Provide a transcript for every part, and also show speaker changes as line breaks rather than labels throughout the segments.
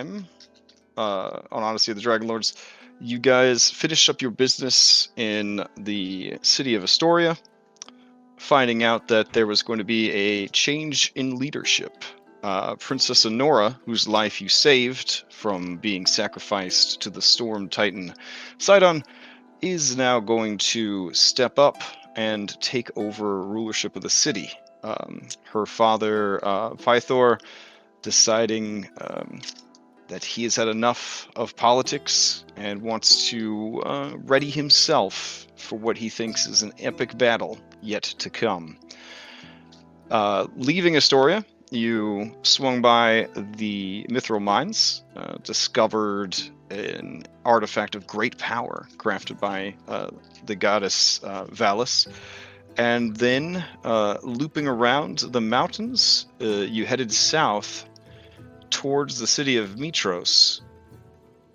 time on Odyssey of the Dragonlords, you guys finished up your business in the city of Astoria, finding out that there was going to be a change in leadership. Princess Honora, whose life you saved from being sacrificed to the Storm Titan Sidon, is now going to step up and take over rulership of the city. Her father, Pythor, deciding that he has had enough of politics and wants to ready himself for what he thinks is an epic battle yet to come. Leaving Astoria, you swung by the Mithril Mines, discovered an artifact of great power crafted by the goddess Valis, and then looping around the mountains, you headed south towards the city of Mitros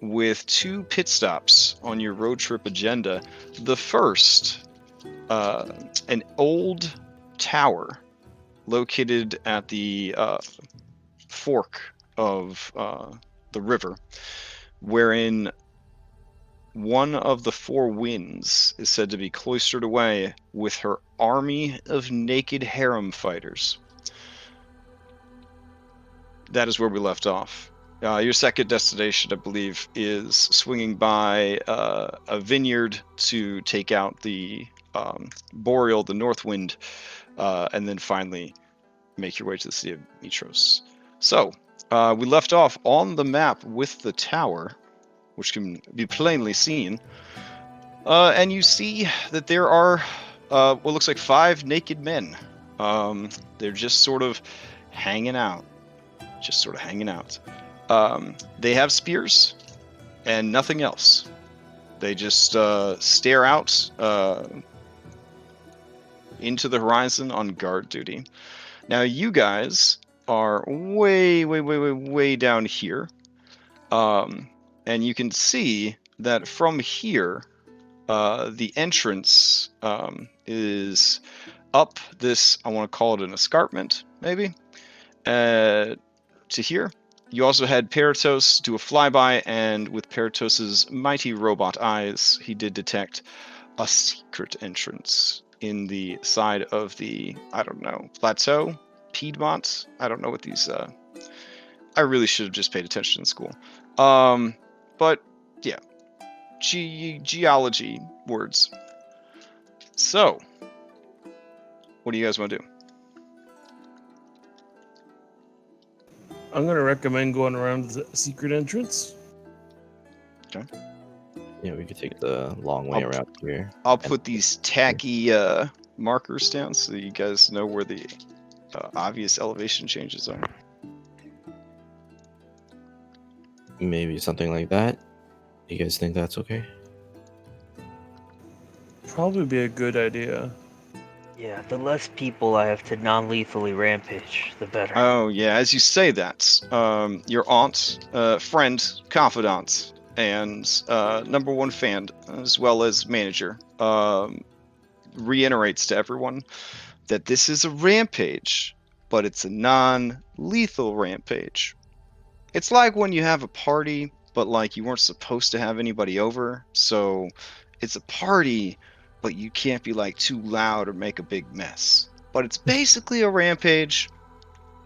with 2 pit stops on your road trip agenda. The first, an old tower located at the fork of the river, wherein one of the 4 winds is said to be cloistered away with her army of naked harem fighters. That is where we left off. Your second destination, I believe, is swinging by a vineyard to take out the Boreal, the North Wind, and then finally make your way to the city of Mitros. So, we left off on the map with the tower, which can be plainly seen, and you see that there are what looks like 5 naked men. They're just sort of hanging out. They have spears and nothing else. They just stare out into the horizon on guard duty. Now you guys are way down here, and you can see that from here, the entrance is up this, I want to call it an escarpment, maybe, to here. You also had Paratos do a flyby, and with Paratos's mighty robot eyes, he did detect a secret entrance in the side of the, I don't know, plateau? Piedmont? I don't know what these, I really should have just paid attention in school. But, yeah. Geology words. So, what do you guys want to do?
I'm going to recommend going around the secret entrance.
Okay.
Yeah, we could take the long way around here.
I'll put these tacky markers down so you guys know where the obvious elevation changes are.
Maybe something like that. You guys think that's okay?
Probably be a good idea.
Yeah, the less people I have to non-lethally rampage, the better.
Oh, yeah, as you say that, your aunt, friend, confidant, and #1 fan, as well as manager, reiterates to everyone that this is a rampage, but it's a non-lethal rampage. It's like when you have a party, but like you weren't supposed to have anybody over, so it's a party, but you can't be like too loud or make a big mess. But it's basically a rampage.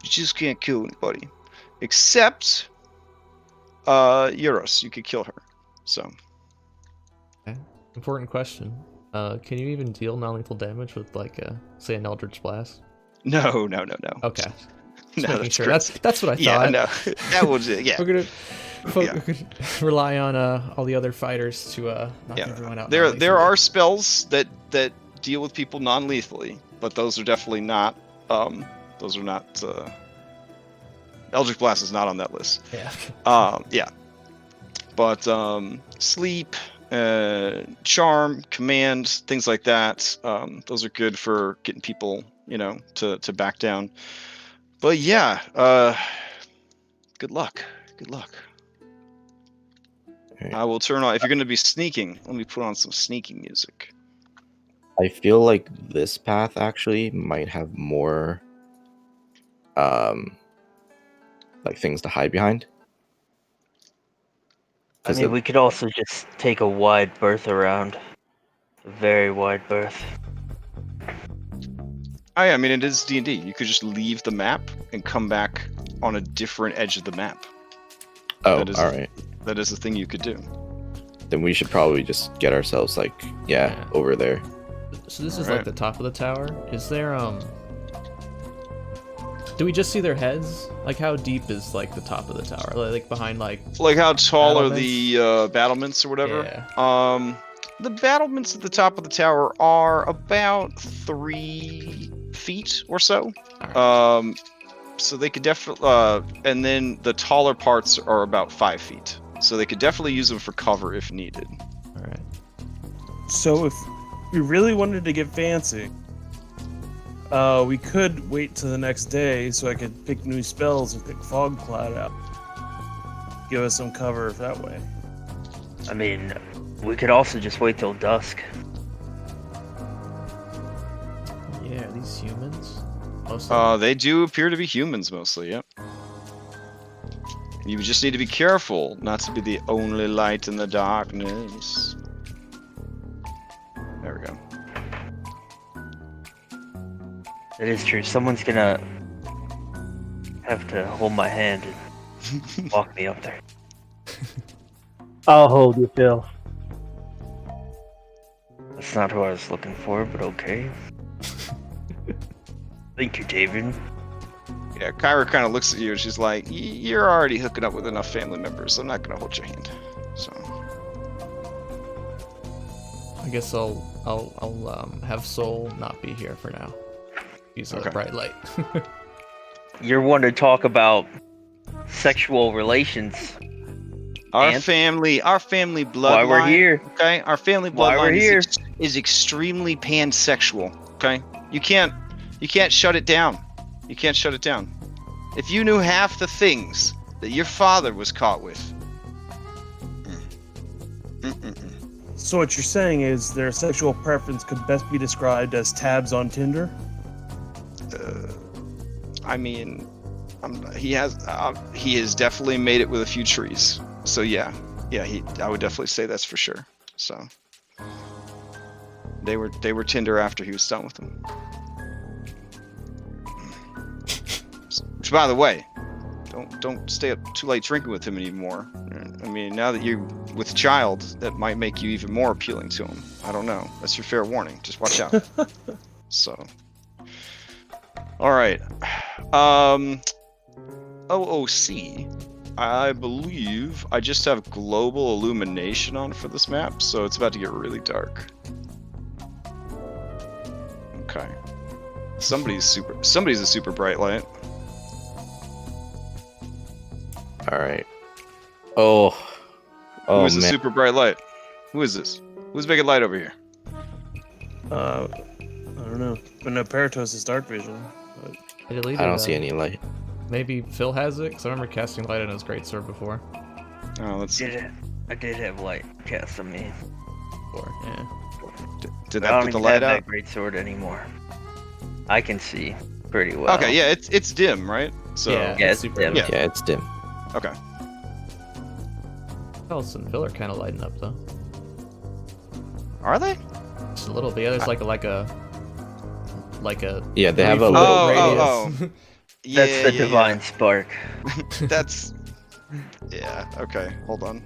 You just can't kill anybody, except Euros. You could kill her. So.
Okay. Important question. Can you even deal non-lethal damage with, like, say, an Eldritch Blast?
No.
Okay.
No,
Making
that's
sure.
crazy.
That's what I thought.
Yeah, no, that was it. Yeah.
We're gonna rely on all the other fighters to knock everyone out.
There are spells that deal with people non-lethally, but those are definitely not. Those are not. Eldritch Blast is not on that list.
Yeah.
Yeah. But sleep, charm, command, things like that. Those are good for getting people, to back down. But yeah, good luck.
Okay.
I will turn on. If you're going to be sneaking, let me put on some sneaking music.
I feel like this path actually might have more, like things to hide behind.
I mean, we could also just take a wide berth around. A very wide berth.
Oh, yeah, I mean, it is D&D. You could just leave the map and come back on a different edge of the map.
Oh,
That is
alright.
That is a thing you could do.
Then we should probably just get ourselves, like, over there.
So this is
Alright.
like the top of the tower. Is there do we just see their heads? Like how deep is like the top of the tower? Like behind like
Like how tall are
Battlements?
the battlements or whatever?
Yeah.
The battlements at the top of the tower are about 3 feet or so.
Alright.
So they could definitely, and then the taller parts are about 5 feet. So they could definitely use them for cover if needed.
Alright.
So if we really wanted to get fancy, we could wait till the next day so I could pick new spells and pick Fog Cloud out. Give us some cover that way.
I mean, we could also just wait till dusk.
Yeah, these humans. Most of them.
They do appear to be humans mostly, yep. You just need to be careful not to be the only light in the darkness. There we go.
That is true. Someone's gonna have to hold my hand and walk me up there.
I'll hold you, Phil.
That's not who I was looking for, but okay. Thank you, David.
Yeah, Kyra kind of looks at you and she's like, "You're already hooking up with enough family members. I'm not gonna hold your hand." So
I guess I'll have Soul not be here for now. He's a
Okay.
bright light.
You're one to talk about sexual relations.
our
And?
family bloodline.
Why we're here.
Okay, our family
Why we're
bloodline
here.
is extremely pansexual. Okay, you can't shut it down. You can't shut it down. If you knew half the things that your father was caught with.
So what you're saying is their sexual preference could best be described as tabs on Tinder?
I mean, he has definitely made it with a few trees. So yeah, I would definitely say that's for sure. So they were Tinder after he was done with them. Which, by the way, don't stay up too late drinking with him anymore. I mean, now that you're with a child, that might make you even more appealing to him. I don't know. That's your fair warning. Just watch out. So, all right. OOC. I believe I just have global illumination on for this map, so it's about to get really dark. Okay. Somebody's a super bright light.
Alright. Oh.
Who
Oh,
is the
man.
super bright light? Who is this? Who's making light over here?
I don't know. But no, Paratos is dark vision. But
I deleted
I don't
that.
see any light.
Maybe Phil has it, because I remember casting light on his greatsword before.
Oh, let's see.
I did have light cast on me.
Yeah.
Did
I
that
don't
put the
even
light
have
out?
that great sword anymore. I can see pretty well.
Okay, yeah, it's dim, right? So
Yeah.
Yeah,
It's
it's
super
dim.
Yeah.
Yeah, it's dim.
okay.
Talus and Phil are kind of lighting up though.
Are they?
Just a little bit. Yeah, there's like a
Yeah, they have a
3-foot
little.
radius.
Yeah,
That's the divine spark.
That's yeah. Okay, hold on.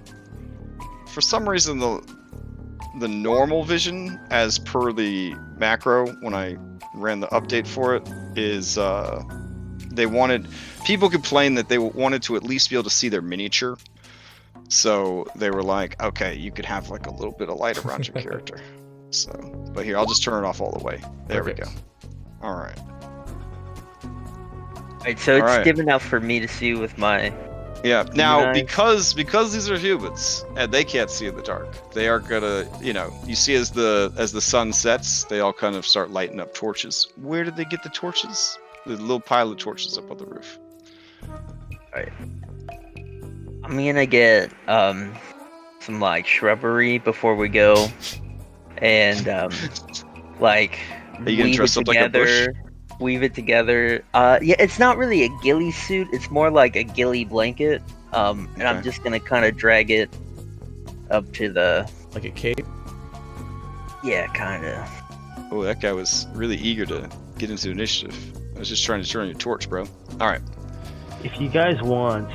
For some reason, the normal vision, as per the macro when I ran the update for it, is people complained that they wanted to at least be able to see their miniature. So they were like, okay, you could have like a little bit of light around your character. So, but here, I'll just turn it off all the way. There we
Perfect.
go. All right.
Right, so it's
Alright.
dim enough for me to see with my.
Yeah. Now,
Nice.
because these are humans and they can't see in the dark, they are gonna, you see as the sun sets, they all kind of start lighting up torches. Where did they get the torches? The little pile of torches up on the roof.
I'm gonna get some like shrubbery before we go, and like
Are you gonna dress up like a bush?
weave it together. Yeah, it's not really a ghillie suit. It's more like a ghillie blanket. And I'm
Okay.
just gonna kind of drag it up to the...
Like a cape?
Yeah, kinda.
Oh, that guy was really eager to get into initiative. I was just trying to turn your torch, bro. All right.
If you guys want,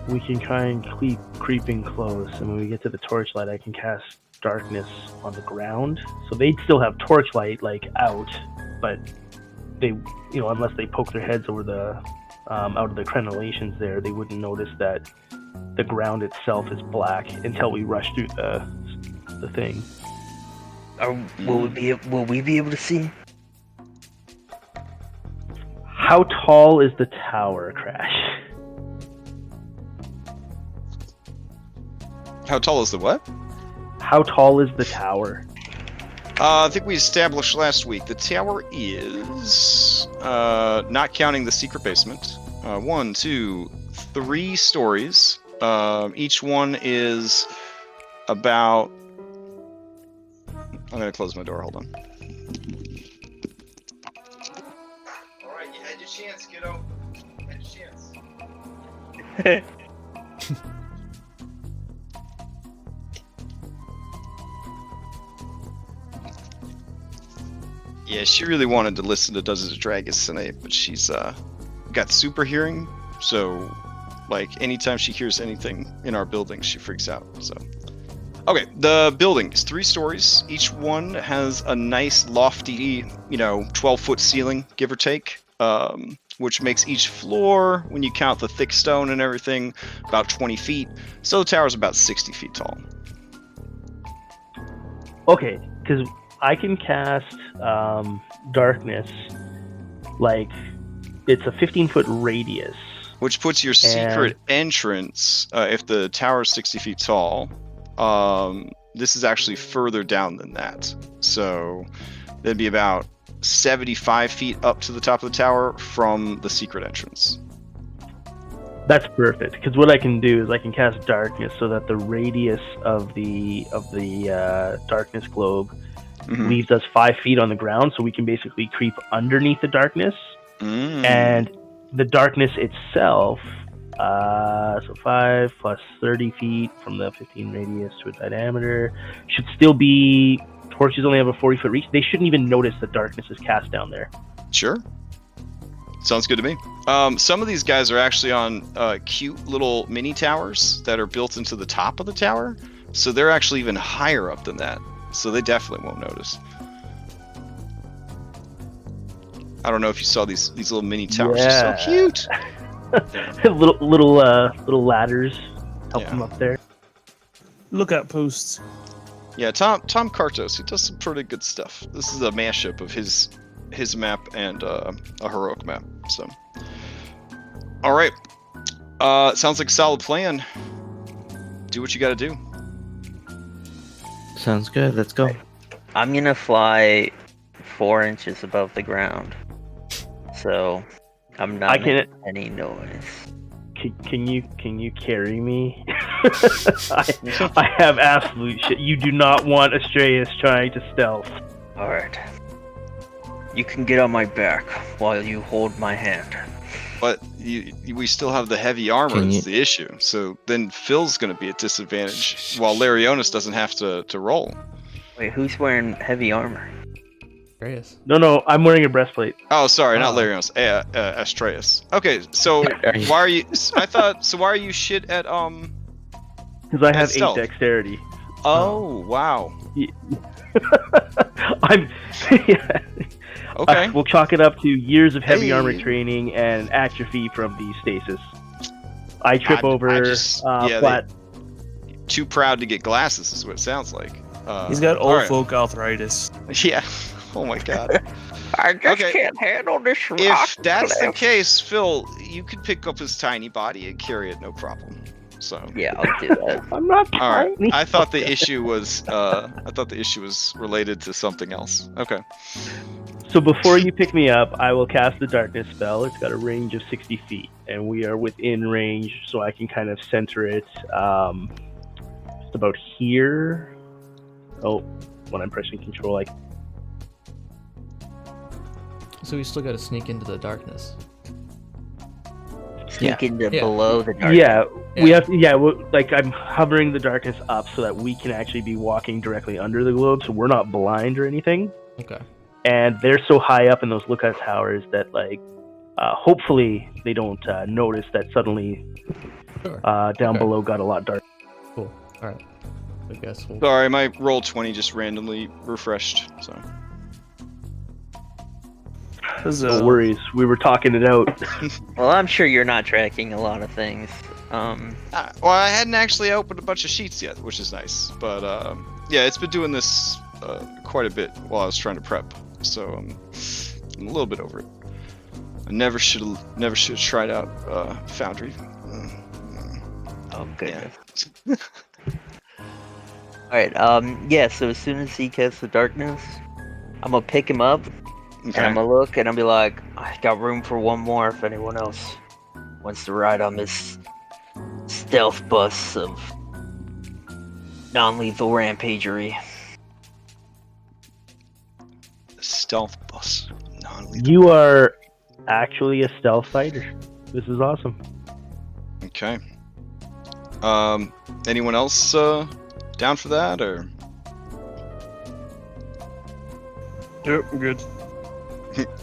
we can try and keep creeping close, and when we get to the torchlight, I can cast darkness on the ground. So they'd still have torchlight like out, but they, unless they poke their heads over the out of the crenellations there, they wouldn't notice that the ground itself is black until we rush through the thing.
Will we be able to see?
How tall is the tower, Crash?
How tall is the what?
How tall is the tower?
I think we established last week. The tower is, not counting the secret basement, 1, 2, 3 stories. Each one is about... I'm going to close my door. Hold on. All right, you had your chance, kiddo. You had your chance. Yeah, she really wanted to listen to Dungeons & Dragons tonight, but she's got super hearing, so like anytime she hears anything in our building, she freaks out. So, okay, the building is 3 stories. Each one has a nice lofty, 12-foot ceiling, give or take, which makes each floor, when you count the thick stone and everything, about 20 feet. So the tower's about 60 feet tall.
Okay, because I can cast darkness, like it's a 15-foot radius.
Which puts your secret entrance, if the tower is 60 feet tall, this is actually further down than that. So that'd be about 75 feet up to the top of the tower from the secret entrance.
That's perfect, because what I can do is I can cast darkness so that the radius of the darkness globe leaves us 5 feet on the ground, so we can basically creep underneath the darkness. And the darkness itself, so 5 plus 30 feet from the 15 radius to a diameter, should still be... Torches only have a 40-foot reach. They shouldn't even notice that darkness is cast down there.
Sure. Sounds good to me. Some of these guys are actually on cute little mini towers that are built into the top of the tower, so they're actually even higher up than that. So they definitely won't notice. I don't know if you saw these little mini towers.
Yeah.
They're so cute.
little ladders help them up there.
Lookout posts.
Yeah, Tom Kartos, he does some pretty good stuff. This is a mashup of his map and a heroic map. So, all right. Sounds like a solid plan. Do what you got to do.
Sounds good. Let's go.
I'm gonna fly 4 inches above the ground, so I'm not making any noise.
Can you carry me? I have absolute shit. You do not want Astraeus trying to stealth.
Alright. You can get on my back while you hold my hand.
But we still have the heavy armor. That's the issue. So then Phil's going to be at disadvantage, while Larionis doesn't have to roll.
Wait, who's wearing heavy armor?
Astraeus.
No, I'm wearing a breastplate.
Oh, sorry, not Larionis. Astraeus. Okay, so why are you? Why are you shit at
Because I have 8
stealth?
dexterity.
Oh, wow.
I'm.
Okay.
We'll chalk it up to years of heavy armor training and atrophy from the stasis. I trip over flat.
Too proud to get glasses is what it sounds like.
He's got old folk arthritis.
Yeah. Oh my god.
I just can't handle this rock.
If that's the case, Phil, you could pick up his tiny body and carry it, no problem. So
yeah, I'll do that.
I'm not
all right.
tiny.
I thought the issue was related to something else. Okay.
So before you pick me up, I will cast the darkness spell. It's got a range of 60 feet, and we are within range, so I can kind of center it just about here. Oh, when I'm pressing control,
So we still got to sneak into the darkness.
peek into
Yeah.
below the dark.
Yeah,
Yeah.
we have. Yeah, like I'm hovering the darkness up so that we can actually be walking directly under the globe, so we're not blind or anything.
Okay.
And they're so high up in those lookout towers that, like, hopefully they don't notice that suddenly
Sure.
down
Okay.
below got a lot dark.
Cool. All right. I guess we'll.
Sorry, my Roll20 just randomly refreshed. So
No worries, we were talking it out.
Well, I'm sure you're not tracking a lot of things.
well, I hadn't actually opened a bunch of sheets yet, which is nice. But yeah, it's been doing this quite a bit while I was trying to prep. So I'm a little bit over it. I never should have tried out Foundry.
Oh goodness. Alright, yeah, so as soon as he casts the darkness, I'm gonna pick him up, and I'm gonna look, and I'll be like, I got room for one more if anyone else wants to ride on this stealth bus of non-lethal rampagery.
Stealth bus, non-lethal.
You are actually a stealth fighter. This is awesome.
Okay. Anyone else down for that, or?
Yep, I'm good.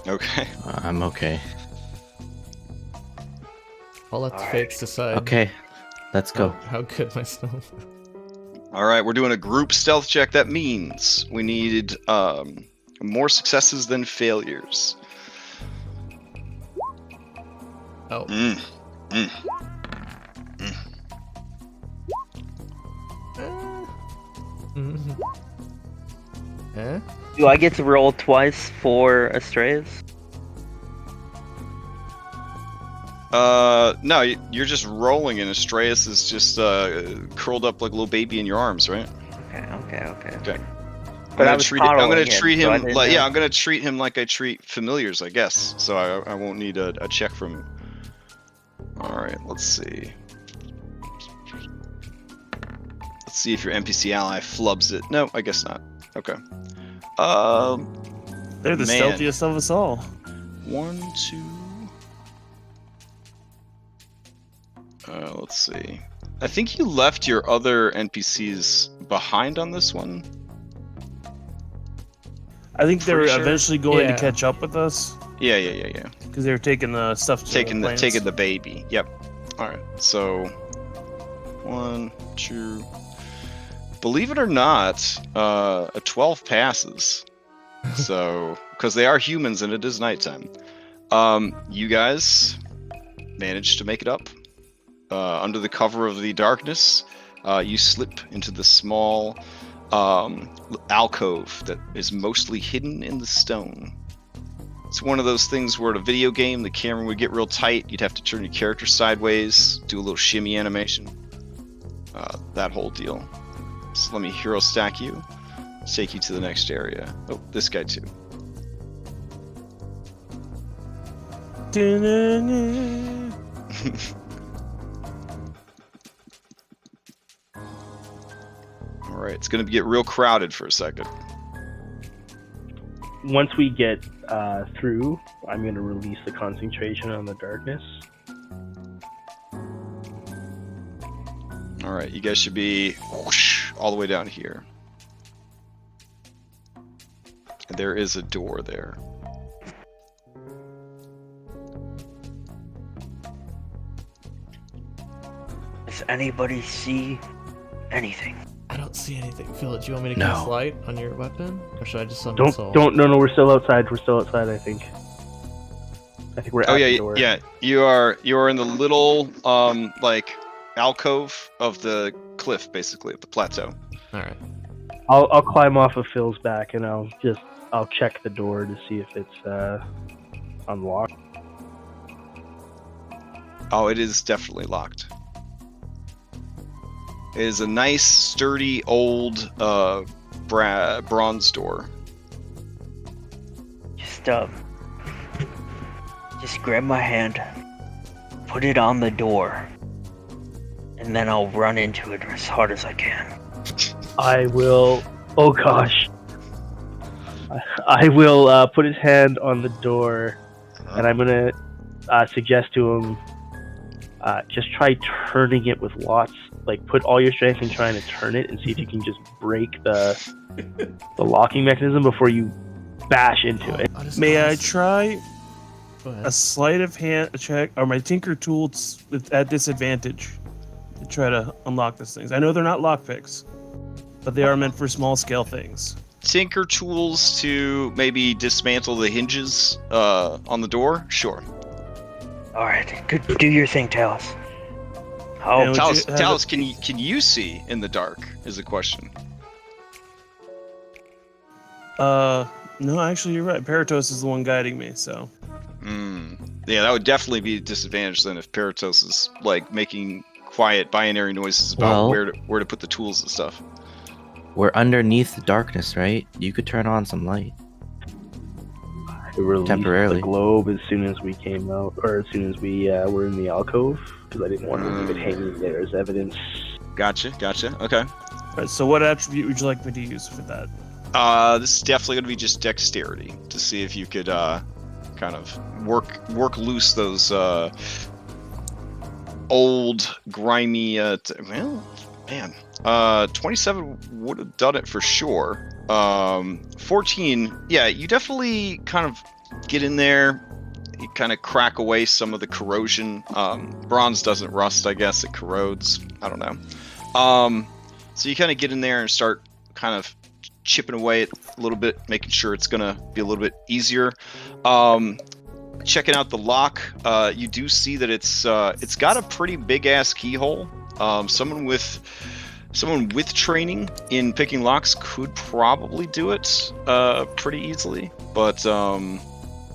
Okay.
I'm okay.
I'll let the fates decide.
Okay, let's go.
How good my stealth.
All right, we're doing a group stealth check. That means we need more successes than failures.
Oh. Eh?
Do I get to roll twice for Astraeus?
No, you're just rolling, and Astraeus is just curled up like a little baby in your arms, right?
Okay.
I'm
I
gonna
was
treat him
so I didn't
like
know.
I'm gonna treat him like I treat familiars, I guess. So I won't need a check from him. All right, let's see. Let's see if your NPC ally flubs it. No, I guess not. Okay.
They're the
Man.
stealthiest of us all.
1, 2. Let's see. I think you left your other NPCs behind on this one.
I think they were
Pretty sure.
eventually going
Yeah.
to catch up with us
Yeah.
because they were taking the stuff to
Taking
the
the baby. Yep. All right. So 1, 2. Believe it or not, a 12 passes. So because they are humans and it is nighttime. You guys managed to make it up. Under the cover of the darkness, you slip into the small alcove that is mostly hidden in the stone. It's one of those things where in a video game, the camera would get real tight. You'd have to turn your character sideways, do a little shimmy animation. That whole deal. So let me hero stack you. Take you to the next area. Oh, this guy too.
Da-na-na.
Alright, it's gonna get real crowded for a second.
Once we get through, I'm going to release the concentration on the darkness.
Alright, you guys should be whoosh, all the way down here. And there is a door there.
Does anybody see anything?
I don't see anything. Phil, do you want me to
No.
cast light on your weapon? Or should I just summon soul?
No, we're still outside. We're still outside, I think. I think we're
Oh
at
yeah,
the door.
yeah. You are in the little like alcove of the cliff, basically, of the plateau.
Alright.
I'll climb off of Phil's back and I'll check the door to see if it's unlocked.
Oh, it is definitely locked. It is a nice, sturdy, old bronze door.
Just grab my hand, put it on the door, and then I'll run into it as hard as I can.
I will. Oh gosh. I will put his hand on the door, and I'm gonna suggest to him, just try turning it with lots. Like, put all your strength in trying to turn it and see if you can just break the locking mechanism before you bash into it.
May I try a sleight of hand check or my tinker tools at disadvantage to try to unlock these things? I know they're not lockpicks, but they are meant for small scale things.
Tinker tools to maybe dismantle the hinges on the door? Sure.
Alright, good. Do your thing, Talus.
And
Oh,
Talus, can you see in the dark? Is the question.
No, actually, you're right. Paratos is the one guiding me, so.
Yeah, that would definitely be a disadvantage then if Paratos is like making quiet binary noises about where to put the tools and stuff.
We're underneath the darkness, right? You could turn on some light.
It released
Temporarily.
the globe as soon as we came out, or as soon as we were in the alcove, because I didn't want to leave it hanging there as evidence.
Gotcha. Okay.
Right, so what attribute would you like me to use for that?
This is definitely going to be just dexterity to see if you could kind of work loose those old grimy. Well, man, 27 would have done it for sure. 14, yeah, you definitely kind of get in there. You kind of crack away some of the corrosion. Bronze doesn't rust, I guess it corrodes. I don't know. So you kind of get in there and start kind of chipping away at a little bit, making sure it's gonna be a little bit easier. Checking out the lock, you do see that it's got a pretty big ass keyhole. Someone with training in picking locks could probably do it pretty easily, but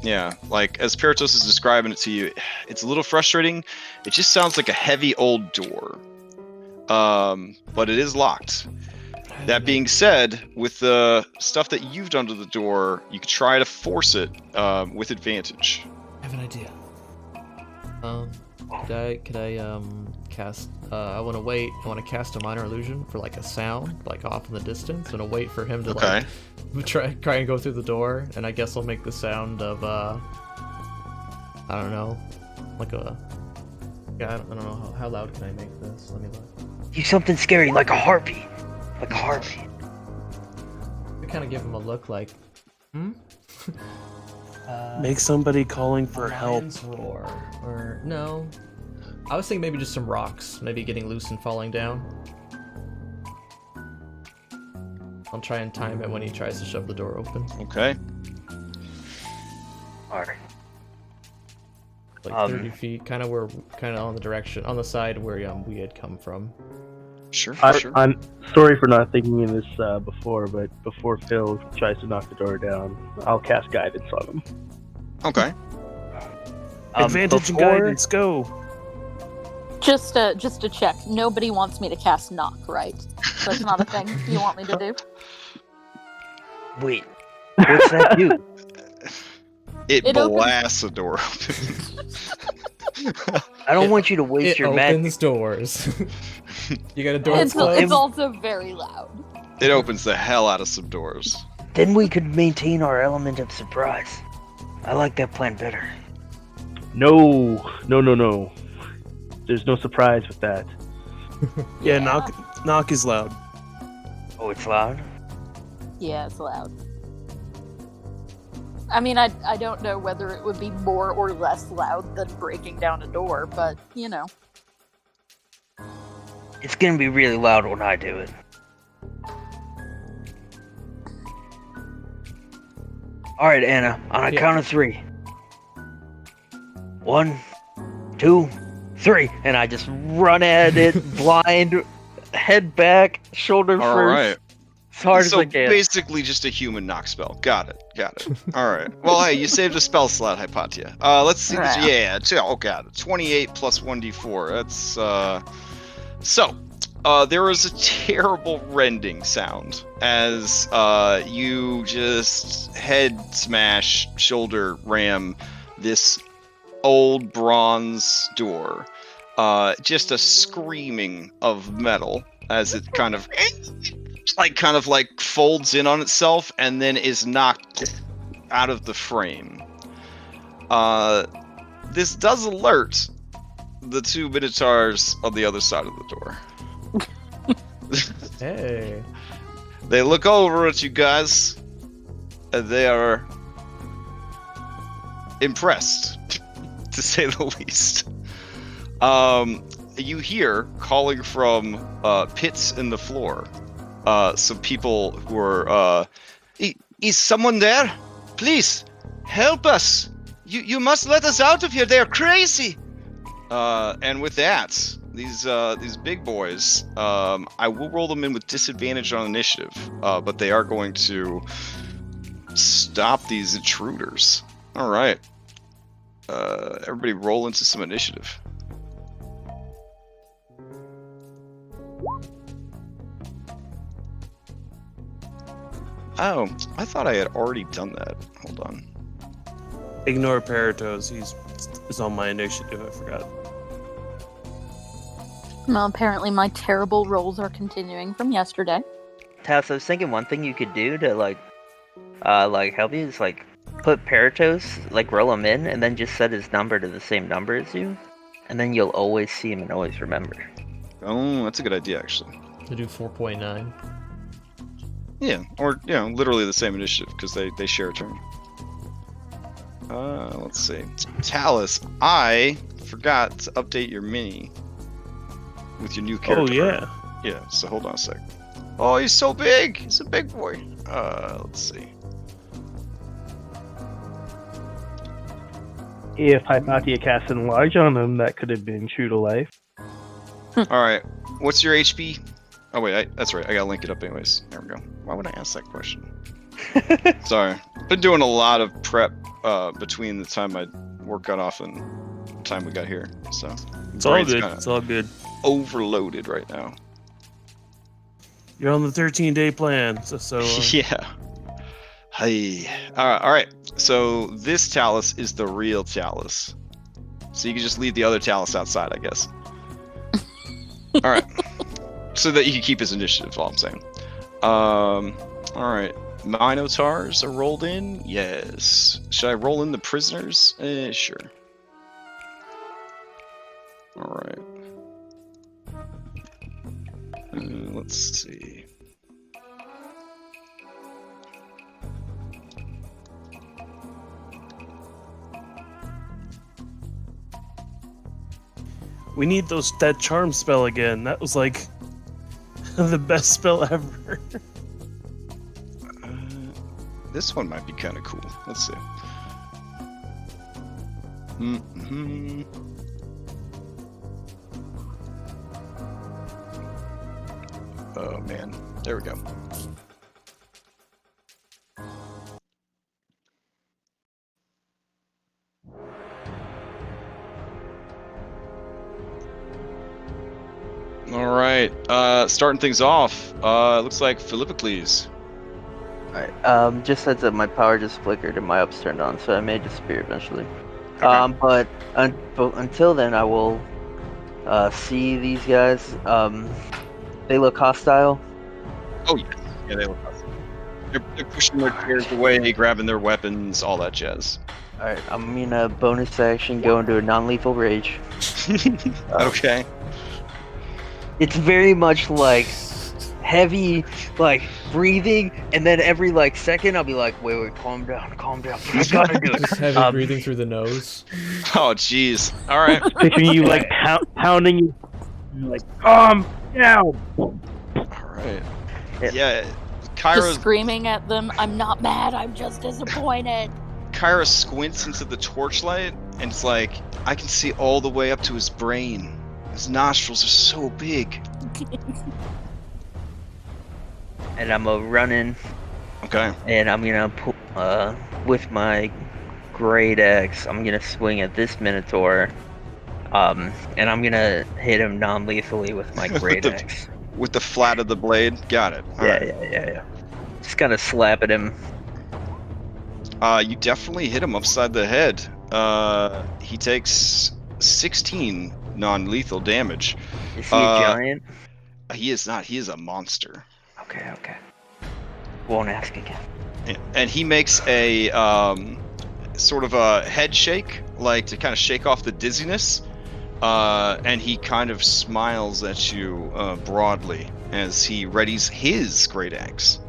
yeah, like as Paratos is describing it to you, it's a little frustrating. It just sounds like a heavy old door, but it is locked. That being said, with the stuff that you've done to the door, you could try to force it with advantage.
I have an idea. Could I cast? I want to wait. I want to cast a minor illusion for like a sound, like off in the distance, and wait for him to like try and go through the door. And I guess I'll make the sound of I don't know, like a. Yeah, I don't know how loud can I make this? Let me look.
do something scary, like a harpy. Like a harpy.
I kind of give him a look like,
Make somebody calling for help.
lion's roar, or no. I was thinking maybe just some rocks, maybe getting loose and falling down. I'll try and time it when he tries to shove the door open.
Okay.
Alright.
Like 30 feet, kind of on the direction, on the side where we had come from.
Sure.
I'm sorry for not thinking of this before, but before Phil tries to knock the door down, I'll cast guidance on him.
Okay.
Advantage and guidance, go.
Just to check, nobody wants me to cast knock, right? That's not a thing you want me to do?
Wait, what's that do?
It blasts
opens...
the door open.
I don't want you to waste your magic.
It opens doors. You got a door
It's also very loud.
It opens the hell out of some doors.
Then we could maintain our element of surprise. I like that plan better.
No. There's no surprise with that.
Yeah, knock is loud.
Oh, it's loud?
Yeah, it's loud. I mean, I don't know whether it would be more or less loud than breaking down a door, but, you know.
It's gonna be really loud when I do it. Alright, Anna, on a count of 3. 1, 2, 3. And I just run at it, blind, head back, shoulder first.
Alright.
As hard as I can.
Basically just a human knock spell. Got it. Alright. Well, hey, you saved a spell slot, Hypatia. Let's see.
Yeah.
Oh, God. 28 plus 1d4. That's, So, there was a terrible rending sound as you just head smash, shoulder ram this old bronze door. Just a screaming of metal as it kind of folds in on itself and then is knocked out of the frame. This does alert the two Minotaurs on the other side of the door.
Hey.
They look over at you guys, and they are impressed, to say the least. You hear, calling from pits in the floor, some people who are, is someone there? Please, help us! You must let us out of here, they're crazy! And with that, these big boys, I will roll them in with disadvantage on initiative, but they are going to stop these intruders. Alright. Everybody roll into some initiative. Oh, I thought I had already done that. Hold on.
Ignore Paratos. He's on my initiative. I forgot.
Well, apparently my terrible rolls are continuing from yesterday.
Talus, I was thinking one thing you could do to like help you is like put Paratos, like roll him in, and then just set his number to the same number as you, and then you'll always see him and always remember.
Oh, that's a good idea, actually.
To do 4.9.
Yeah, or literally the same initiative because they share a turn. Let's see. Talus, I forgot to update your mini with your new character.
Oh yeah.
Yeah. So hold on a sec. Oh, he's so big. He's a big boy. Let's see.
If Hypatia cast Enlarge on him, that could have been true to life.
All right. What's your HP? Oh wait, that's right. I gotta link it up anyways. There we go. Why would I ask that question? Sorry. Been doing a lot of prep between the time my work got off and the time we got here. So
It's all good. It's all good.
Overloaded right now.
You're on the 13-day plan, so
Yeah. Hey. All right. So this Talus is the real Talus. So you can just leave the other Talus outside, I guess. All right. So that you can keep his initiative, all I'm saying. All right. Minotaurs are rolled in? Yes. Should I roll in the prisoners? Sure. All right. Let's see.
we need that charm spell again. That was like the best spell ever.
This one might be kind of cool. Let's see. Mm-hmm. Oh man, there we go. All right, starting things off. Looks like Philippocles.
Alright, just heads up, my power just flickered and my up's turned on, so I may disappear eventually.
Okay.
But until then, I will see these guys. They look hostile.
Oh yeah, yeah, they look awesome. They're pushing their chairs away, grabbing their weapons, all that jazz.
Alright, I'm gonna bonus action go into a non-lethal rage.
Okay.
It's very much like heavy, like breathing, and then every like second I'll be like, wait, calm down, I gotta do it.
Just heavy breathing through the nose.
Oh jeez. All right.
Picturing you like pounding you, like calm down.
All right.
Yep.
Yeah.
Just
Kyra
screaming at them, I'm not mad, I'm just disappointed.
Kyra squints into the torchlight, and it's like I can see all the way up to his brain. His nostrils are so big.
And I'm a running,
Okay.
and I'm gonna with my great axe, I'm gonna swing at this Minotaur, and I'm gonna hit him non-lethally with my great axe.
With the flat of the blade. Got it. All right.
Yeah. Just kind of slap at him.
You definitely hit him upside the head. He takes 16 non-lethal damage.
Is he a giant?
He is not. He is a monster.
Okay. Won't ask again.
And he makes a sort of a head shake, like to kind of shake off the dizziness. And he kind of smiles at you broadly as he readies his great axe.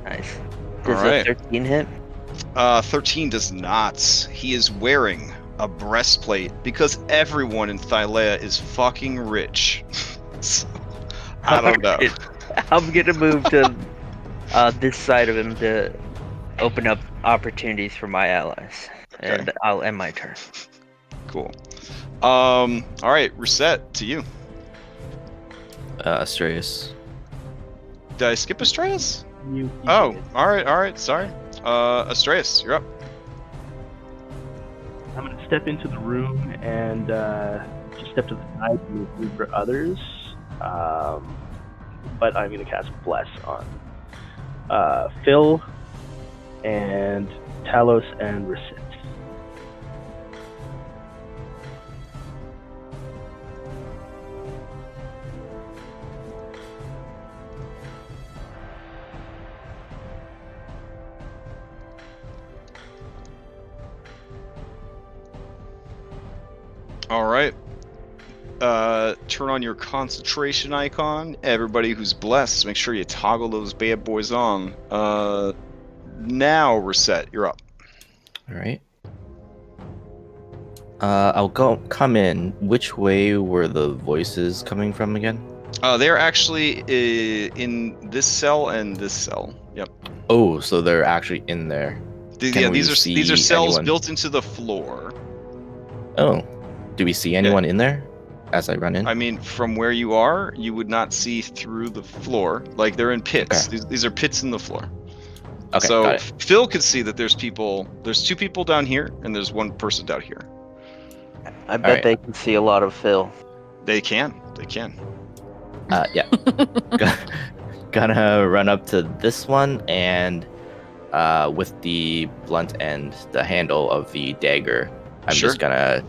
Nice.
All
Does
right.
a 13 hit?
13 does not. He is wearing a breastplate because everyone in Thylea is fucking rich. So, I don't know.
I'm gonna move to this side of him to open up opportunities for my allies, and I'll end my turn.
Cool. All right, reset to you.
Astraeus.
Did I skip Astraeus?
You
Oh,
did.
all right. Sorry. Astraeus, you're up.
I'm going to step into the room and just step to the side to make room for others. But I'm going to cast Bless on Phil and Talus and Reset.
All right. Turn on your concentration icon. Everybody who's blessed, make sure you toggle those bad boys on. Now, Reset, you're up.
All right. I'll come in. Which way were the voices coming from again?
They're actually in this cell and this cell. Yep.
Oh, so they're actually in there.
These are cells
anyone?
built into the floor.
Oh, do we see anyone in there as I run in?
I mean, from where you are, you would not see through the floor. Like, they're in pits.
Okay.
These are pits in the floor.
Okay,
So
got it.
Phil could see that there's people. There's two people down here, and there's one person down here.
I bet they can see a lot of Phil.
They can.
Yeah. Gonna run up to this one and with the blunt end, the handle of the dagger, I'm
Sure.
just gonna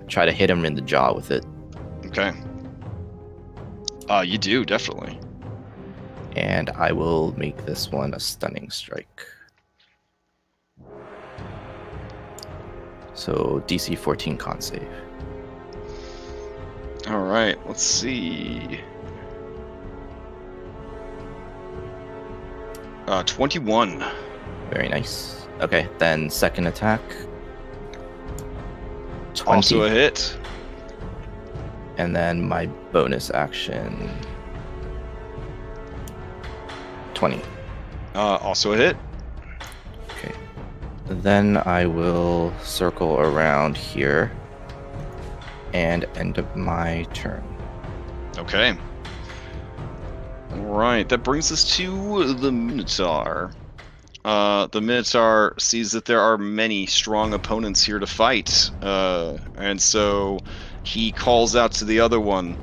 try to hit him in the jaw with it.
Okay. You do, definitely.
And I will make this one a stunning strike. So DC 14 con save.
All right, let's see. 21.
Very nice. Okay, then second attack. 20.
Also a hit.
And then my bonus action. 20.
Also a hit.
Okay. Then I will circle around here and end up my turn.
Okay. Alright, that brings us to the Minotaur. The Minotaur sees that there are many strong opponents here to fight, and so he calls out to the other one,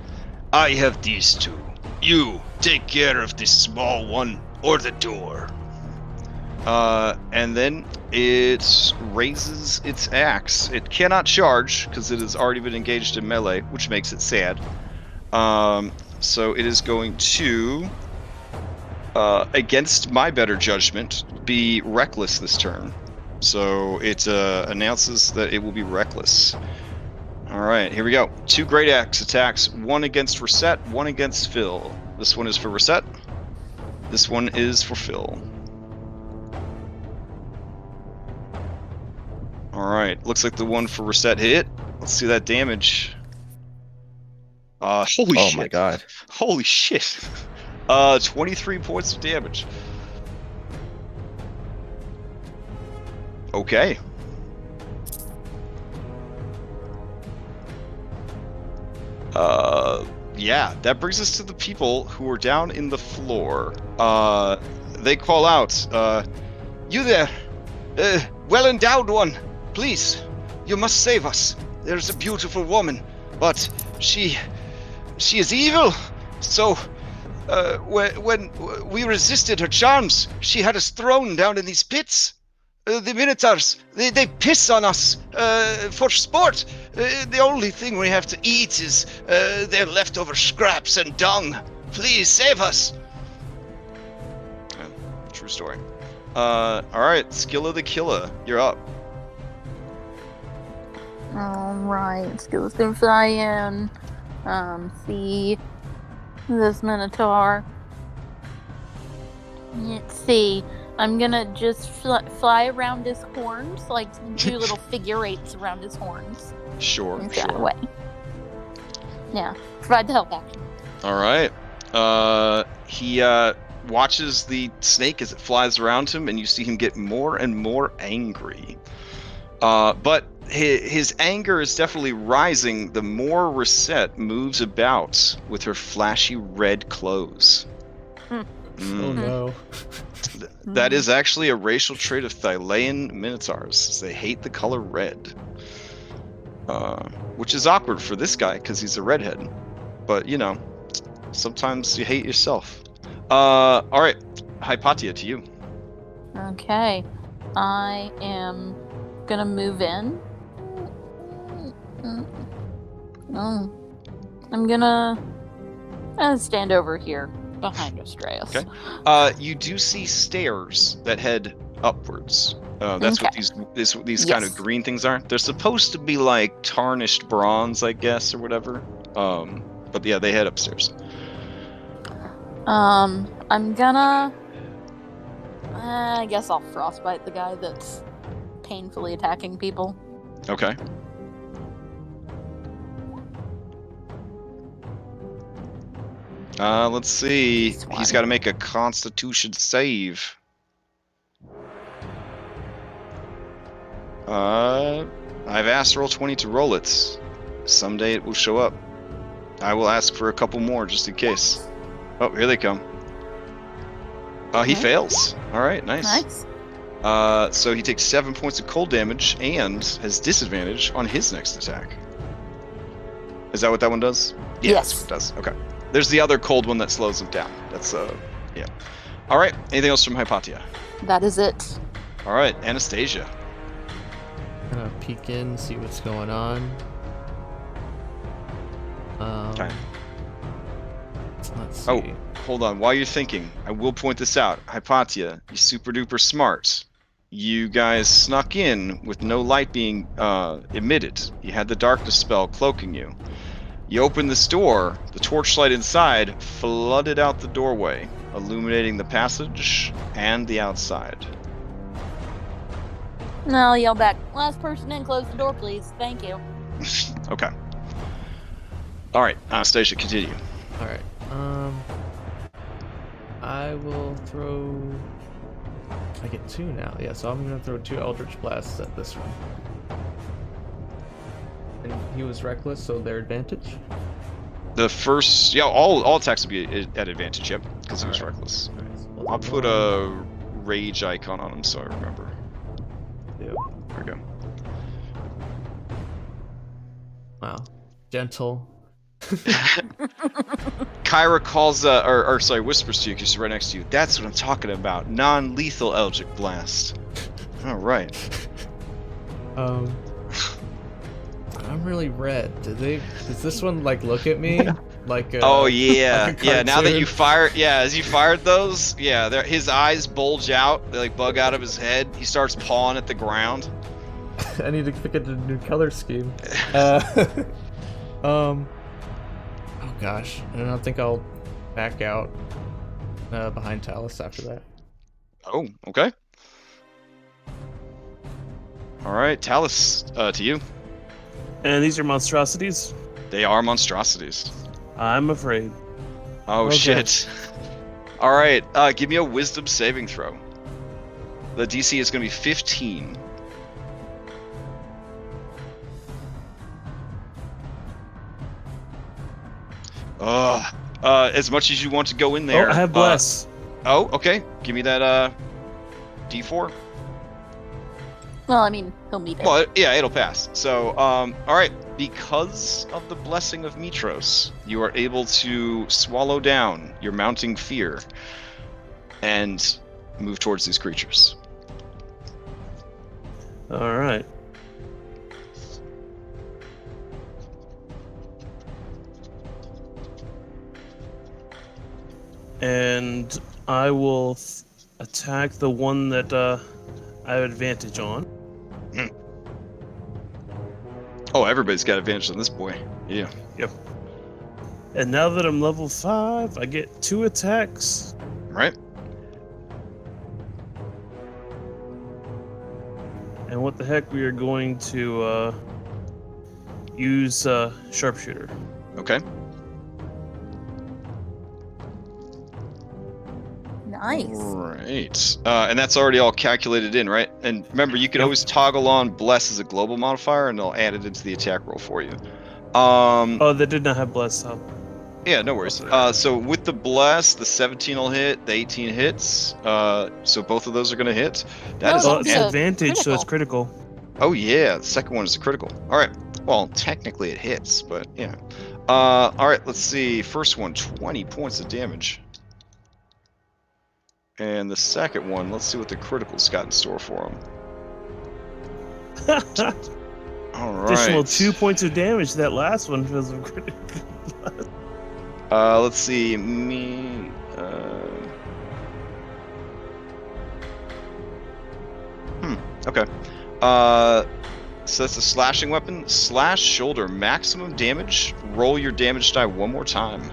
"I have these two. You take care of this small one or the door." And then it raises its axe. It cannot charge because it has already been engaged in melee, which makes it sad. So it is going to, against my better judgment, be reckless this turn. So it announces that it will be reckless. All right, here we go. 2 great axe attacks, one against Reset, one against Phil. This one is for Reset. This one is for Phil. All right, looks like the one for Reset hit. Let's see that damage. Holy shit.
Oh my god.
Holy shit. 23 points of damage. Okay. Yeah, that brings us to the people who are down in the floor. They call out, "You there, well-endowed one, please, you must save us. There's a beautiful woman, but she is evil. So, when we resisted her charms, she had us thrown down in these pits. The Minotaurs, they piss on us for sport. The only thing we have to eat is their leftover scraps and dung. Please save us." True story. All right, Skill of the Killer, you're up.
Alright, let's go through Cyan. See this Minotaur. Let's see. I'm gonna just fly around his horns, like do little figure eights around his horns.
Sure.
That way. Yeah, provide the help action.
All right. He watches the snake as it flies around him, and you see him get more and more angry. But his anger is definitely rising the more Reset moves about with her flashy red clothes.
Oh no.
That is actually a racial trait of Thylean Minotaurs. They hate the color red. Which is awkward for this guy, because he's a redhead. But, you know, sometimes you hate yourself. Alright. Hypatia, to you.
Okay. I am gonna move in. I'm gonna stand over here behind Astreus.
Okay. You do see stairs that head upwards. That's what these kind of green things are. They're supposed to be like tarnished bronze, I guess, or whatever. But yeah, they head upstairs.
I'm gonna... I guess I'll frostbite the guy that's painfully attacking people.
Okay. Let's see. He's got to make a Constitution save. I've asked Roll20 to roll it. Someday it will show up. I will ask for a couple more just in case. Oh, here they come. He fails. All right, nice. So he takes 7 points of cold damage and has disadvantage on his next attack. Is that what that one does? Yeah,
yes.
That's what it does. Okay. There's the other cold one that slows him down. That's, yeah. All right, anything else from Hypatia?
That is it.
All right, Anastasia.
I'm gonna peek in, see what's going on.
Okay.
Let's see.
Oh, hold on. While you're thinking, I will point this out. Hypatia, you super duper smart. You guys snuck in with no light being emitted. You had the darkness spell cloaking you. You opened this door, the torchlight inside flooded out the doorway, illuminating the passage and the outside.
No, I'll yell back, last person in, close the door, please. Thank you.
Okay. Alright, Anastasia, continue.
Alright, I will throw... I get 2 now, yeah, so I'm gonna throw 2 Eldritch Blasts at this one. And he was reckless, so their advantage?
The first... Yeah, all attacks will be at advantage, yep, because he was reckless.
Right, so
I'll put a rage icon on him so I remember.
Yeah.
There we go.
Wow. Gentle.
Kyra calls, whispers to you because she's right next to you. That's what I'm talking about. Non-lethal Eldritch Blast. All right.
I'm really red. Does this one like look at me? Like
oh yeah,
like
yeah. Now that you fired, as you fired those, his eyes bulge out. They like bug out of his head. He starts pawing at the ground.
I need to pick a new color scheme. Oh gosh, I don't think I'll back out behind Talus after that.
Oh, okay. All right, Talus, to you.
And these are monstrosities?
They are monstrosities.
I'm afraid.
Oh,
okay.
Shit. All right, give me a wisdom saving throw. The DC is going to be 15. As much as you want to go in there.
Oh, I have bless.
Okay. Give me that D4.
Well, I mean, he'll meet it.
Well, yeah, it'll pass. So, all right. Because of the blessing of Mitros, you are able to swallow down your mounting fear and move towards these creatures.
All right. And I will attack the one that I have advantage on.
Oh, everybody's got advantage on this boy. Yeah.
Yep. And now that I'm level 5, I get 2 attacks.
Right.
And what the heck, we are going to use Sharpshooter.
Okay.
Nice.
Right. And that's already all calculated in, right? And remember, you can always toggle on Bless as a global modifier, and they'll add it into the attack roll for you.
Oh, they did not have Bless, huh?
Yeah, no worries. So with the Bless, the 17 will hit, the 18 hits. So both of those are going to hit. That is
Well, it's
a
advantage, so it's critical.
Oh yeah, the second one is a critical. All right. Well, technically it hits, but yeah. All right, let's see. First one, 20 points of damage. And the second one, let's see what the critical's got in store for him. All right.
Additional 2 points of damage to that last one because of critical.
Let's see. Okay. So that's a slashing weapon. Slash shoulder, maximum damage. Roll your damage die one more time.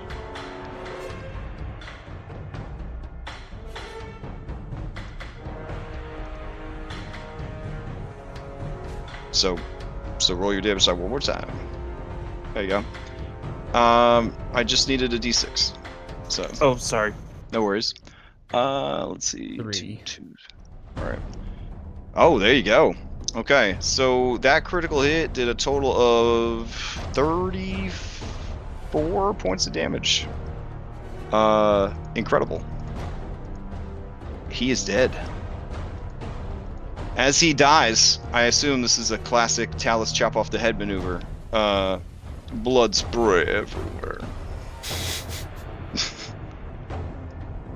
So roll your damage die one more time. There you go. I just needed a d6. So.
Oh, sorry.
No worries. Let's see.
3.
Two. All right. Oh, there you go. Okay, so that critical hit did a total of 34 points of damage. Incredible. He is dead. As he dies, I assume this is a classic Talus chop off the head maneuver. Blood spray everywhere.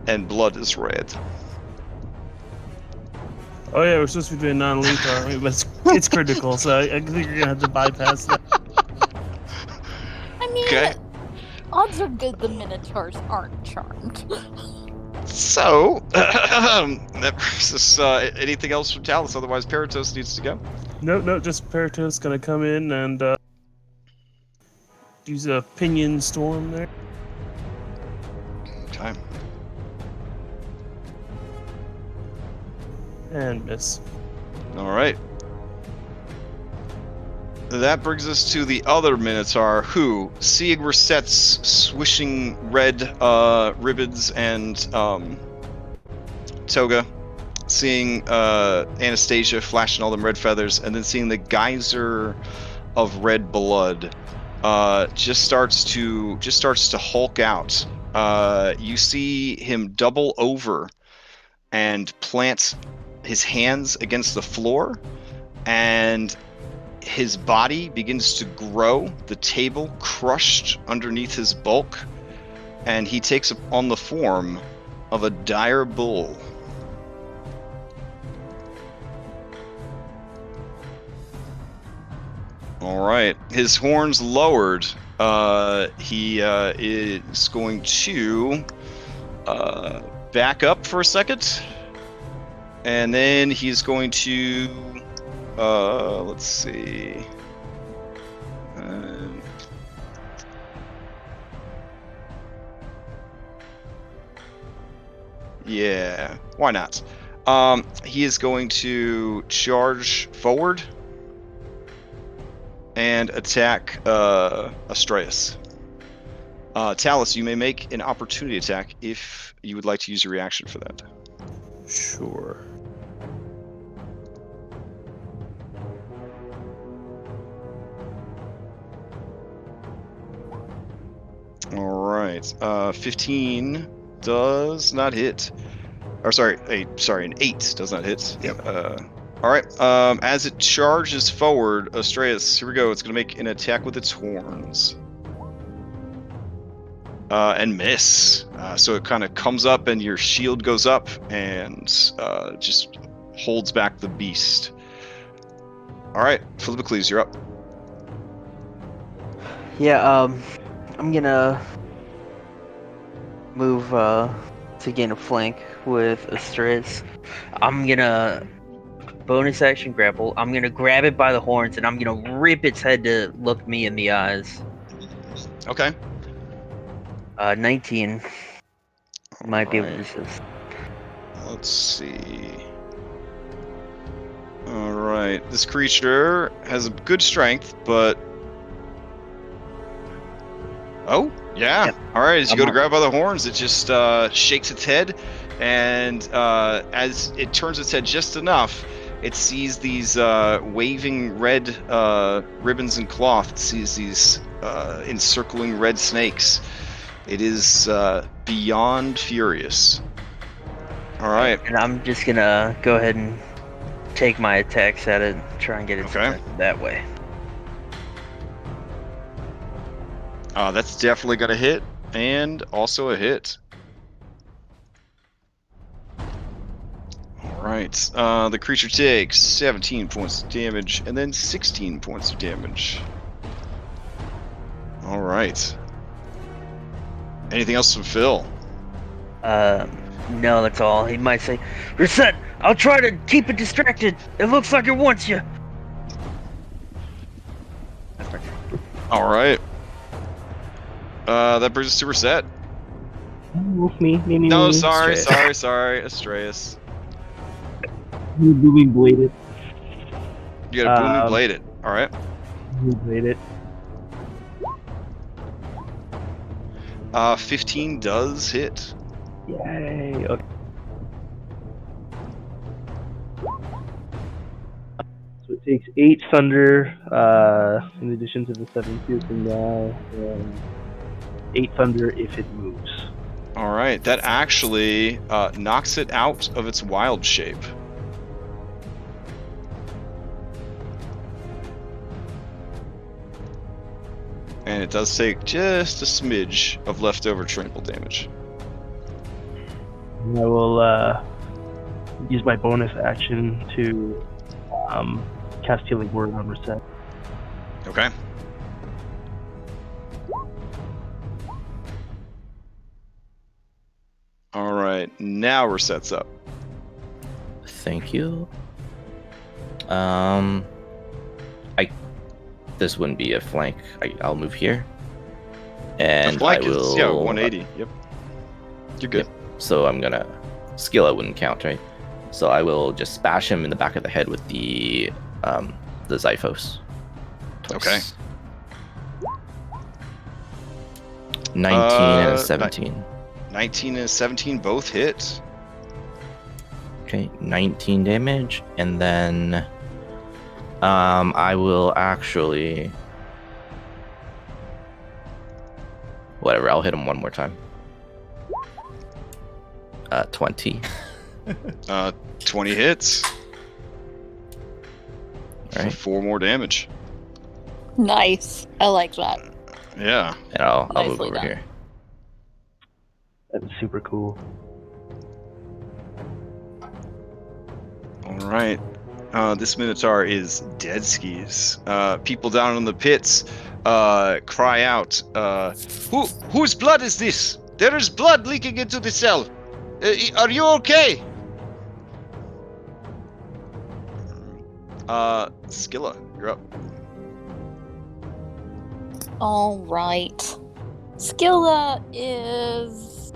And blood is red.
Oh yeah, we're supposed to be doing non-lethal, but it's critical, so I think you're gonna have to bypass that.
I mean,
Okay.
odds are good the Minotaurs aren't charmed.
So, that brings us, anything else from Talus? Otherwise, Paratos needs to go.
No, just Paratos gonna come in and use a pinion storm there.
Okay.
And miss.
All right. That brings us to the other Minotaur, who, seeing Resette's swishing red ribbons and toga, seeing Anastasia flashing all them red feathers, and then seeing the geyser of red blood, just starts to hulk out. You see him double over and plant his hands against the floor, and his body begins to grow, the table crushed underneath his bulk, and he takes on the form of a dire bull. All right, his horns lowered. He is going to back up for a second, and then he's going to let's see. Yeah, why not? He is going to charge forward and attack Astraeus. Talus, you may make an opportunity attack if you would like to use your reaction for that.
Sure.
All right. 15 does not hit. Or sorry, an 8 does not hit.
Yep.
All right. As it charges forward, Astraeus, here we go. It's going to make an attack with its horns. And miss. So it kind of comes up, and your shield goes up, and just holds back the beast. All right, Philippocles, you're up.
Yeah, I'm gonna move to gain a flank with Astraeus. I'm gonna bonus action grapple. I'm gonna grab it by the horns and I'm gonna rip its head to look me in the eyes.
Okay.
19. Might be able to
Alright.
resist.
Let's see. Alright. This creature has a good strength, but... Oh, yeah.
Yep.
Alright, as you
I'm
go to
on.
grab by the horns, it just shakes its head, and as it turns its head just enough, it sees these waving red ribbons and cloth. It sees these encircling red snakes. It is beyond furious. Alright.
And I'm just gonna go ahead and take my attacks at it, try and get its
Okay.
attention that way.
That's definitely gonna hit, and also a hit. Alright, the creature takes 17 points of damage, and then 16 points of damage. Alright. Anything else from Phil?
No, that's all. He might say, "Reset! I'll try to keep it distracted. It looks like it wants you."
Alright. That brings us to Reset.
Me.
No, sorry,
Astreus.
Astreus.
Booming bladed.
You got a booming bladed. Alright.
Bladed.
15 does hit.
Yay. Okay. So it takes 8 thunder, in addition to the 7 piercing now, and 8 thunder if it moves.
Alright, that actually knocks it out of its wild shape. And it does take just a smidge of leftover trample damage.
And I will use my bonus action to cast Healing Word on Reset.
Okay. Alright, now Reset's up.
Thank you. This wouldn't be a flank. I'll move here, and
The flank
I will.
is, yeah, 180. Yep. You're good.
So I'm gonna skill. It wouldn't count, right? So I will just bash him in the back of the head with the Xiphos.
Okay.
19 and a 17.
19 and 17 both hit.
Okay, 19 damage, and then I will actually whatever. I'll hit him one more time. 20.
20 hits.
All right,
4 more damage.
Nice. I like that.
Yeah.
and I'll move
Nicely
over
done.
here.
That's super cool.
All right. This Minotaur is dead skis. People down in the pits cry out, whose blood is this? There is blood leaking into the cell. Are you okay? Skilla, you're up.
All right. Skilla is,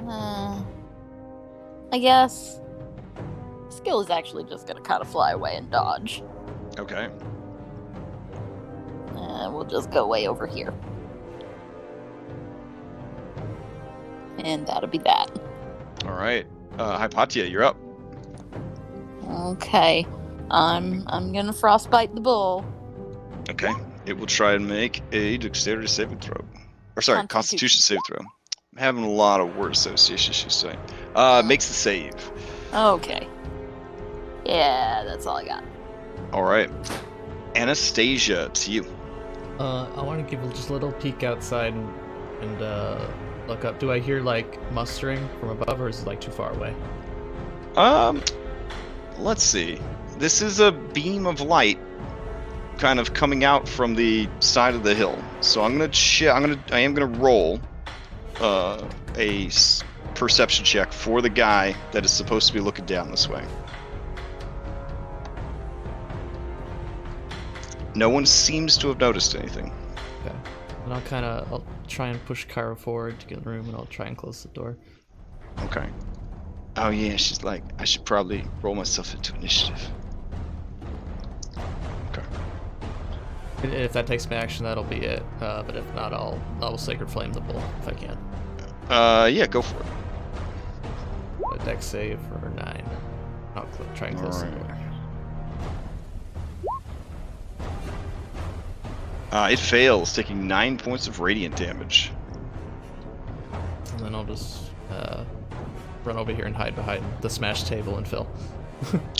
I guess. Skill is actually just gonna kind of fly away and dodge.
Okay.
We'll just go way over here. And that'll be that.
All right. Hypatia, you're up.
Okay. I'm gonna frostbite the bull.
Okay. It will try and make a dexterity saving throw. Or sorry, constitution saving throw. I'm having a lot of word association issues today. Makes the save.
Okay. Yeah, that's all I got.
All right. Anastasia, to you.
I want to give just a little peek outside and look up. Do I hear like mustering from above, or is it like too far away?
Let's see. This is a beam of light, kind of coming out from the side of the hill. So I am gonna roll a perception check for the guy that is supposed to be looking down this way. No one seems to have noticed anything.
Okay. And I'll try and push Kyra forward to get in the room, and I'll try and close the door.
Okay. Oh yeah, she's like, I should probably roll myself into initiative. Okay.
And if that takes my action, that'll be it. But if not, I'll Sacred Flame the bull if I can.
Yeah, go for it.
A dex save for 9. I'll try and close the door.
It fails, taking 9 points of radiant damage.
And then I'll just run over here and hide behind the smashed table and Phil.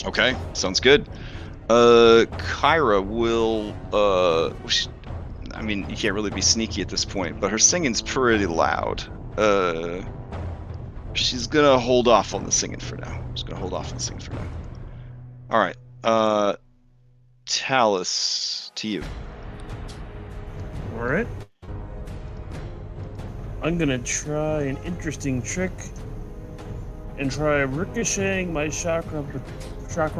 Okay, sounds good. Kyra will, I mean, you can't really be sneaky at this point, but her singing's pretty loud. She's gonna hold off on the singing for now. Alright, Talus, to you.
Alright. I'm gonna try an interesting trick and try ricocheting my chakra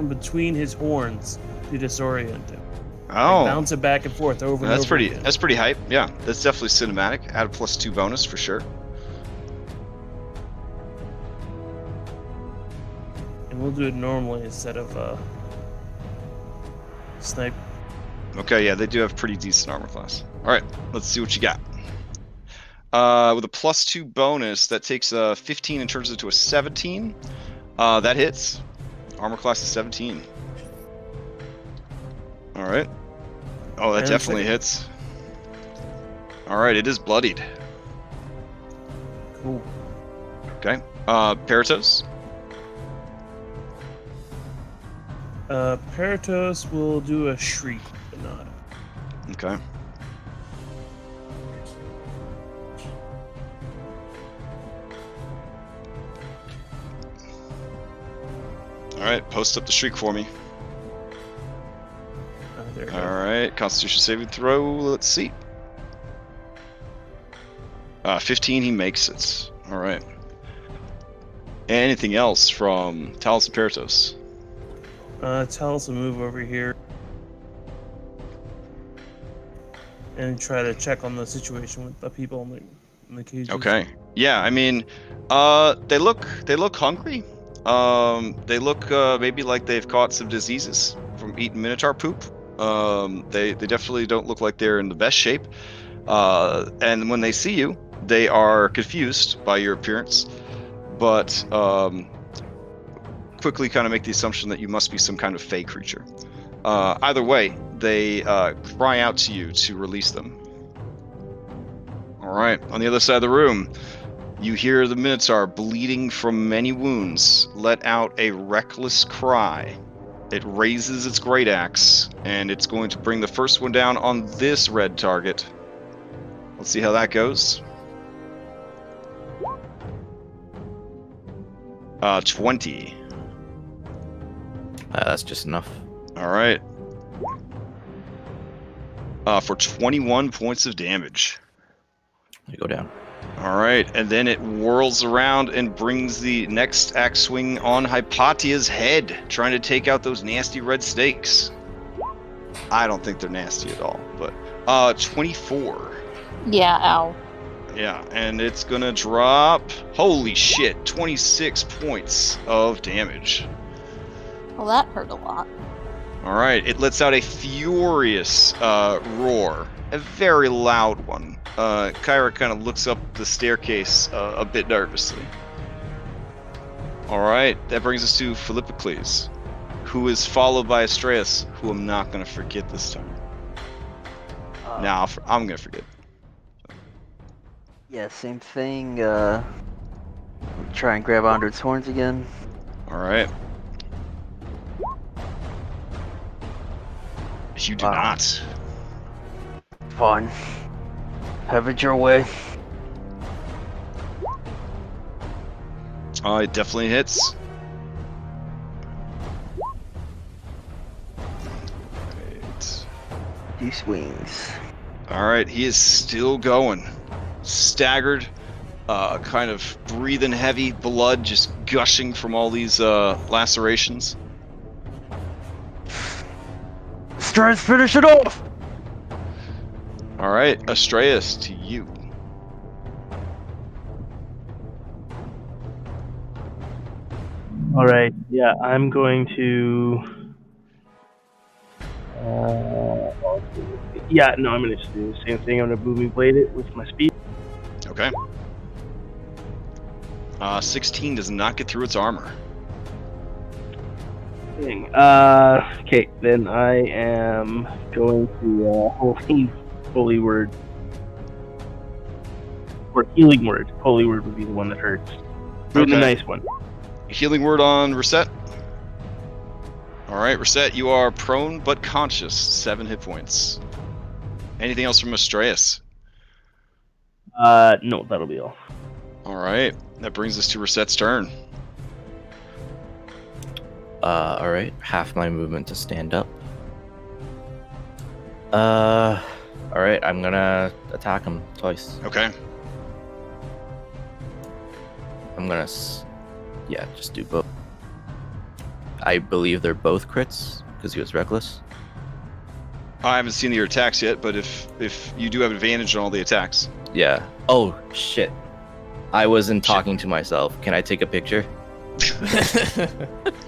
between his horns to disorient him.
Oh,
Like bounce it back and forth over and over again.
That's pretty hype. Yeah, that's definitely cinematic. Add a +2 bonus for sure.
And we'll do it normally instead of snipe.
Okay, yeah, they do have pretty decent armor class. All right, let's see what you got. With a +2 bonus, that takes a 15 and turns it into a 17. That hits. Armor class is 17. All right. Oh, that definitely hits. All right, it is bloodied.
Cool.
Okay. Paratos.
Paratos will do a shriek, but not.
Okay. Alright, post up the shriek for me.
There we go.
Alright, Constitution saving throw, let's see. 15, he makes it. Alright. Anything else from Talus and Paratos?
Talus will move over here and try to check on the situation with the people in the cages.
Okay. Yeah, I mean, they look hungry. They look maybe like they've caught some diseases from eating Minotaur poop. They definitely don't look like they're in the best shape. And when they see you, they are confused by your appearance, but quickly kind of make the assumption that you must be some kind of fey creature. Either way, they cry out to you to release them. All right, on the other side of the room, you hear the Minotaur, bleeding from many wounds, let out a reckless cry. It raises its great axe, and it's going to bring the first one down on this red target. Let's see how that goes. 20.
That's just enough.
All right. For 21 points of damage.
You go down.
All right, and then it whirls around and brings the next axe swing on Hypatia's head, trying to take out those nasty red snakes. I don't think they're nasty at all, but 24.
Yeah, ow.
Yeah, and it's gonna drop, holy shit, 26 points of damage.
Well, that hurt a lot.
All right, it lets out a furious roar, a very loud one. Kyra kind of looks up the staircase a bit nervously. All right, that brings us to Philippocles, who is followed by Astreus, who I'm not going to forget this time. I'm going to forget.
Yeah, same thing. Try and grab onto its horns again.
All right. You do not.
Fine. Have it your way.
It definitely hits. Right.
2 swings.
Alright, he is still going. Staggered, kind of breathing heavy, blood just gushing from all these lacerations.
Astras, finish it off!
All right, Astraeus, to you.
All right. Yeah, I'm going to. I'm gonna just do the same thing. I'm gonna booming blade it with my speed.
Okay. 16 does not get through its armor.
Dang. Okay, then I am going to holy word or healing word. Holy word would be the one that hurts. Do the nice one.
Healing word on Reset. All right, Reset, you are prone but conscious. 7 hit points. Anything else from Astraeus?
No, that'll be all.
All right, that brings us to Reset's turn.
All right, half my movement to stand up. All right, I'm gonna attack him twice.
Okay.
I'm gonna, just do both. I believe they're both crits because he was reckless.
I haven't seen your attacks yet, but if you do have advantage on all the attacks.
Yeah. Oh shit! I wasn't talking to myself. Can I take a picture?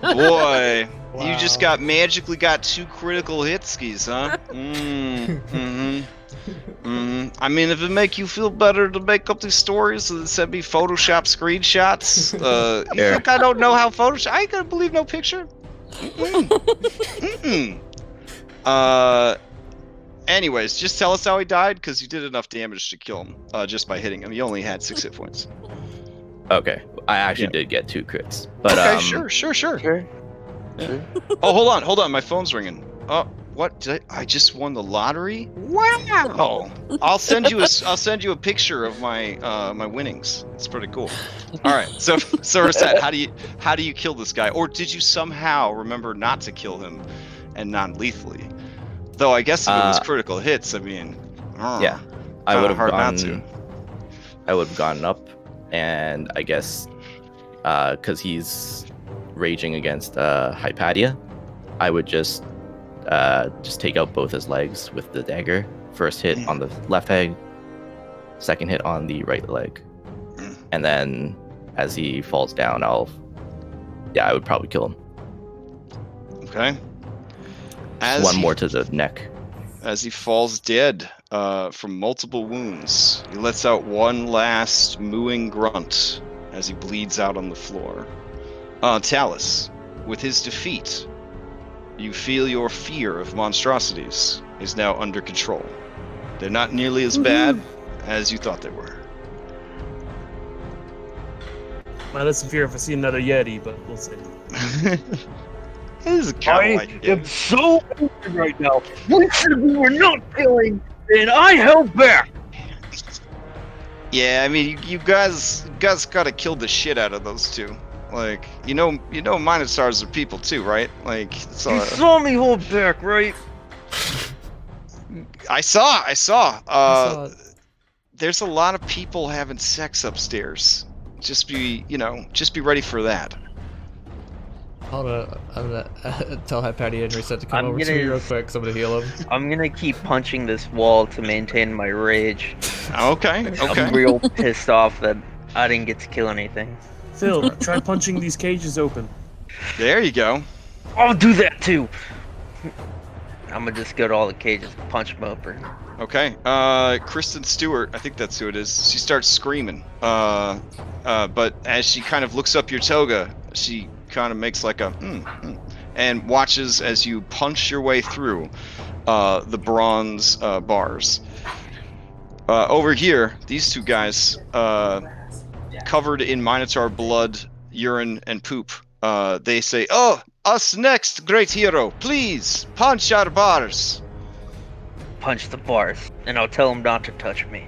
Boy,
Wow.
you just magically got 2 critical hit skis, huh? I mean, if it make you feel better to make up these stories and send me Photoshop screenshots, you think I don't know how Photoshop? I ain't gonna believe no picture. Anyways, just tell us how he died, because you did enough damage to kill him just by hitting him. You only had 6 hit points.
Okay, I actually did get 2 crits, but
okay, sure. Yeah. Oh, hold on, my phone's ringing. Oh, what? I just won the lottery? Wow! I'll send you a picture of my my winnings. It's pretty cool. All right, so Reset, how do you kill this guy, or did you somehow remember not to kill him and non-lethally? Though I guess if it was critical hits, I mean,
yeah, I would have
hard
gone.
not to.
I would have gone up, and I guess because he's raging against Hypatia, I would just take out both his legs with the dagger. First hit on the left leg, second hit on the right leg, and then as he falls down, I would probably kill him.
Okay.
One more to the neck.
As he falls dead from multiple wounds, he lets out one last mooing grunt as he bleeds out on the floor. Talus, with his defeat, you feel your fear of monstrosities is now under control. They're not nearly as bad as you thought they were.
Might have some fear if I see another Yeti, but we'll see.
This is kind of like
am so angry right now. We said we were not killing, and I held back.
Yeah, I mean, you guys gotta kill the shit out of those two. Like, you know, Minotaurs are people too, right? Like, so,
You saw me hold back, right?
I saw.
I saw it.
There's a lot of people having sex upstairs. Just be ready for that.
Hold on, I'm gonna tell Hypatia and Reset to come
I'm
over to me real quick, so I'm gonna heal him.
I'm gonna keep punching this wall to maintain my rage.
Okay.
I'm real pissed off that I didn't get to kill anything.
Phil, try punching these cages open.
There you go.
I'll do that too. I'm gonna just go to all the cages and punch them open.
Okay. Kristen Stewart, I think that's who it is. She starts screaming. But as she kind of looks up your toga, she kind of makes like a and watches as you punch your way through the bronze bars. Over here, these two guys, covered in Minotaur blood, urine, and poop, they say, "Oh, us next, great hero. Please, punch our bars."
Punch the bars, and I'll tell them not to touch me.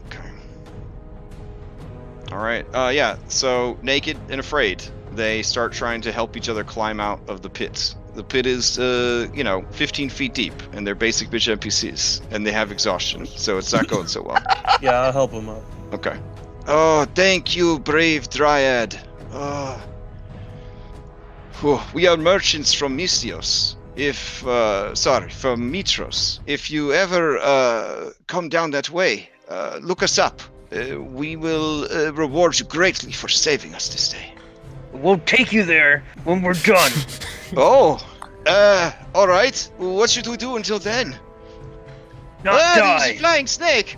Okay. All right. Yeah. So naked and afraid, they start trying to help each other climb out of the pit. The pit is, 15 feet deep, and they're basic bitch NPCs, and they have exhaustion, so it's not going so well.
Yeah, I'll help him up.
Okay. Oh, thank you, brave Dryad. We are merchants from Mystios. from Mitros. If you ever come down that way, look us up. We will reward you greatly for saving us this day.
We'll take you there when we're done.
Oh, all right. What should we do until then?
Not
There's
die.
a flying snake.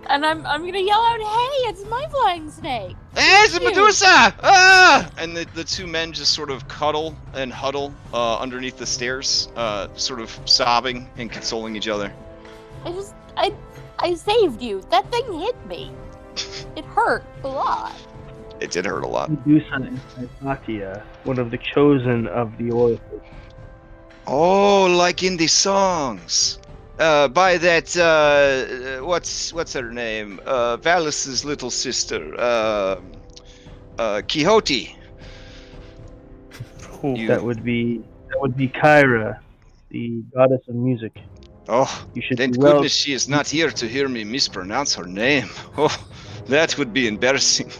And I'm gonna yell out, "Hey, it's my flying snake!"
Hey, it's a Medusa! Ah! And the two men just sort of cuddle and huddle underneath the stairs, sort of sobbing and consoling each other.
I saved you. That thing hit me. It hurt a lot.
It did hurt a lot.
Medusa and Hypatia, one of the chosen of the Odyssey.
Oh, like in the songs. By that, what's her name? Valus's little sister, Quixote.
That would be Kyra, the goddess of music.
Oh, thank goodness she is not here to hear me mispronounce her name. Oh, that would be embarrassing.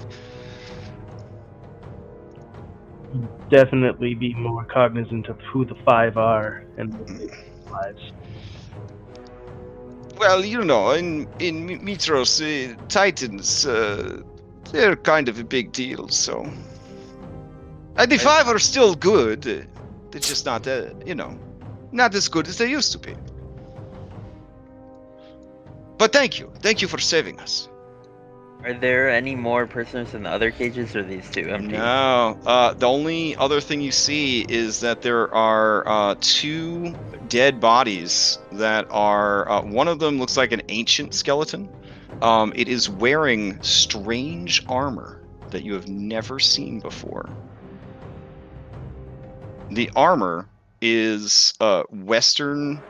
Definitely be more cognizant of who the five are and what they lives.
Well, you know, in Mitros, Titans, they're kind of a big deal, so... And the five are still good. They're just not, not as good as they used to be. But thank you. Thank you for saving us.
Are there any more prisoners in the other cages, or are these two empty?
No. The only other thing you see is that there are two dead bodies that are... one of them looks like an ancient skeleton. It is wearing strange armor that you have never seen before. The armor is Western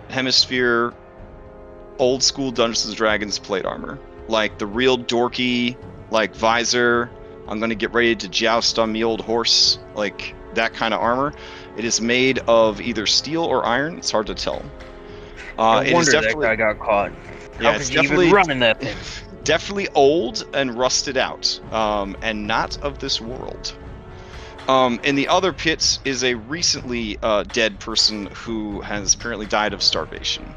Hemisphere old school Dungeons and Dragons plate armor. Like the real dorky, like visor, I'm gonna get ready to joust on me old horse, like that kind of armor. It is made of either steel or iron, it's hard to tell.
No wonder that guy got caught.
Yeah,
How
it's
could you
definitely
even run in that thing?
Definitely old and rusted out, and not of this world. In the other pits is a recently dead person who has apparently died of starvation.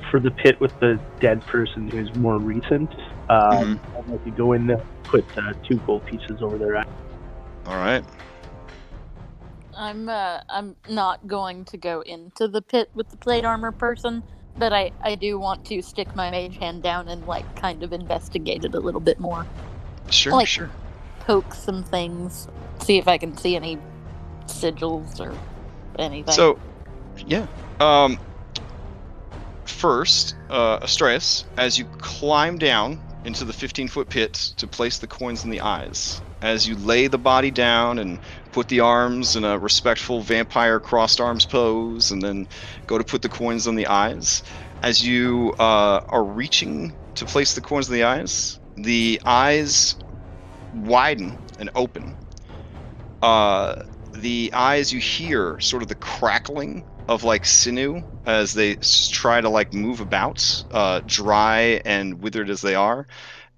For the pit with the dead person who's more recent, I'd like to go in there, put 2 gold pieces over their eye.
All right.
I'm not going to go into the pit with the plate armor person, but I do want to stick my mage hand down and like kind of investigate it a little bit more.
Sure.
Poke some things, see if I can see any sigils or anything.
So, yeah. First, Astraeus, as you climb down into the 15-foot pit to place the coins in the eyes, as you lay the body down and put the arms in a respectful vampire crossed arms pose, and then go to put the coins on the eyes, as you are reaching to place the coins in the eyes widen and open. The eyes, you hear sort of the crackling of like sinew as they try to like move about, dry and withered as they are,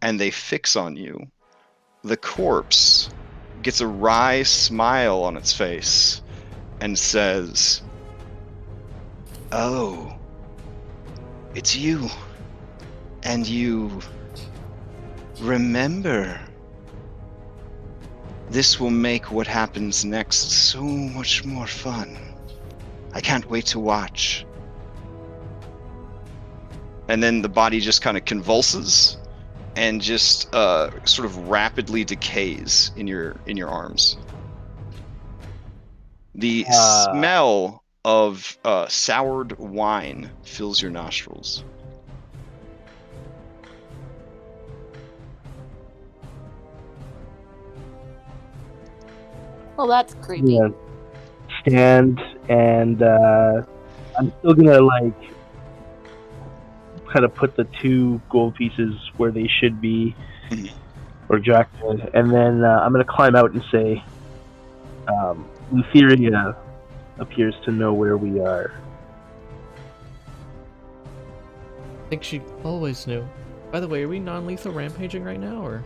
and they fix on you. The corpse gets a wry smile on its face and says, "Oh, it's you. And you remember. This will make what happens next so much more fun. I can't wait to watch." And then the body just kind of convulses and just sort of rapidly decays in your arms. The smell of soured wine fills your nostrils.
Well, that's creepy.
Yeah. Stand and I'm still gonna like kind of put the 2 gold pieces where they should be, or Jackson, and then I'm gonna climb out and say, Euria appears to know where we are.
I think she always knew. By the way, are we non-lethal rampaging right now, or?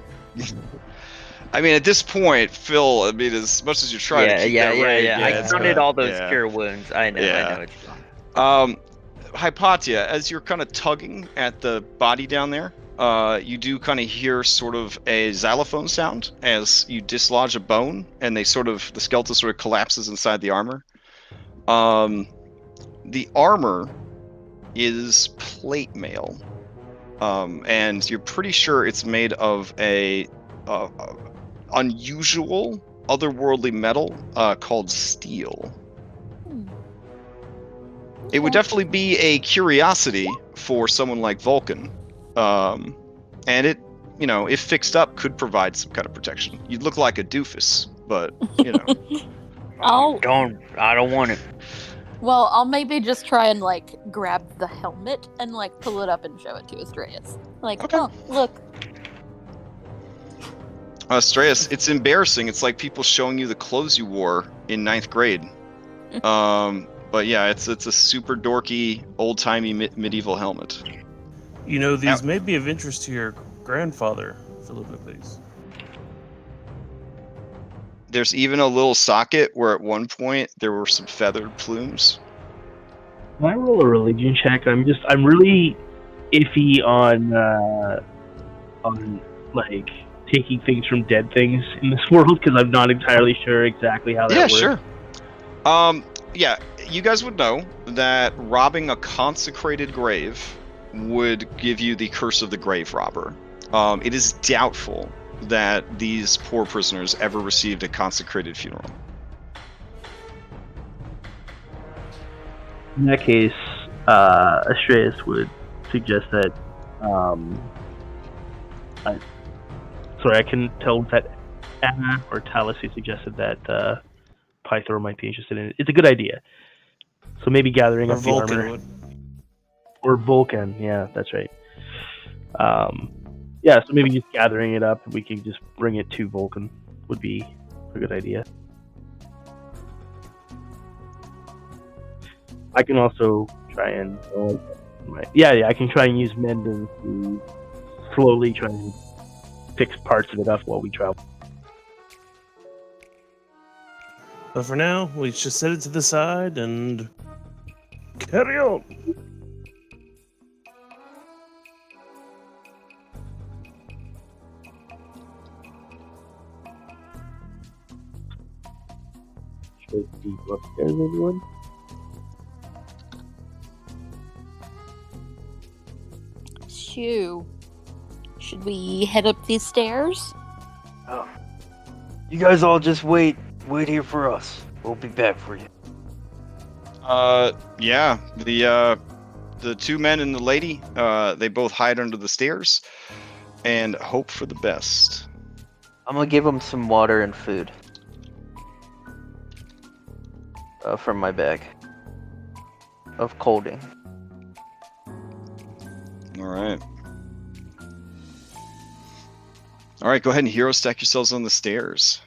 I mean, at this point, Phil, I mean, as much as you're trying to keep that rage,
I counted all those cure wounds. I know what you're doing.
Hypatia, as you're kind of tugging at the body down there, you do kind of hear sort of a xylophone sound as you dislodge a bone, and the skeleton sort of collapses inside the armor. The armor is plate mail, and you're pretty sure it's made of a unusual, otherworldly metal called steel. It would definitely be a curiosity for someone like Vulcan, and it, if fixed up, could provide some kind of protection. You'd look like a doofus, but
I
don't want it.
Well, I'll maybe just try and grab the helmet and pull it up and show it to Astraeus.
Okay.
Oh, look.
Astraeus, it's embarrassing. It's like people showing you the clothes you wore in 9th grade. But yeah, it's a super dorky, old-timey medieval helmet.
These may be of interest to your grandfather, Philippicles.
There's even a little socket where at one point there were some feathered plumes.
Can I roll a religion check? I'm really iffy on taking things from dead things in this world, because I'm not entirely sure exactly how that works.
Yeah, sure. Yeah, you guys would know that robbing a consecrated grave would give you the curse of the grave robber. It is doubtful that these poor prisoners ever received a consecrated funeral.
In that case, Astraeus would suggest that I couldn't tell that Anna or Talus suggested that Pythor might be interested in it. It's a good idea. So maybe gathering up the armor. Or Vulcan, yeah, that's right. So maybe just gathering it up, we can just bring it to Vulcan would be a good idea. I can also try and I can try and use mending to slowly try and fix parts of it up while we travel.
But for now, we just set it to the side and carry on.
Should we go upstairs, everyone?
Shoo. Should we head up these stairs?
Oh. You guys all just wait here for us. We'll be back for you.
Yeah. The two men and the lady, they both hide under the stairs and hope for the best.
I'm gonna give them some water and food. From my bag. Of colding.
Alright. Alright, go ahead and hero stack yourselves on the stairs.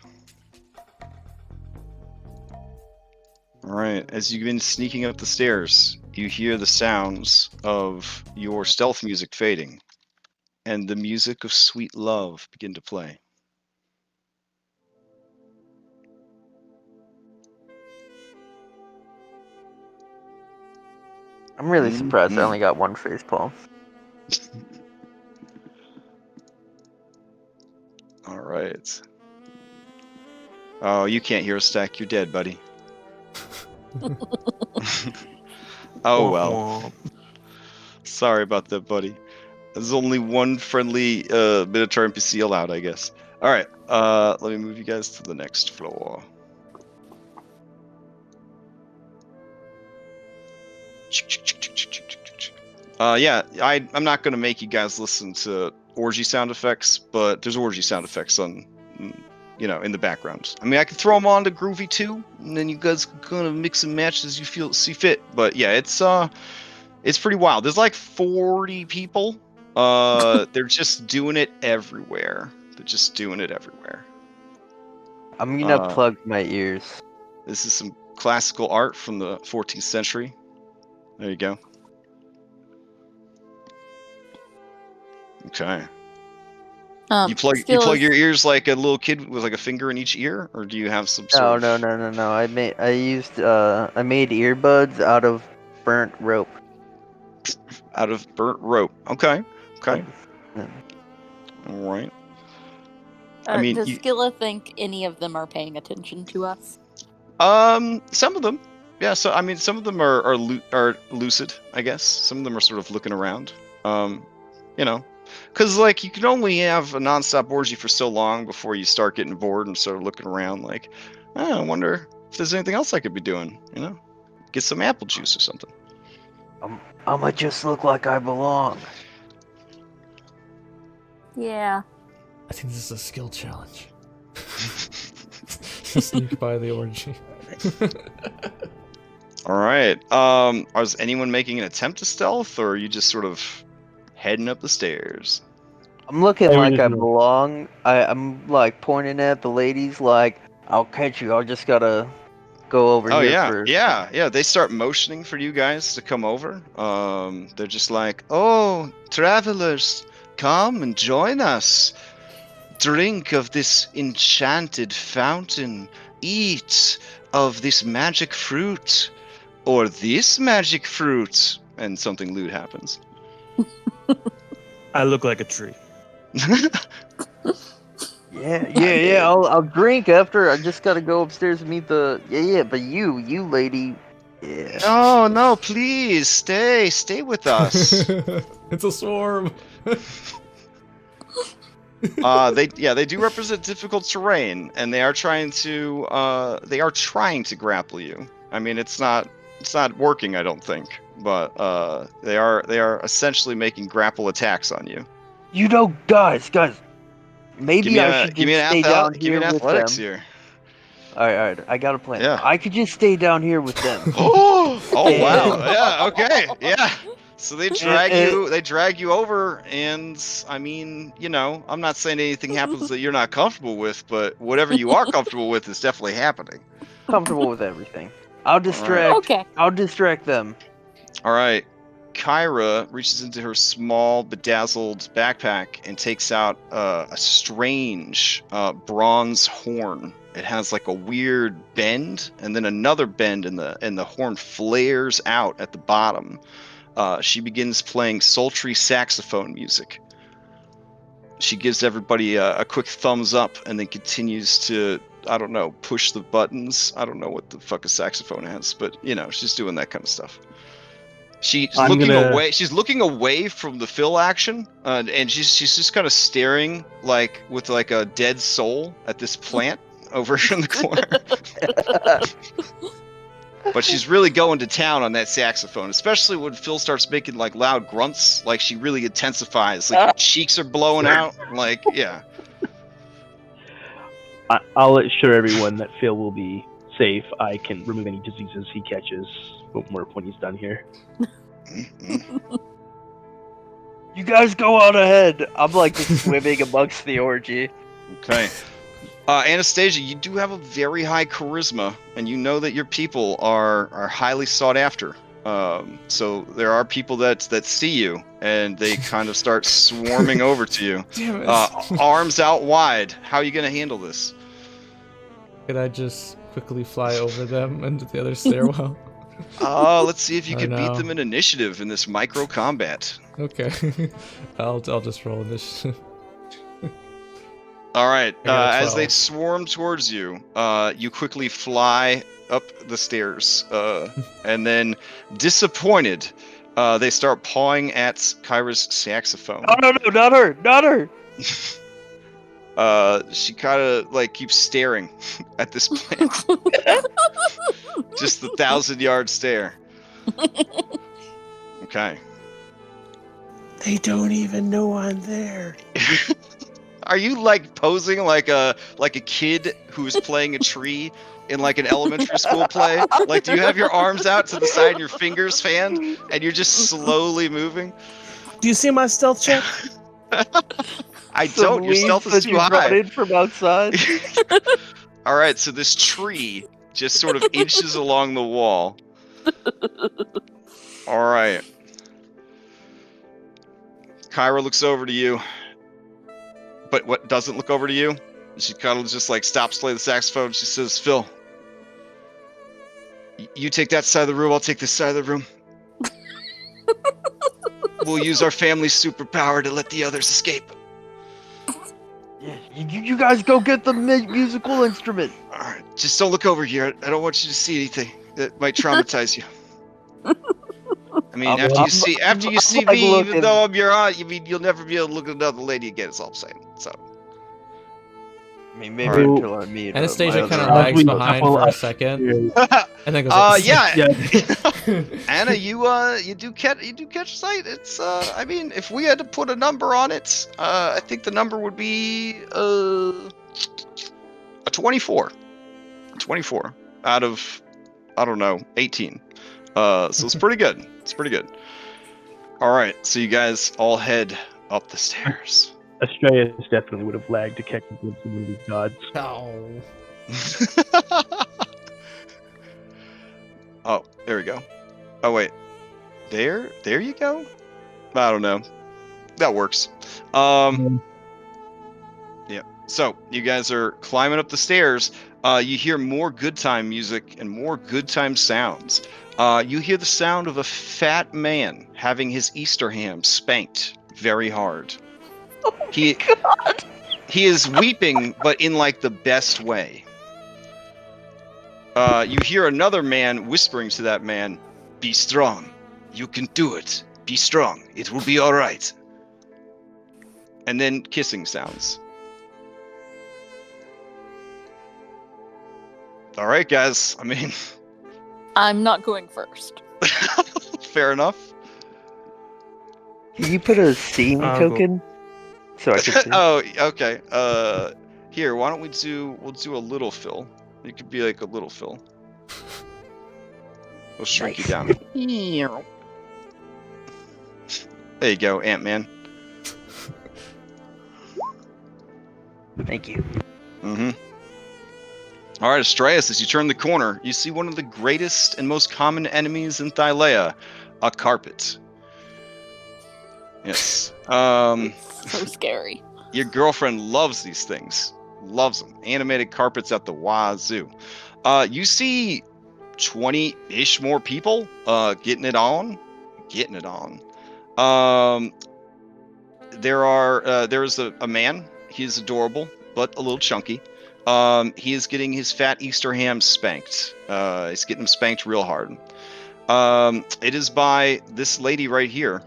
Alright, as you begin sneaking up the stairs, you hear the sounds of your stealth music fading, and the music of sweet love begin to play.
I'm really surprised I only got one facepalm.
Alright. Oh, you can't hero stack, you're dead, buddy. Oh well. Sorry about that, buddy. There's only one friendly Minotaur NPC allowed, I guess. Alright, let me move you guys to the next floor. Yeah, I'm not going to make you guys listen to orgy sound effects, but there's orgy sound effects on, in the background. I mean, I can throw them on to Groovy too, and then you guys can kind of mix and match as you see fit. But yeah, it's pretty wild. There's like 40 people. They're just doing it everywhere.
I'm gonna plug my ears.
This is some classical art from the 14th century. There you go. Okay. You
Skill
plug
is-
your ears like a little kid with like a finger in each ear, or do you have some sort
No,
of...
no. I made earbuds out of burnt rope.
Out of burnt rope. Okay. Okay.
Yeah.
All right. I mean,
does Skilla think any of them are paying attention to us?
some of them. Yeah. So I mean, some of them are lucid. I guess some of them are sort of looking around. You know, because like you can only have a nonstop orgy for so long before you start getting bored and start looking around. Like, I wonder if there's anything else I could be doing. You know, get some apple juice or something.
I'ma just look like I belong.
Yeah.
I think this is a skill challenge. Sneak by the orgy.
All right. Is anyone making an attempt to stealth, or are you just sort of heading up the stairs?
I'm looking
Hey, we
like
just
I
know.
belong. I'm like pointing at the ladies like, I'll catch you. I just gotta go over
Oh
here
yeah,
first.
yeah. They start motioning for you guys to come over. They're just like, "Oh, travelers, come and join us. Drink of this enchanted fountain. Eat of this magic fruit, or this magic fruit." And something lewd happens.
I look like a tree.
Yeah. I'll drink after. I just gotta go upstairs and meet the. Yeah. But you lady. Yeah.
No, please stay with us.
It's a swarm.
They do represent difficult terrain, and they are trying to grapple you. I mean, it's not working, I don't think, but they are essentially making grapple attacks on you.
You know, guys. Maybe I should just stay down
Give me
here
an
with
athletics
them.
here.
All right. I got a plan.
Yeah.
I could just stay down here with them.
Oh wow.
And-
Yeah. Okay. Yeah. So they drag
and-
you over, and I mean, you know, I'm not saying anything happens that you're not comfortable with, but whatever you are comfortable with is definitely happening.
Comfortable with everything. I'll distract.
Okay.
I'll distract them.
All right. Kyra reaches into her small, bedazzled backpack and takes out a strange bronze horn. It has like a weird bend, and then another bend, and the horn flares out at the bottom. She begins playing sultry saxophone music. She gives everybody a quick thumbs up, and then continues to, I don't know, push the buttons. I don't know what the fuck a saxophone has, but you know, she's doing that kind of stuff. She's looking away from the fill action, and she's just kind of staring like with like a dead soul at this plant over in the corner. But she's really going to town on that saxophone, especially when Phil starts making like loud grunts. Like she really intensifies. Like her cheeks are blowing out. Like yeah.
I'll assure everyone that Phil will be safe. I can remove any diseases he catches when he's done here.
You guys go on ahead. I'm like just swimming amongst the orgy.
Okay. Anastasia, you do have a very high charisma, and you know that your people are highly sought after. So there are people that see you, and they kind of start swarming over to you.
Damn it.
Arms out wide. How are you going to handle this?
Could I just quickly fly over them into the other stairwell?
Let's see if you
Oh,
can beat
no.
them in initiative in this micro combat.
Okay. I'll just roll initiative.
All right.
I got a
As they
12.
swarm towards you, you quickly fly up the stairs, and then, disappointed, they start pawing at Kyra's saxophone.
Oh no, not her.
She kind of like keeps staring at this plant. Just the 1,000-yard stare. Okay.
They don't even know I'm there.
Are you like posing like a kid who's playing a tree in like an elementary school play? Like, do you have your arms out to the side and your fingers fanned, and you're just slowly moving?
Do you see my stealth check?
I don't. Your stealth is too
brought
high.
in from outside.
All right, so this tree just sort of inches along the wall. All right. Kyra looks over to you, but what doesn't look over to you? She kind of just like stops playing the saxophone. She says, "Phil, you take that side of the room. I'll take this side of the room. We'll use our family superpower to let the others escape."
Yeah, you guys go get the musical instrument.
All right, just don't look over here. I don't want you to see anything that might traumatize you. I mean, after you see
like
me,
looking.
even though I'm your aunt, you mean you'll never be able to look at another lady again. Is all I'm saying. So.
I mean, maybe
Right.
until I meet
Anastasia kind of
other-
lags behind for a second, and then goes.
Yeah.
Yeah.
Anna, you do catch sight. It's I mean, if we had to put a number on it, I think the number would be a 24. 24 out of, I don't know, 18. So it's pretty good. It's pretty good. All right, so you guys all head up the stairs.
Australia definitely would have lagged to catch a glimpse of one of these gods.
Oh.
Oh, there we go. Oh wait, there you go. I don't know. That works. Yeah. So you guys are climbing up the stairs. You hear more good time music and more good time sounds. You hear the sound of a fat man having his Easter ham spanked very hard.
Oh my God.
He is weeping, but in like the best way. You hear another man whispering to that man, "Be strong. You can do it. Be strong. It will be all right." And then kissing sounds. All right, guys. I mean,
I'm not going first.
fair enough.
Can you put a steam
I'll
token? So I can see.
Oh, okay. Here, why don't we'll do a little Phil. You could be like a little Phil. We'll shrink you down. There you go, Ant-Man.
Thank you.
Mm-hmm. All right, Astraeus, as you turn the corner, you see one of the greatest and most common enemies in Thylea, a carpet. Yes.
So scary.
Your girlfriend loves these things. Loves them. Animated carpets at the wazoo. You see 20-ish more people getting it on. There's a man. He's adorable, but a little chunky. He is getting his fat Easter ham spanked. He's getting him spanked real hard. It is by this lady right here.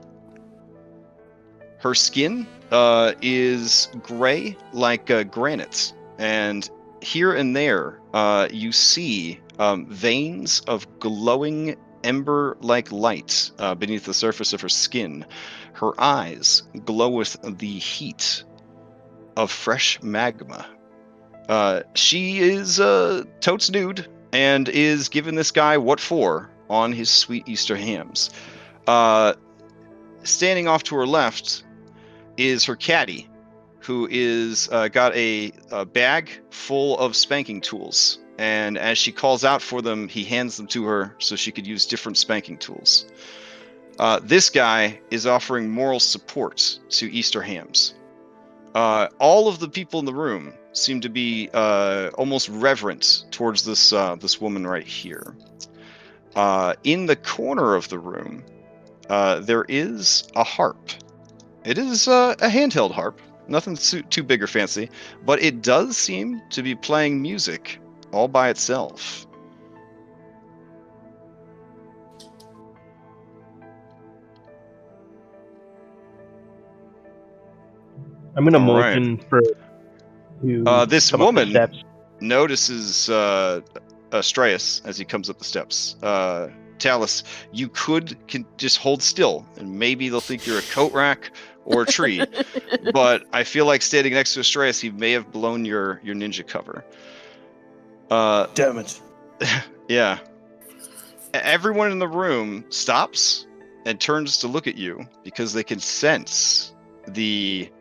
Her skin is gray like granite, and here and there you see veins of glowing ember-like light beneath the surface of her skin. Her eyes glow with the heat of fresh magma. She is totes nude and is giving this guy what for on his sweet Easter hams. Standing off to her left is her caddy, who is got a bag full of spanking tools. And as she calls out for them, he hands them to her so she could use different spanking tools. This guy is offering moral support to Easter hams. All of the people in the room seem to be almost reverent towards this woman right here. In the corner of the room, there is a harp. It is a handheld harp, nothing too big or fancy, but it does seem to be playing music all by itself.
I'm gonna
All right.
motion for to
This
come up the
woman
steps.
notices Astraeus as he comes up the steps. Talus, you can just hold still, and maybe they'll think you're a coat rack or a tree. But I feel like standing next to Astraeus, he may have blown your ninja cover.
Damn it.
Yeah. Everyone in the room stops and turns to look at you because they can sense the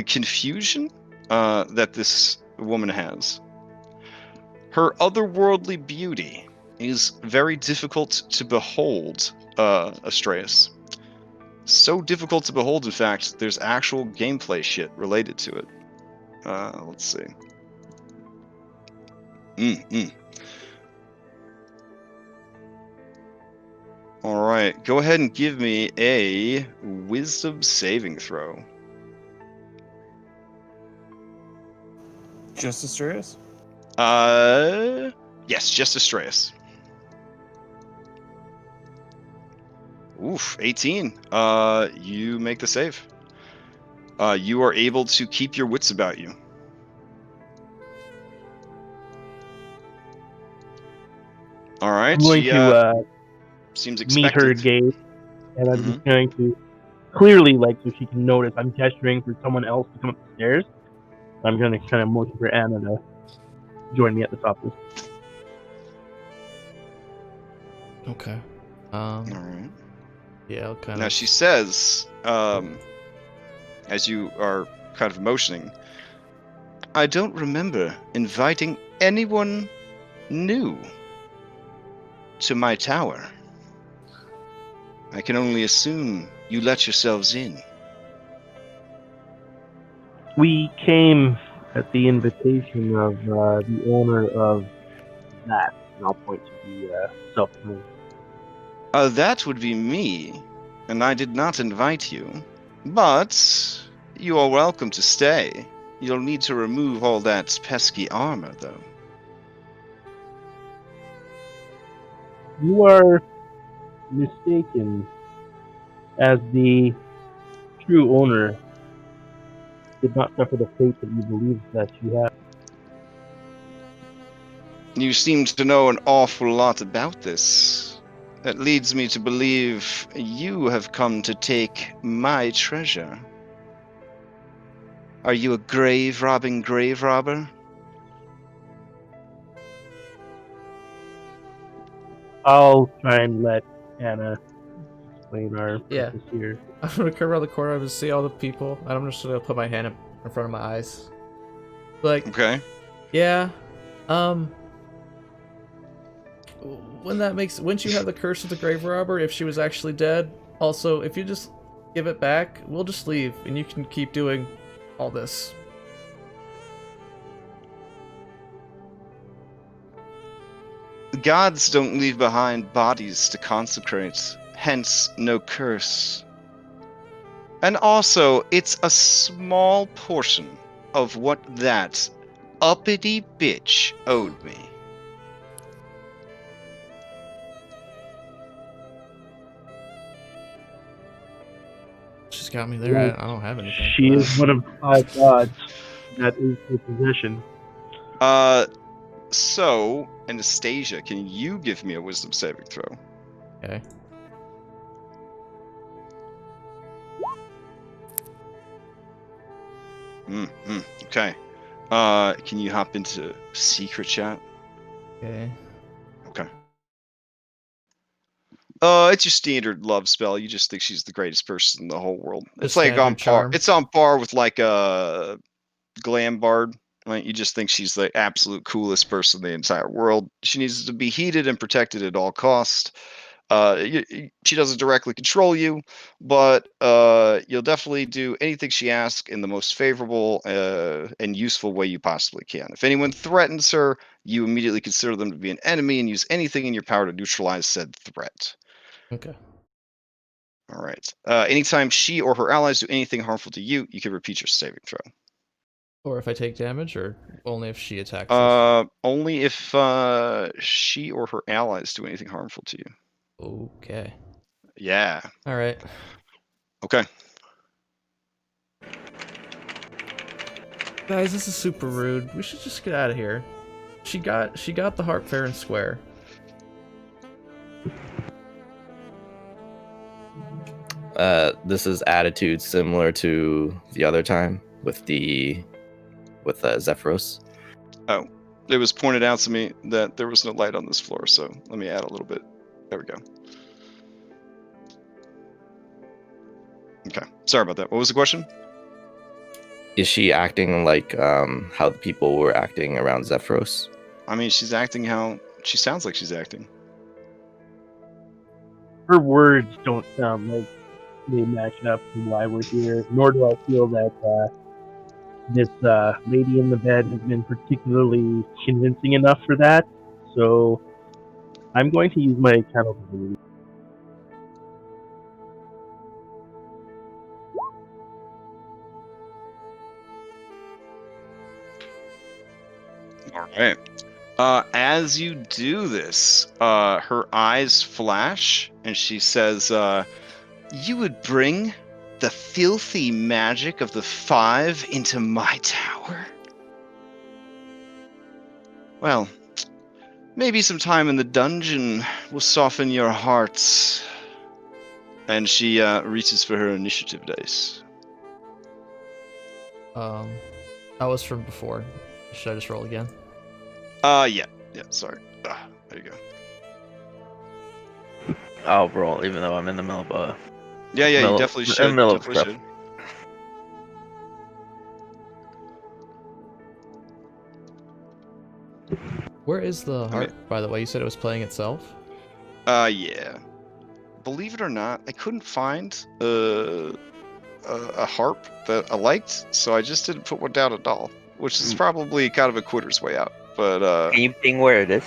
confusion that this woman has. Her otherworldly beauty is very difficult to behold, Astraeus. So difficult to behold, in fact, there's actual gameplay shit related to it. Let's see. Alright, go ahead and give me a wisdom saving throw.
Just Asturias?
Yes, just Asturias. Oof, 18. You make the save. You are able to keep your wits about you. Alright,
I'm going to
seems
meet her
expectant.
gaze, and I'm just going to clearly, like, so she can notice I'm gesturing for someone else to come up the stairs. I'm going to kind of motion for Anna to join me at the top of this.
Okay.
Alright.
Yeah, I'll kind
Now
of...
she says, as you are kind of motioning, I don't remember inviting anyone new to my tower. I can only assume you let yourselves in.
We came at the invitation of the owner of that, and I'll point to the self-move.
That would be me, and I did not invite you. But you are welcome to stay. You'll need to remove all that pesky armor, though.
You are mistaken, as the true owner did not suffer the fate that you believe that you have.
You seem to know an awful lot about this. That leads me to believe you have come to take my treasure. Are you a grave-robbing grave robber?
I'll try and let Anna explain our purpose here.
I'm gonna come around the corner and see all the people, and I'm just gonna put my hand in front of my eyes. Like,
Okay.
yeah, wouldn't you have the curse of the grave robber if she was actually dead? Also, if you just give it back, we'll just leave, and you can keep doing all this.
Gods don't leave behind bodies to consecrate, hence no curse. And also, it's a small portion of what that uppity bitch owed me.
She's got me there. I don't have anything.
She is one of the 5 gods that is her possession.
So, Anastasia, can you give me a wisdom saving throw?
Okay.
Okay. Can you hop into secret chat?
Okay.
Okay. It's your standard love spell. You just think she's the greatest person in the whole world. It's like on par.
Charm.
It's on par with like a glam bard. Right? You just think she's the absolute coolest person in the entire world. She needs to be heated and protected at all costs. She doesn't directly control you, but you'll definitely do anything she asks in the most favorable and useful way you possibly can. If anyone threatens her, you immediately consider them to be an enemy and use anything in your power to neutralize said threat.
Okay.
All right. Anytime she or her allies do anything harmful to you, you can repeat your saving throw.
Or if I take damage, or only if she attacks us?
Only if she or her allies do anything harmful to you.
Okay.
Yeah.
All right.
Okay.
Guys, this is super rude. We should just get out of here. She got the harp fair and square.
This is attitude similar to the other time with Zephyros.
Oh, it was pointed out to me that there was no light on this floor, so let me add a little bit. There we go. Okay, sorry about that. What was the question?
Is she acting like how the people were acting around Zephyros?
I mean, she's acting how she sounds like she's acting.
Her words don't sound like really matching up to why we're here. Nor do I feel that this lady in the bed has been particularly convincing enough for that. So I'm going to use my channel divinity.
All right. As you do this, her eyes flash, and she says, "You would bring the filthy magic of the Five into my tower? Well, maybe some time in the dungeon will soften your hearts." And she reaches for her initiative dice.
That was from before. Should I just roll again?
Yeah, sorry. There you go.
I'll roll, even though I'm in the middle of
Yeah, you definitely should. Definitely should.
Where is the harp, by the way? You said it was playing itself?
Yeah. Believe it or not, I couldn't find a harp that I liked, so I just didn't put one down at all, which is probably kind of a quitter's way out. But
can you ping where it is?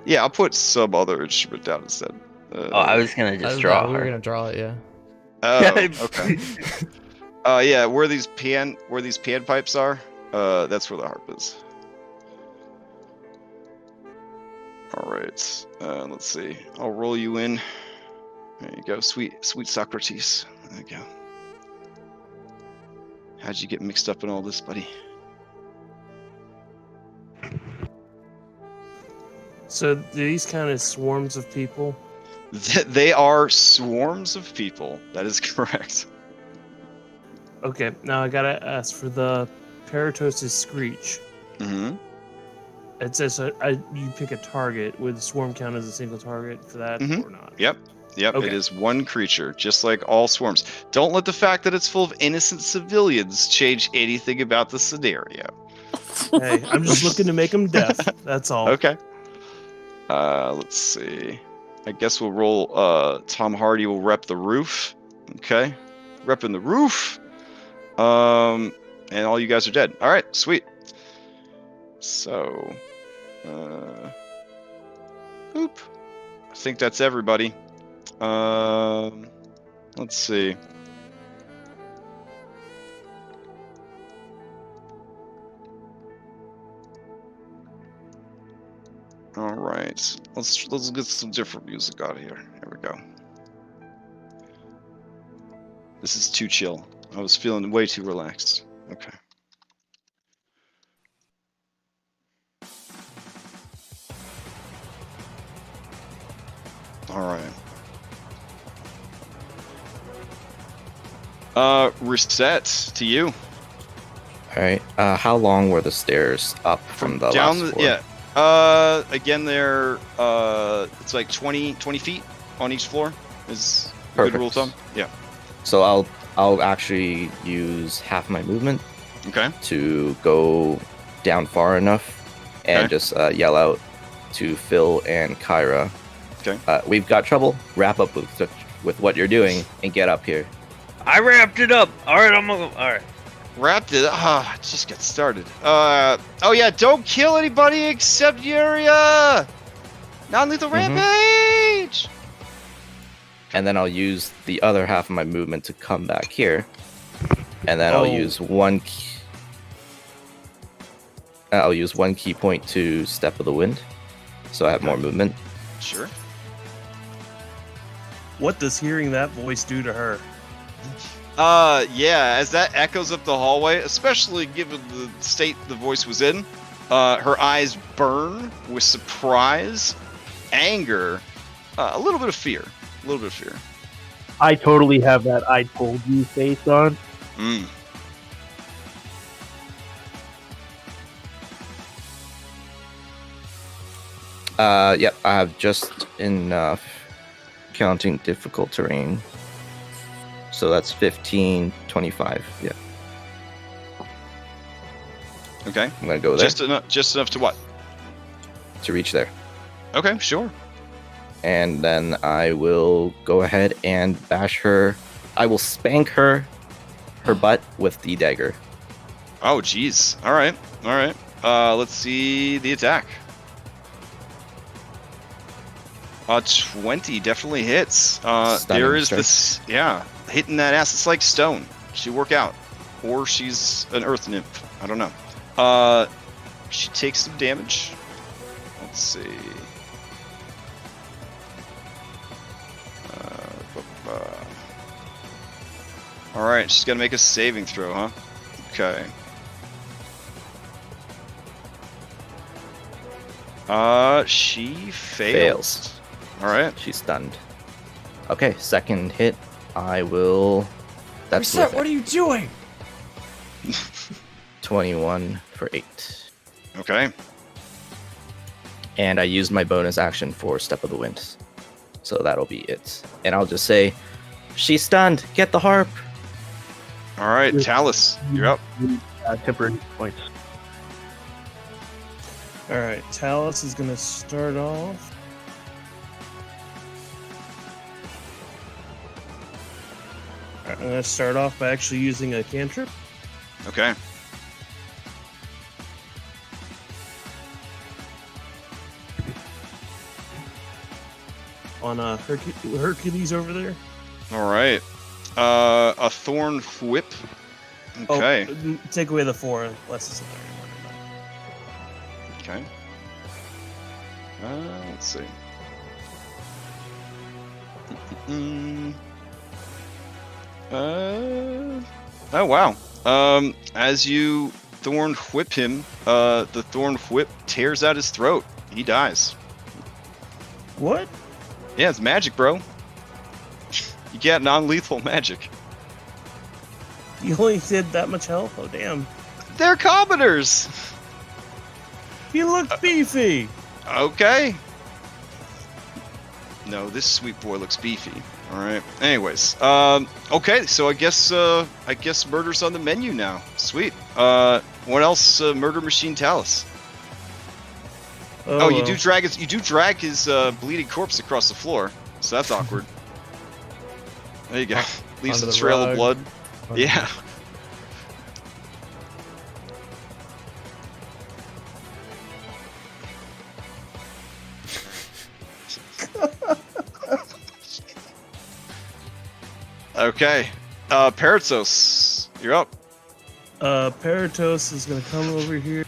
Yeah, I'll put some other instrument down instead.
I was gonna just draw.
We were gonna draw it, yeah.
Oh, okay. Yeah, where these pan pipes are, that's where the harp is. All right. Let's see. I'll roll you in. There you go, sweet Socrates. There you go. How'd you get mixed up in all this, buddy?
So these kind of swarms of people?
They are swarms of people. That is correct.
Okay, now I gotta ask for the Paratosis Screech.
Mm-hmm.
It says you pick a target. Would the swarm count as a single target for that or not?
Yep. Okay. It is one creature, just like all swarms. Don't let the fact that it's full of innocent civilians change anything about the scenario.
Hey, I'm just looking to make them deaf. That's all.
Okay. Let's see. I guess we'll roll. Tom Hardy will rep the roof. Okay. Repping the roof. And all you guys are dead. All right. Sweet. So. Boop. I think that's everybody. Let's see. All right, let's get some different music out of here. Here we go. This is too chill. I was feeling way too relaxed. Okay. All right. Reset to you.
All right. How long were the stairs up from the
down
last floor?
Yeah. Again, they're it's like 20 feet on each floor is a good rule of thumb. Yeah.
So I'll actually use half my movement.
Okay.
To go down far enough and just yell out to Phil and Kyra.
Okay.
We've got trouble. Wrap up with what you're doing and get up here.
I wrapped it up. All right, all right.
Wrapped it. Just get started. Oh yeah, don't kill anybody except Euria. Non-lethal rampage.
And then I'll use the other half of my movement to come back here, and then I'll use one key point to Step of the Wind, so I have more movement.
Sure.
What does hearing that voice do to her?
Yeah, as that echoes up the hallway, especially given the state the voice was in, her eyes burn with surprise, anger, a little bit of fear.
I totally have that I told you face on.
Yep, I have just enough counting difficult terrain. So that's 15, 25, yeah.
Okay.
I'm going to go there.
Just enough to what?
To reach there.
Okay, sure.
And then I will go ahead and bash her I will spank her butt with the dagger.
Oh, jeez. All right. Let's see the attack. 20 definitely hits. There is this, hitting that ass. It's like stone. She work out, or she's an earth nymph. I don't know. She takes some damage. Let's see. All right, she's gonna make a saving throw, huh? Okay. She fails. All right.
She's stunned. Okay, second hit. I will. That's
Reset, what are you doing?
21 for 8.
Okay.
And I used my bonus action for Step of the Wind. So that'll be it. And I'll just say, she's stunned. Get the harp.
All right, Talus, you're up.
Temporary points.
All right, Talus is gonna start off. I'm gonna start off by actually using a cantrip.
Okay.
On Hercules over there.
All right. A thorn whip. Okay.
Oh, take away the 4. Less is
Okay. Let's see. Oh wow. As you thorn whip him, the thorn whip tears out his throat. He dies.
What?
Yeah, it's magic, bro. You get non-lethal magic.
You only did that much health? Oh damn.
They're commoners.
He looked beefy.
Okay. No, this sweet boy looks beefy. All right. Anyways, okay. So I guess murder's on the menu now. Sweet. What else? Murder Machine Talus. Oh, you do drag his bleeding corpse across the floor. So that's awkward. There you go. Leaves a trail of blood. Yeah. Okay. Paratos, you're up.
Paratos is gonna come over here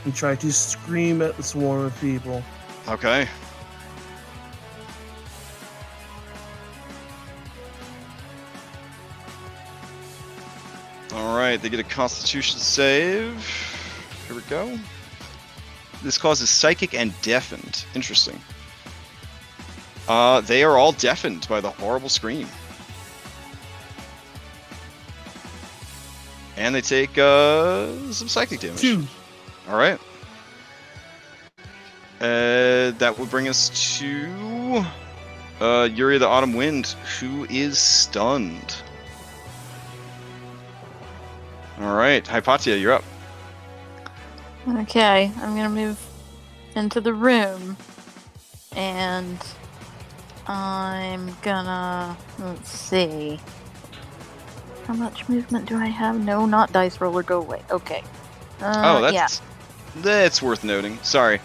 and try to scream at the swarm of people.
Okay. Alright, they get a constitution save. Here we go. This causes psychic and deafened. Interesting. They are all deafened by the horrible scream. And they take some psychic damage.
2.
Alright. That would bring us to Euria the Autumn Wind, who is stunned. Alright, Hypatia, you're up.
Okay, I'm gonna move into the room. And I'm gonna... let's see. How much movement do I have? No, not dice roller, go away. Okay.
That's worth noting. Sorry.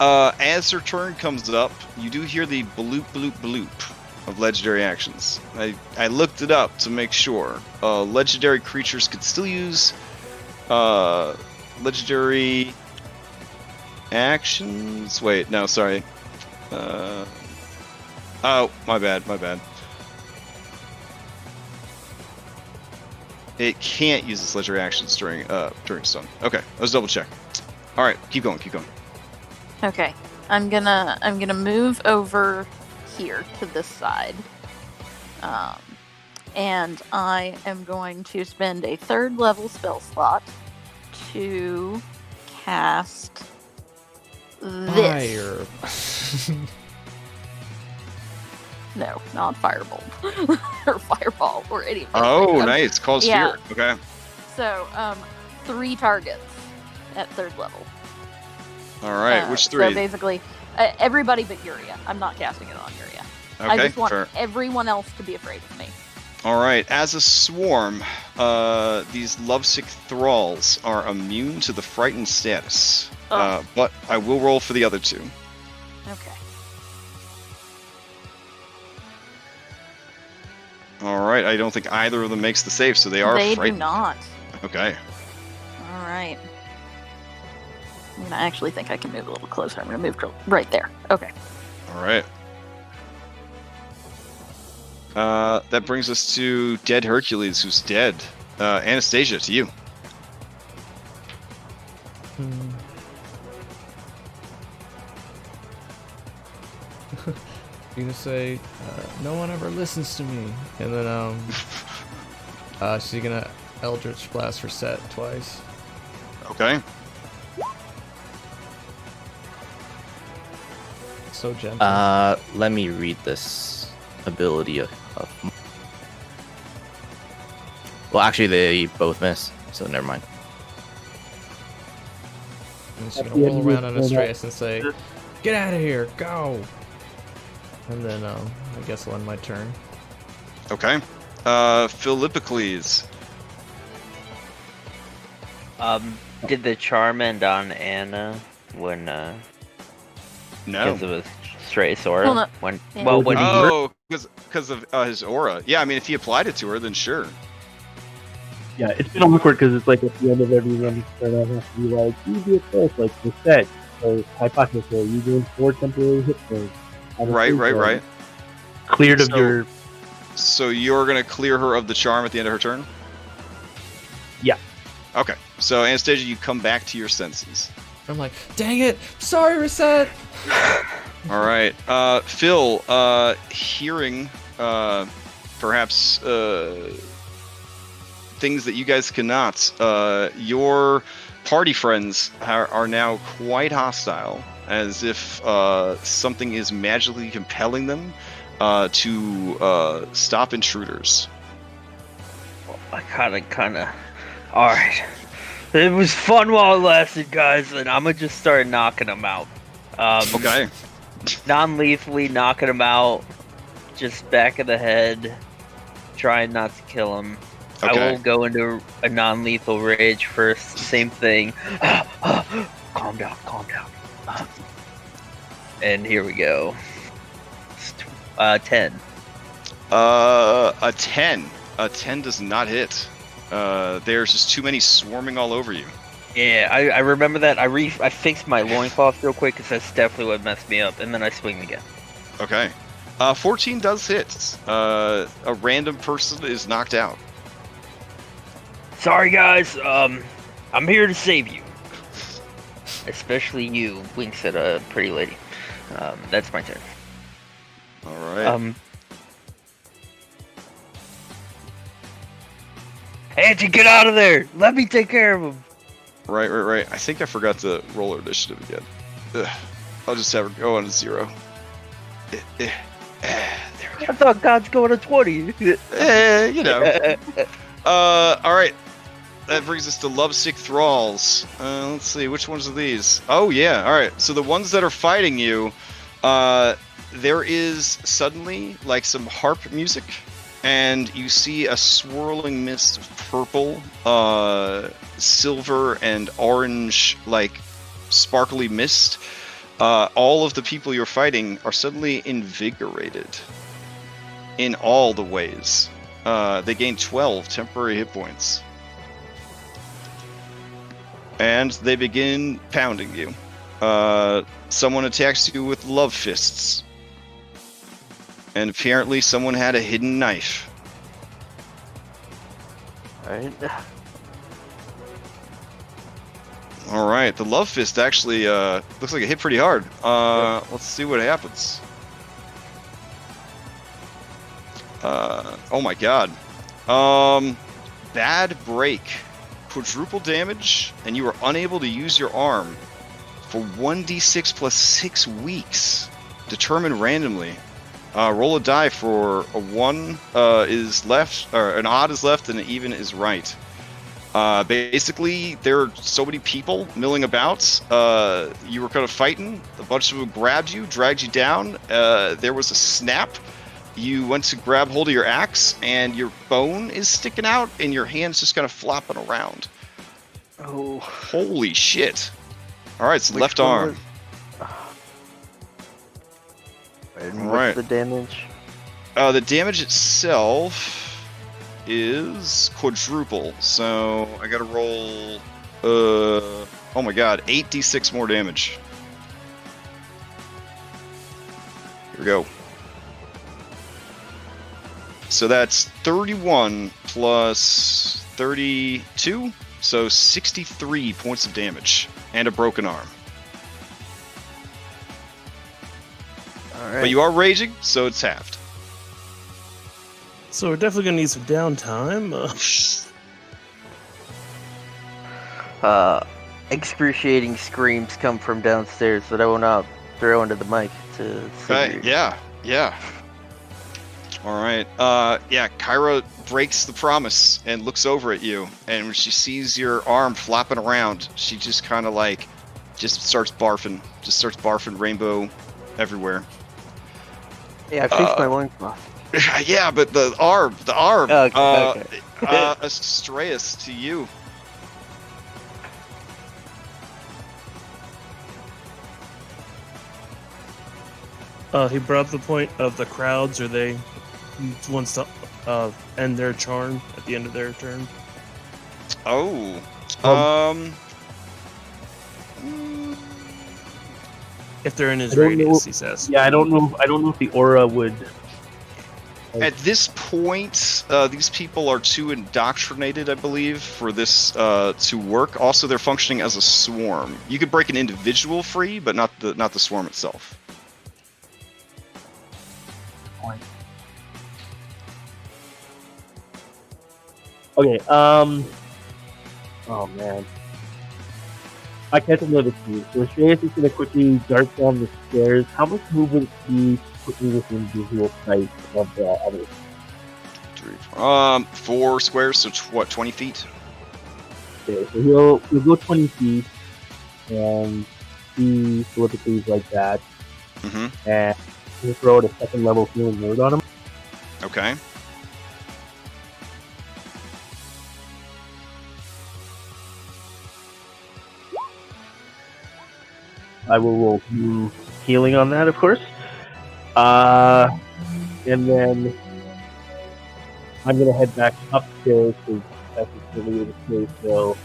As her turn comes up, you do hear the bloop bloop bloop of legendary actions. I looked it up to make sure. Legendary creatures could still use legendary actions. Wait, no, sorry. Oh, my bad. It can't use its legendary actions during stun. Okay, let's double check. All right, keep going.
Okay, I'm gonna move over here to this side, and I am going to spend a 3rd level spell slot to cast this.
Fire.
No, not Firebolt or Fireball or anything.
Oh, nice. Cause
yeah.
Fear. Okay.
So, 3 targets at 3rd level.
All right. Which 3?
So basically, everybody but Euria. I'm not casting it on Euria. I just want everyone else to be afraid of me.
All right. As a swarm, these Lovesick Thralls are immune to the frightened status. But I will roll for the other two.
Okay.
All right. I don't think either of them makes the save, so they are frightened.
They do not.
Okay.
All right. I actually think I can move a little closer. I'm going to move right there. Okay.
All right. That brings us to Dead Hercules, who's dead. Anastasia, to you.
You're gonna say, no one ever listens to me. And then, she's gonna Eldritch Blast her set twice.
Okay.
So gentle.
Let me read this ability of... Well, actually, they both miss, so never mind.
And she's gonna roll around on Astreus and say, get out of here, go! And then, I guess I'll end my turn.
Okay. Philippocles.
Did the charm end on Anna when,
No.
because of his Astreus aura?
Well, no.
When,
Yeah.
well, when
Oh, because of his aura. Yeah, I mean, if he applied it to her, then sure.
Yeah, it's been awkward because it's like at the end of every run, I have to be like, you do it first, like you said. So, hypothesis, you doing 4 temporary hit points.
Right.
Cleared of your...
So you're going to clear her of the charm at the end of her turn?
Yeah.
Okay. So, Anastasia, you come back to your senses.
I'm like, dang it! Sorry, Reset!
All right. Phil, hearing perhaps things that you guys cannot, your party friends are now quite hostile, as if something is magically compelling them to stop intruders.
I kind of. All right. It was fun while it lasted, guys, and I'm gonna just start knocking them out.
Okay.
Non-lethally knocking them out, just back of the head, trying not to kill them.
Okay.
I will go into a non-lethal rage first. Same thing. Calm down. And here we go. 10.
A 10. A 10 does not hit. There's just too many swarming all over you.
Yeah, I remember that. I fixed my loincloth real quick because that's definitely what messed me up, and then I swing again.
Okay. 14 does hit. A random person is knocked out.
Sorry, guys. I'm here to save you. Especially you, winks at a pretty lady. That's my turn.
All right.
Angie, get out of there! Let me take care of him.
Right. I think I forgot to roll her initiative again. Ugh. I'll just have her go on a 0. There we go.
I thought God's going to 20.
You know. All right. That brings us to Lovesick Thralls. Let's see, which ones are these? Oh, yeah. All right. So the ones that are fighting you, there is suddenly like some harp music, and you see a swirling mist of purple, silver, and orange, like sparkly mist. All of the people you're fighting are suddenly invigorated in all the ways. They gain 12 temporary hit points. And they begin pounding you. Someone attacks you with love fists. And apparently someone had a hidden knife.
Alright.
Alright, the love fist actually looks like it hit pretty hard. Let's see what happens. Oh my god. Bad break. Quadruple damage, and you are unable to use your arm for 1d6 plus 6 weeks. Determined randomly. Roll a die for a 1 is left, or an odd is left, and an even is right. Basically, there are so many people milling about. You were kind of fighting. A bunch of them grabbed you, dragged you down. There was a snap. You went to grab hold of your axe, and your bone is sticking out, and your hand's just kind of flopping around.
Oh.
Holy shit. All right, so
Which
left
one
arm.
And
All
what's
right.
the damage?
The damage itself is quadruple, so I gotta roll, oh my god, 8d6 more damage. Here we go. So that's 31 plus 32, so 63 points of damage, and a broken arm.
Alright.
But you are raging, so it's halved.
So we're definitely gonna need some downtime.
Excruciating screams come from downstairs that I will not throw into the mic to
Right, yeah. All right. Kyra breaks the promise and looks over at you, and when she sees your arm flopping around, she just kind of just starts barfing rainbow everywhere.
Yeah, I fixed my loincloth.
Yeah, but the arm.
Okay.
Astraeus, to you.
He brought up the point of the crowds. Are they wants to end their charm at the end of their turn?
Oh.
If they're in his
I don't
radius,
know-
he says.
Yeah, I don't know if the aura would.
At this point, these people are too indoctrinated, I believe, for this to work. Also, they're functioning as a swarm. You could break an individual free, but not the swarm itself.
Okay. Oh man. I can't remember the key. So Shreyas is gonna quickly dart down the stairs. How much movement he quickly within visual sight of the others?
4 squares, so 20 feet?
Okay, so he'll go 20 feet and see solidity like that,
Mm-hmm.
and he'll throw out a second level healing word on him.
Okay.
I will roll healing on that, of course. And then I'm gonna head back upstairs because that's really the place. So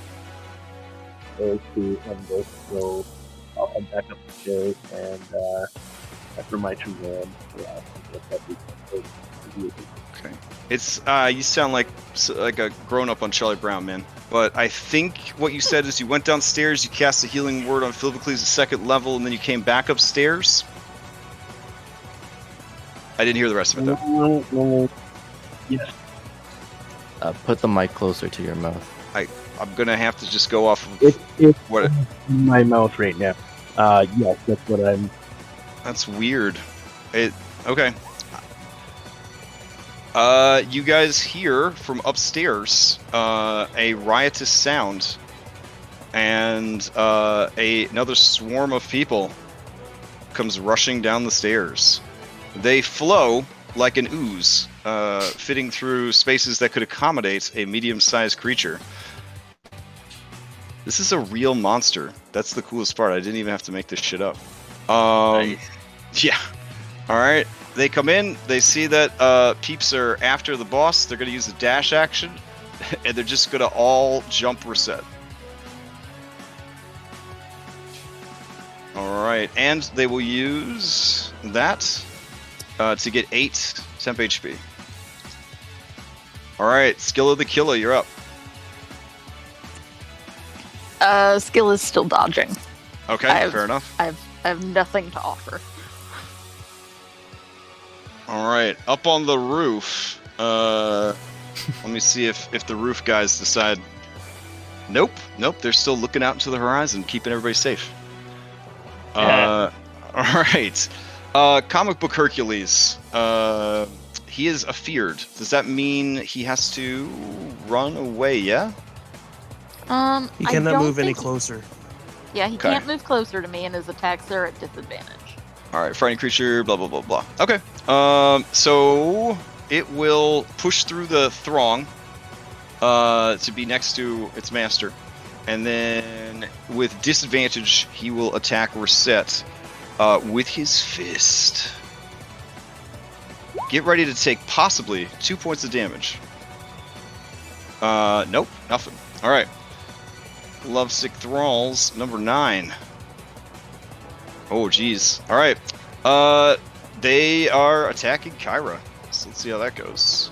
there's to end this. So I'll head back upstairs and after my turn, yeah.
Okay. It's you sound like a grown-up on Charlie Brown, man. But I think what you said is you went downstairs, you cast a healing word on Philocles at 2nd level, and then you came back upstairs. I didn't hear the rest of it though.
Yes.
Put the mic closer to your mouth.
I'm gonna have to just go off of
It's
what.
in my mouth right now. Yes, that's what I'm.
That's weird. Okay. You guys hear from upstairs a riotous sound, and another swarm of people comes rushing down the stairs. They flow like an ooze, fitting through spaces that could accommodate a medium-sized creature. This is a real monster. That's the coolest part. I didn't even have to make this shit up.
Nice.
Yeah. All right. They come in. They see that peeps are after the boss. They're going to use the dash action, and they're just going to all jump reset. All right. And they will use that to get 8 temp HP. All right. Skill of the Killer, you're up.
Skill is still dodging.
Okay, fair enough.
I have nothing to offer.
All right, up on the roof. Let me see if the roof guys decide. Nope. They're still looking out into the horizon, keeping everybody safe. All right. Comic book Hercules. He is afeared. Does that mean he has to run away? Yeah.
He
I
cannot
don't
move any
think-
closer.
Yeah, he
Okay.
can't move closer to me, and his attacks are at disadvantage.
All right, frightening creature, blah blah blah blah. Okay. So it will push through the throng, to be next to its master, and then with disadvantage, he will attack Reset, with his fist. Get ready to take possibly 2 points of damage. Nope, nothing. All right. Lovesick Thralls, number 9. Oh, geez. All right. They are attacking Kyra. So let's see how that goes.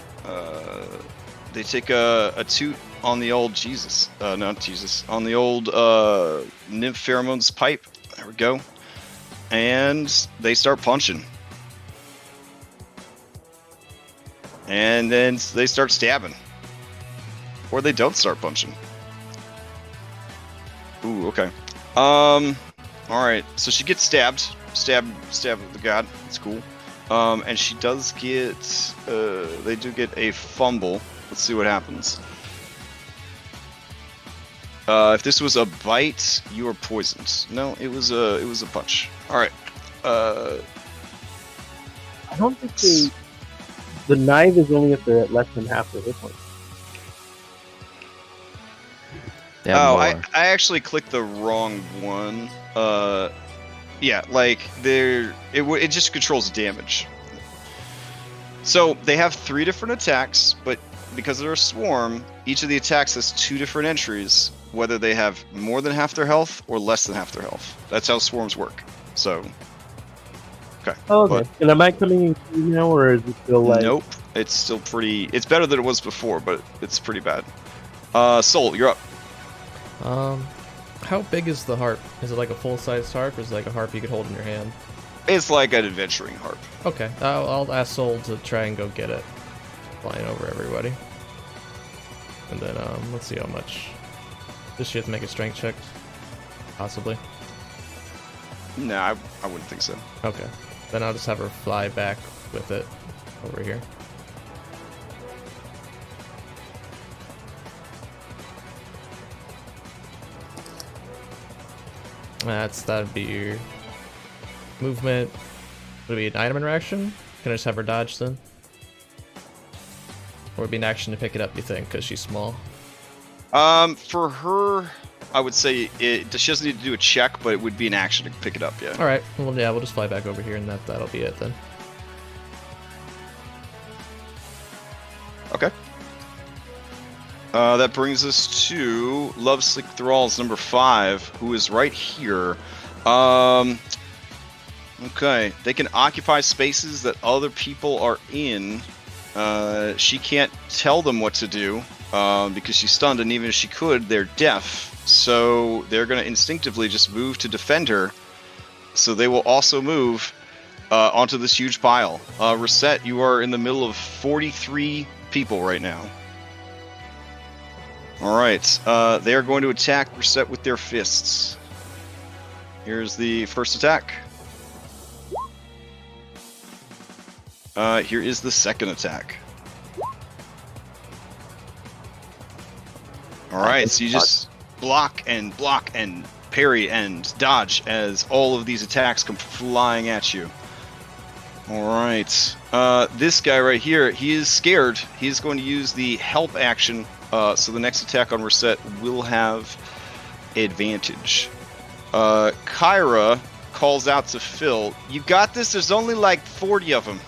They take a toot on the old Jesus. Not Jesus. On the old Nymph Pheromones pipe. There we go. And they start punching. And then they start stabbing. Or they don't start punching. Ooh, okay. Alright, so she gets stabbed. Stab the god. It's cool. And she does get, they do get a fumble. Let's see what happens. If this was a bite, you are poisoned. No, it was a punch. Alright.
I don't think the knife is only if they're at less than half their hit points.
I actually clicked the wrong one. Yeah, like it just controls damage. So they have 3 different attacks, but because they're a swarm, each of the attacks has 2 different entries, whether they have more than half their health or less than half their health. That's how swarms work. So, okay.
Oh, okay. And am I coming in now, or is it still like?
Nope. It's still pretty. It's better than it was before, but it's pretty bad. Soul, you're up.
How big is the harp? Is it like a full-sized harp, or is it like a harp you could hold in your hand?
It's like an adventuring harp.
Okay, I'll ask Soul to try and go get it. Flying over everybody. And then, let's see how much. Does she have to make a strength check? Possibly.
No, I wouldn't think so.
Okay. Then I'll just have her fly back with it over here. That'd be your movement. Would it be an item interaction? Can I just have her dodge then? Or would it be an action to pick it up, you think, because she's small?
For her, I would say she doesn't need to do a check, but it would be an action to pick it up, yeah.
Alright, well, yeah, we'll just fly back over here and that'll be it then.
Okay. That brings us to Lovesick Thralls number 5, who is right here. Okay, they can occupy spaces that other people are in. She can't tell them what to do because she's stunned, and even if she could, they're deaf. So they're going to instinctively just move to defend her. So they will also move onto this huge pile. Reset, you are in the middle of 43 people right now. Alright, they are going to attack Reset with their fists. Here's the first attack. Here is the second attack. Alright, so you just block and parry and dodge as all of these attacks come flying at you. Alright, this guy right here, he is scared. He is going to use the help action, so the next attack on Reset will have advantage. Kyra calls out to Phil, "You got this? There's only like 40 of them."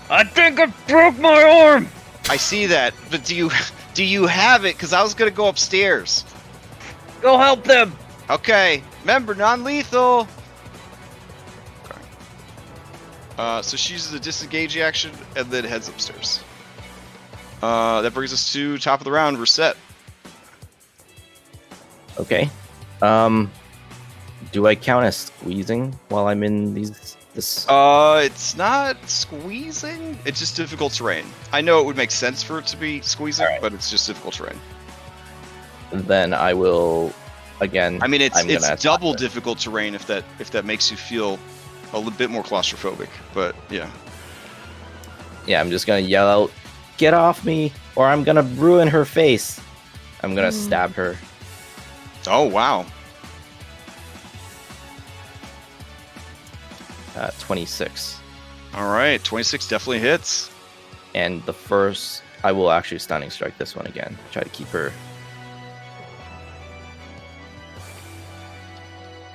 I think I broke my arm!
I see that, but do you have it? Because I was going to go upstairs.
Go help them!
Okay, remember, non-lethal. Okay. So she uses a disengage action and then heads upstairs. That brings us to top of the round, Reset.
Okay. Do I count as squeezing while I'm in this?
It's not squeezing. It's just difficult terrain. I know it would make sense for it to be squeezing, but it's just difficult terrain.
Then I will, again.
I mean, it's double difficult terrain if that makes you feel a little bit more claustrophobic. But yeah.
Yeah, I'm just gonna yell out, "Get off me, or I'm gonna ruin her face." I'm gonna stab her.
Oh, wow.
26.
All right, 26 definitely hits.
And the first, I will actually stunning strike this one again. Try to keep her.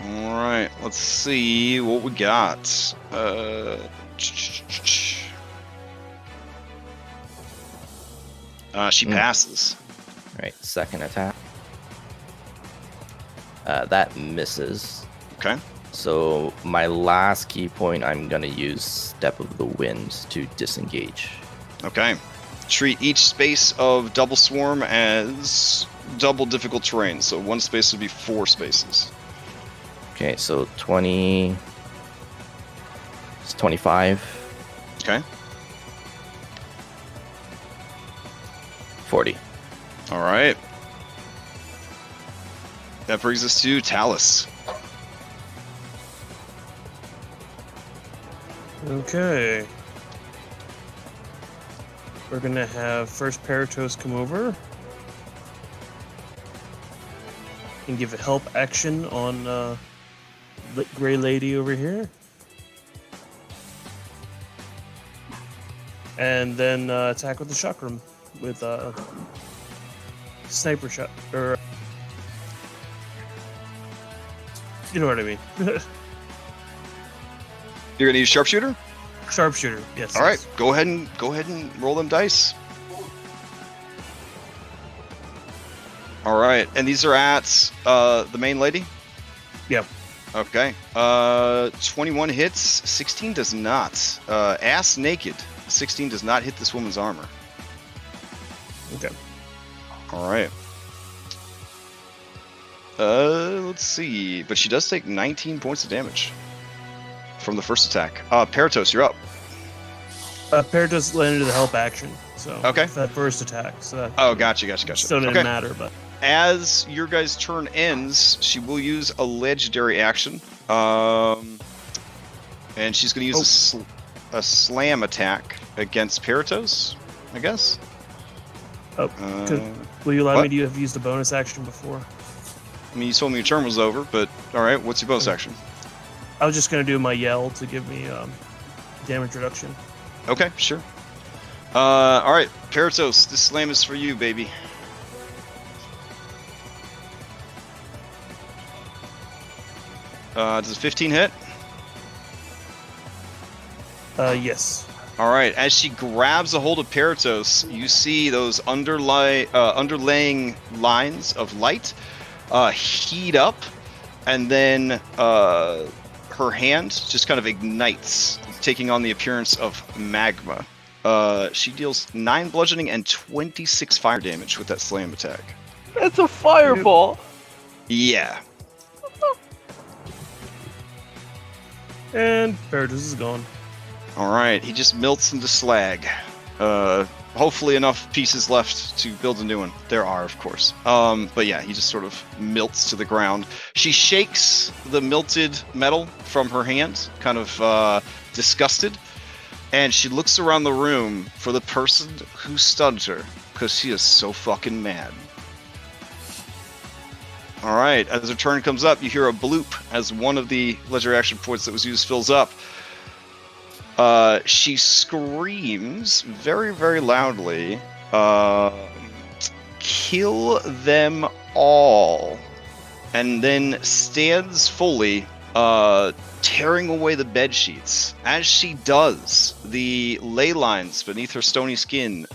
All right, let's see what we got. She passes.
All right, second attack. That misses.
Okay.
So my last key point, I'm gonna use Step of the Wind to disengage.
Okay. Treat each space of double swarm as double difficult terrain. So one space would be 4 spaces.
Okay, so 20. It's 25.
Okay.
40.
All right. That brings us to Talus.
Okay. We're gonna have first Paratos come over and give a help action on Gray Lady over here, and then attack with the chakram with sniper shot, or you know what I mean.
You're gonna use sharpshooter.
Sharpshooter, yes.
All right, go ahead and roll them dice. All right, and these are at the main lady.
Yep.
Okay. 21 hits. 16 does not. Ass naked. 16 does not hit this woman's armor.
Okay.
All right. Let's see. But she does take 19 points of damage from the first attack. Paratos, you're up.
Paratos landed to the help action, so
okay.
That first attack. So that
oh, gotcha.
Still didn't matter, but
as your guys' turn ends, she will use a legendary action, and she's going to use a slam attack against Paratos, I guess.
Oh, will you allow me to have used a bonus action before?
I mean, you told me your turn was over, but all right. What's your bonus action?
I was just going to do my yell to give me damage reduction.
Okay, sure. All right, Paratos, this slam is for you, baby. Does a 15 hit?
Yes.
All right, as she grabs a hold of Paratos, you see those underlaying lines of light heat up, and then her hand just kind of ignites, taking on the appearance of magma. She deals 9 bludgeoning and 26 fire damage with that slam attack.
That's a fireball!
Yeah.
And Paratos is gone.
Alright, he just melts into slag. Hopefully enough pieces left to build a new one. There are, of course. But yeah, he just sort of melts to the ground. She shakes the melted metal from her hand, kind of disgusted, and she looks around the room for the person who stunned her, because she is so fucking mad. Alright, as her turn comes up, you hear a bloop as one of the legendary action points that was used fills up. She screams very, very loudly, kill them all, and then stands fully, tearing away the bed sheets. As she does, the ley lines beneath her stony skin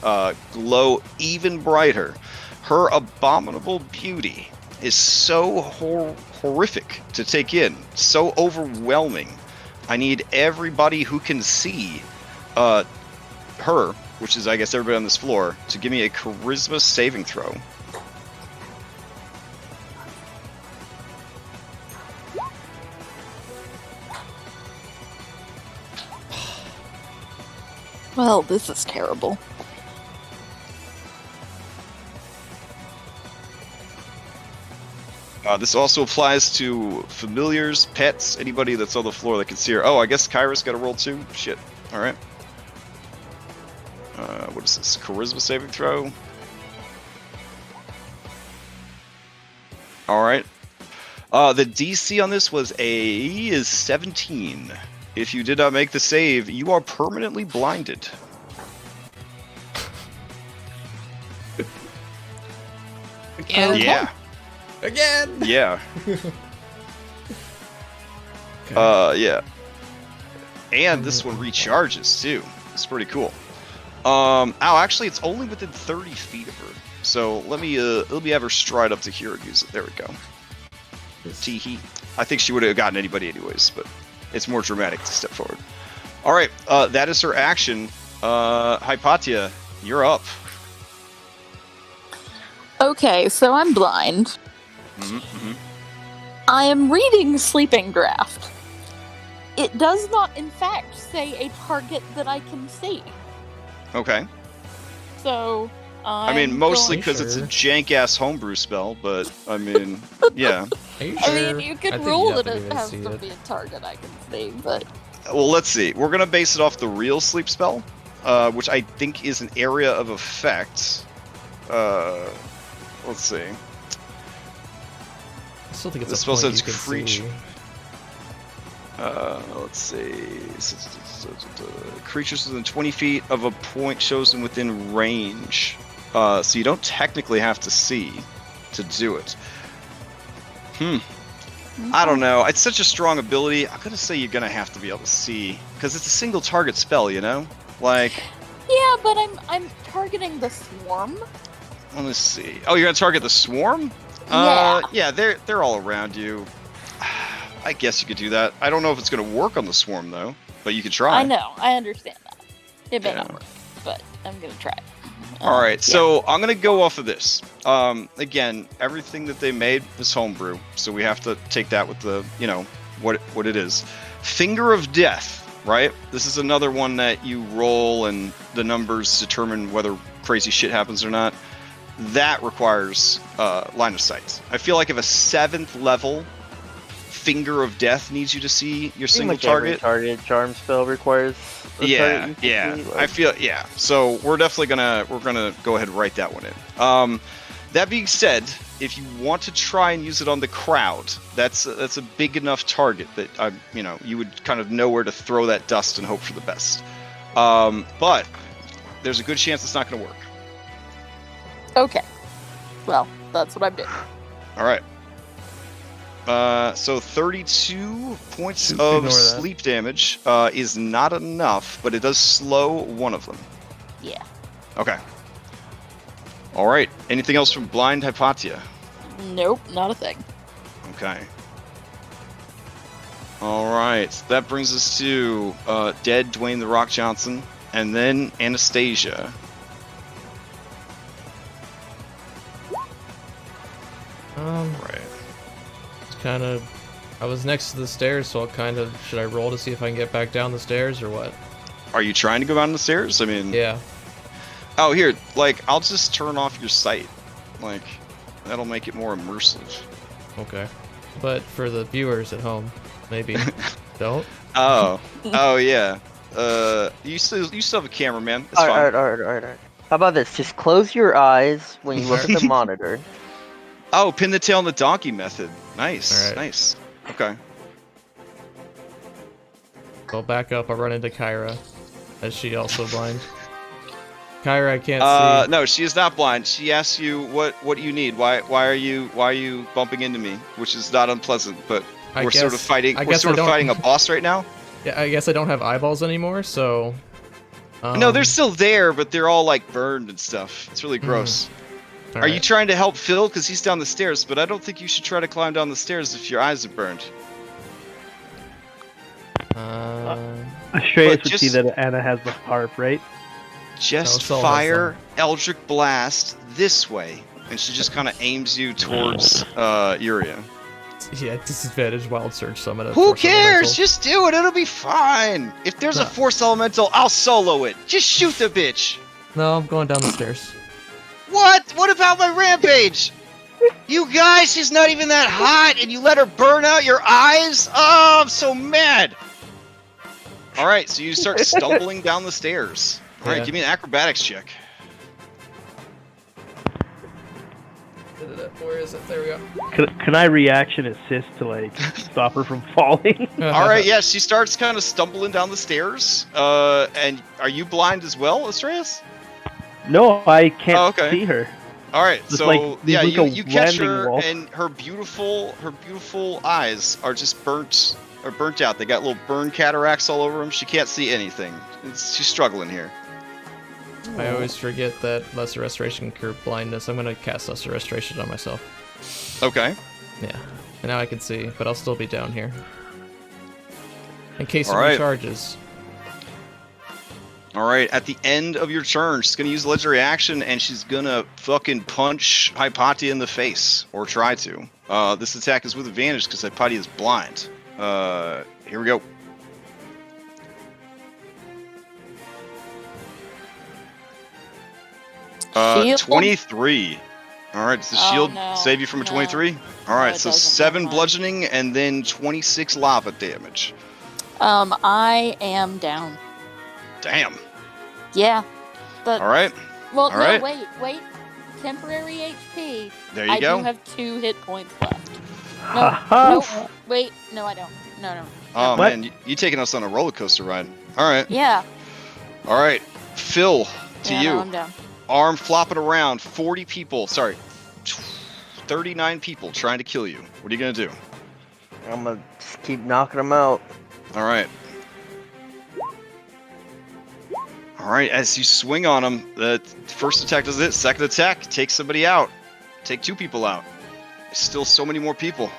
glow even brighter. Her abominable beauty is so horrific to take in, so overwhelming. I need everybody who can see her, which is, I guess, everybody on this floor, to give me a charisma saving throw.
Well, this is terrible.
This also applies to familiars, pets, anybody that's on the floor that can see her. Oh, I guess Kyra's got to roll too? Shit. Alright. What is this? Charisma saving throw? All right. The DC on this is 17. If you did not make the save, you are permanently blinded. Yeah.
Again.
Yeah. Yeah. And this one recharges too. It's pretty cool. Actually, it's only within 30 feet of her. So let me have her stride up to here and use it. There we go. Tee-hee. I think she would have gotten anybody anyways, but it's more dramatic to step forward. All right, that is her action. Hypatia, you're up.
Okay, so I'm blind.
Mm-hmm.
I am reading Sleeping Draft. It does not, in fact, say a target that I can see.
Okay.
So,
I mean, mostly
going-
because it's a jank-ass homebrew spell, but, I mean, yeah.
Are you
I
sure?
mean, you
I
could
think
rule
have
that
to
it
even
has
see
to
it.
be a target I can see, but...
Well, let's see. We're going to base it off the real sleep spell, which I think is an area of effect. Let's see.
I still think it's
The
a
spell
point
says
you can
creature.
see.
Let's see. Creatures within 20 feet of a point chosen within range. So you don't technically have to see to do it. I don't know. It's such a strong ability. I'm gonna say you're gonna have to be able to see because it's a single target spell. You know, like.
Yeah, but I'm targeting the swarm.
Let me see. Oh, you're gonna target the swarm?
Yeah.
Yeah, they're all around you. I guess you could do that. I don't know if it's gonna work on the swarm though, but you could try.
I know. I understand that. It may
Yeah.
not work, but I'm gonna try it.
All right,
Yeah.
so I'm gonna go off of this. Again, everything that they made is homebrew, so we have to take that with the, what it is. Finger of Death, right? This is another one that you roll and the numbers determine whether crazy shit happens or not. That requires line of sight. I feel like if a 7th level Finger of Death needs you to see your single
Every
target.
target charm spell requires. a target
Yeah.
you can see, like-
I feel So we're definitely gonna go ahead and write that one in. That being said, if you want to try and use it on the crowd, that's a big enough target that you would kind of know where to throw that dust and hope for the best. But there's a good chance it's not gonna work.
Okay. Well, that's what I'm doing.
All right. So 32 points
Ignore
of
that.
sleep damage is not enough, but it does slow one of them.
Yeah.
Okay. All right. Anything else from Blind Hypatia?
Nope, not a thing.
Okay. All right. That brings us to dead Dwayne the Rock Johnson, and then Anastasia. Right.
Kind of. I was next to the stairs, so I'll kind of. Should I roll to see if I can get back down the stairs or what?
Are you trying to go down the stairs? I mean.
Yeah.
Oh, here. I'll just turn off your sight. That'll make it more immersive.
Okay. But for the viewers at home, maybe don't.
Oh. Oh yeah. You still have a camera, man. It's
All
fine.
right. How about this? Just close your eyes when you look at the monitor.
Oh, pin the tail on the donkey method. Nice.
All right.
Nice. Okay.
I'll back up. I'll run into Kyra. Is she also blind? Kyra, I can't see.
No, she is not blind. She asks you what do you need? Why are you bumping into me? Which is not unpleasant, but we're sort of fighting. We're sort of fighting a boss right now.
Yeah, I guess I don't have eyeballs anymore, so.
No, they're still there, but they're all burned and stuff. It's really gross.
All
Are you
right.
trying to help Phil? Because he's down the stairs, but I don't think you should try to climb down the stairs if your eyes are burned.
Shreyas
But
would see that Anna has the harp, right?
Just
Sol has
fire Eldritch Blast this way. And she just kind of aims you towards Euria.
Yeah, disadvantage wild surge summon. a
Who
Force
cares?
Elemental.
Just do it. It'll be fine. If there's a
Nah.
Force Elemental, I'll solo it. Just shoot the bitch.
No, I'm going down the stairs.
What? What about my rampage? You guys, she's not even that hot, and you let her burn out your eyes? Oh, I'm so mad. All right, so you start stumbling down the stairs. All right,
Yeah.
give me an acrobatics check.
Where is it? There we go.
Can I reaction assist to like stop her from falling?
All right, yeah, she starts kind of stumbling down the stairs. And are you blind as well, Astreus?
No, I can't see her.
All right,
It's
so
like-
yeah,
like a
you catch
landing
her,
wall.
and her beautiful eyes are just burnt out. They got little burn cataracts all over them. She can't see anything. She's struggling here.
I always forget that Lesser Restoration can cure blindness. I'm gonna cast Lesser Restoration on myself.
Okay.
Yeah, and now I can see, but I'll still be down here. In case it
All right.
recharges.
All right, at the end of your turn, she's gonna use legendary action, and she's gonna fucking punch Hypatia in the face, or try to. This attack is with advantage because Hypatia is blind. Here we go.
Shield?
23. All right, does the
Oh,
shield
no.
save you from a
No.
23? All right,
it
so
doesn't.
7
Never mind.
bludgeoning and then 26 lava damage.
I am down.
Damn.
Yeah. But
All right,
well,
all right.
no, wait. Temporary HP.
there you
I
go.
do have 2 hit points left. No,
Ha-ha.
no, wait, no, I don't. No.
Oh
What?
man, you taking us on a roller coaster ride. All right,
Yeah.
all right. Phil, to
Yeah,
you.
no, I'm down.
Arm flopping around. 40 people. Sorry, 39 people trying to kill you. What are you gonna do?
I'm gonna just keep knocking them out.
All right. All right, as you swing on them, the first attack does it. Second attack, take somebody out. Take 2 people out. There's still so many more people.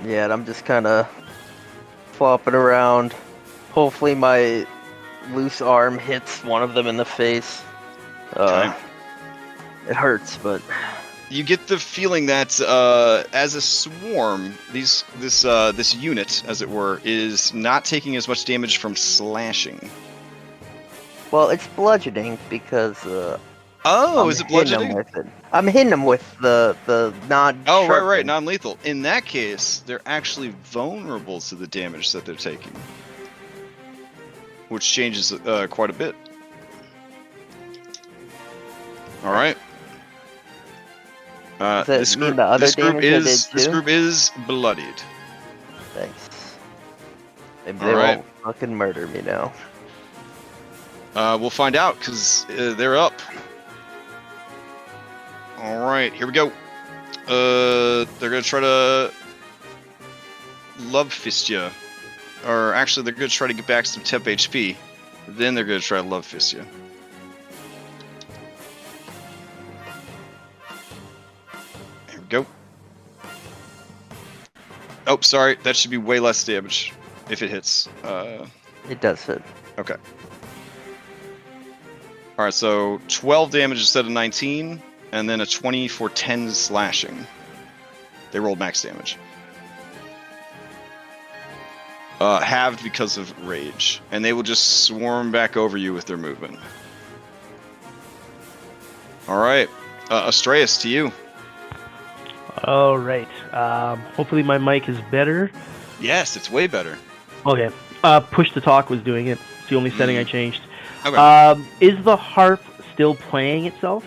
Yeah, and I'm just kind of flopping around. Hopefully my loose arm hits one of them in the face.
Okay.
It hurts, but
You get the feeling that as a swarm, this unit, as it were, is not taking as much damage from slashing.
well, it's bludgeoning because
Oh,
I'm
is it
hitting 'em
bludgeoning?
with it. I'm hitting them with the non.
Oh, right, non-lethal. In that case, they're actually vulnerable to the damage that they're taking, which changes quite a bit. All right.
Does that
This
mean
group,
the other
this group
damage I did
this
too?
group is bloodied.
Thanks. Maybe
All
they
right.
won't fucking murder me now.
We'll find out because they're up. All right, here we go. They're gonna try to love fist you, or actually, they're gonna try to get back some temp HP. Then they're gonna try to love fist you. Here we go. Oh, sorry, that should be way less damage if it hits.
It does hit.
Okay. Alright, so 12 damage instead of 19, and then a 20 for 10 slashing. They rolled max damage. Halved because of rage. And they will just swarm back over you with their movement. Alright, Astreus, to you.
All right. Hopefully my mic is better.
Yes, it's way better.
Okay. Push to talk was doing it. It's the only setting I changed.
Okay.
Is the harp still playing itself?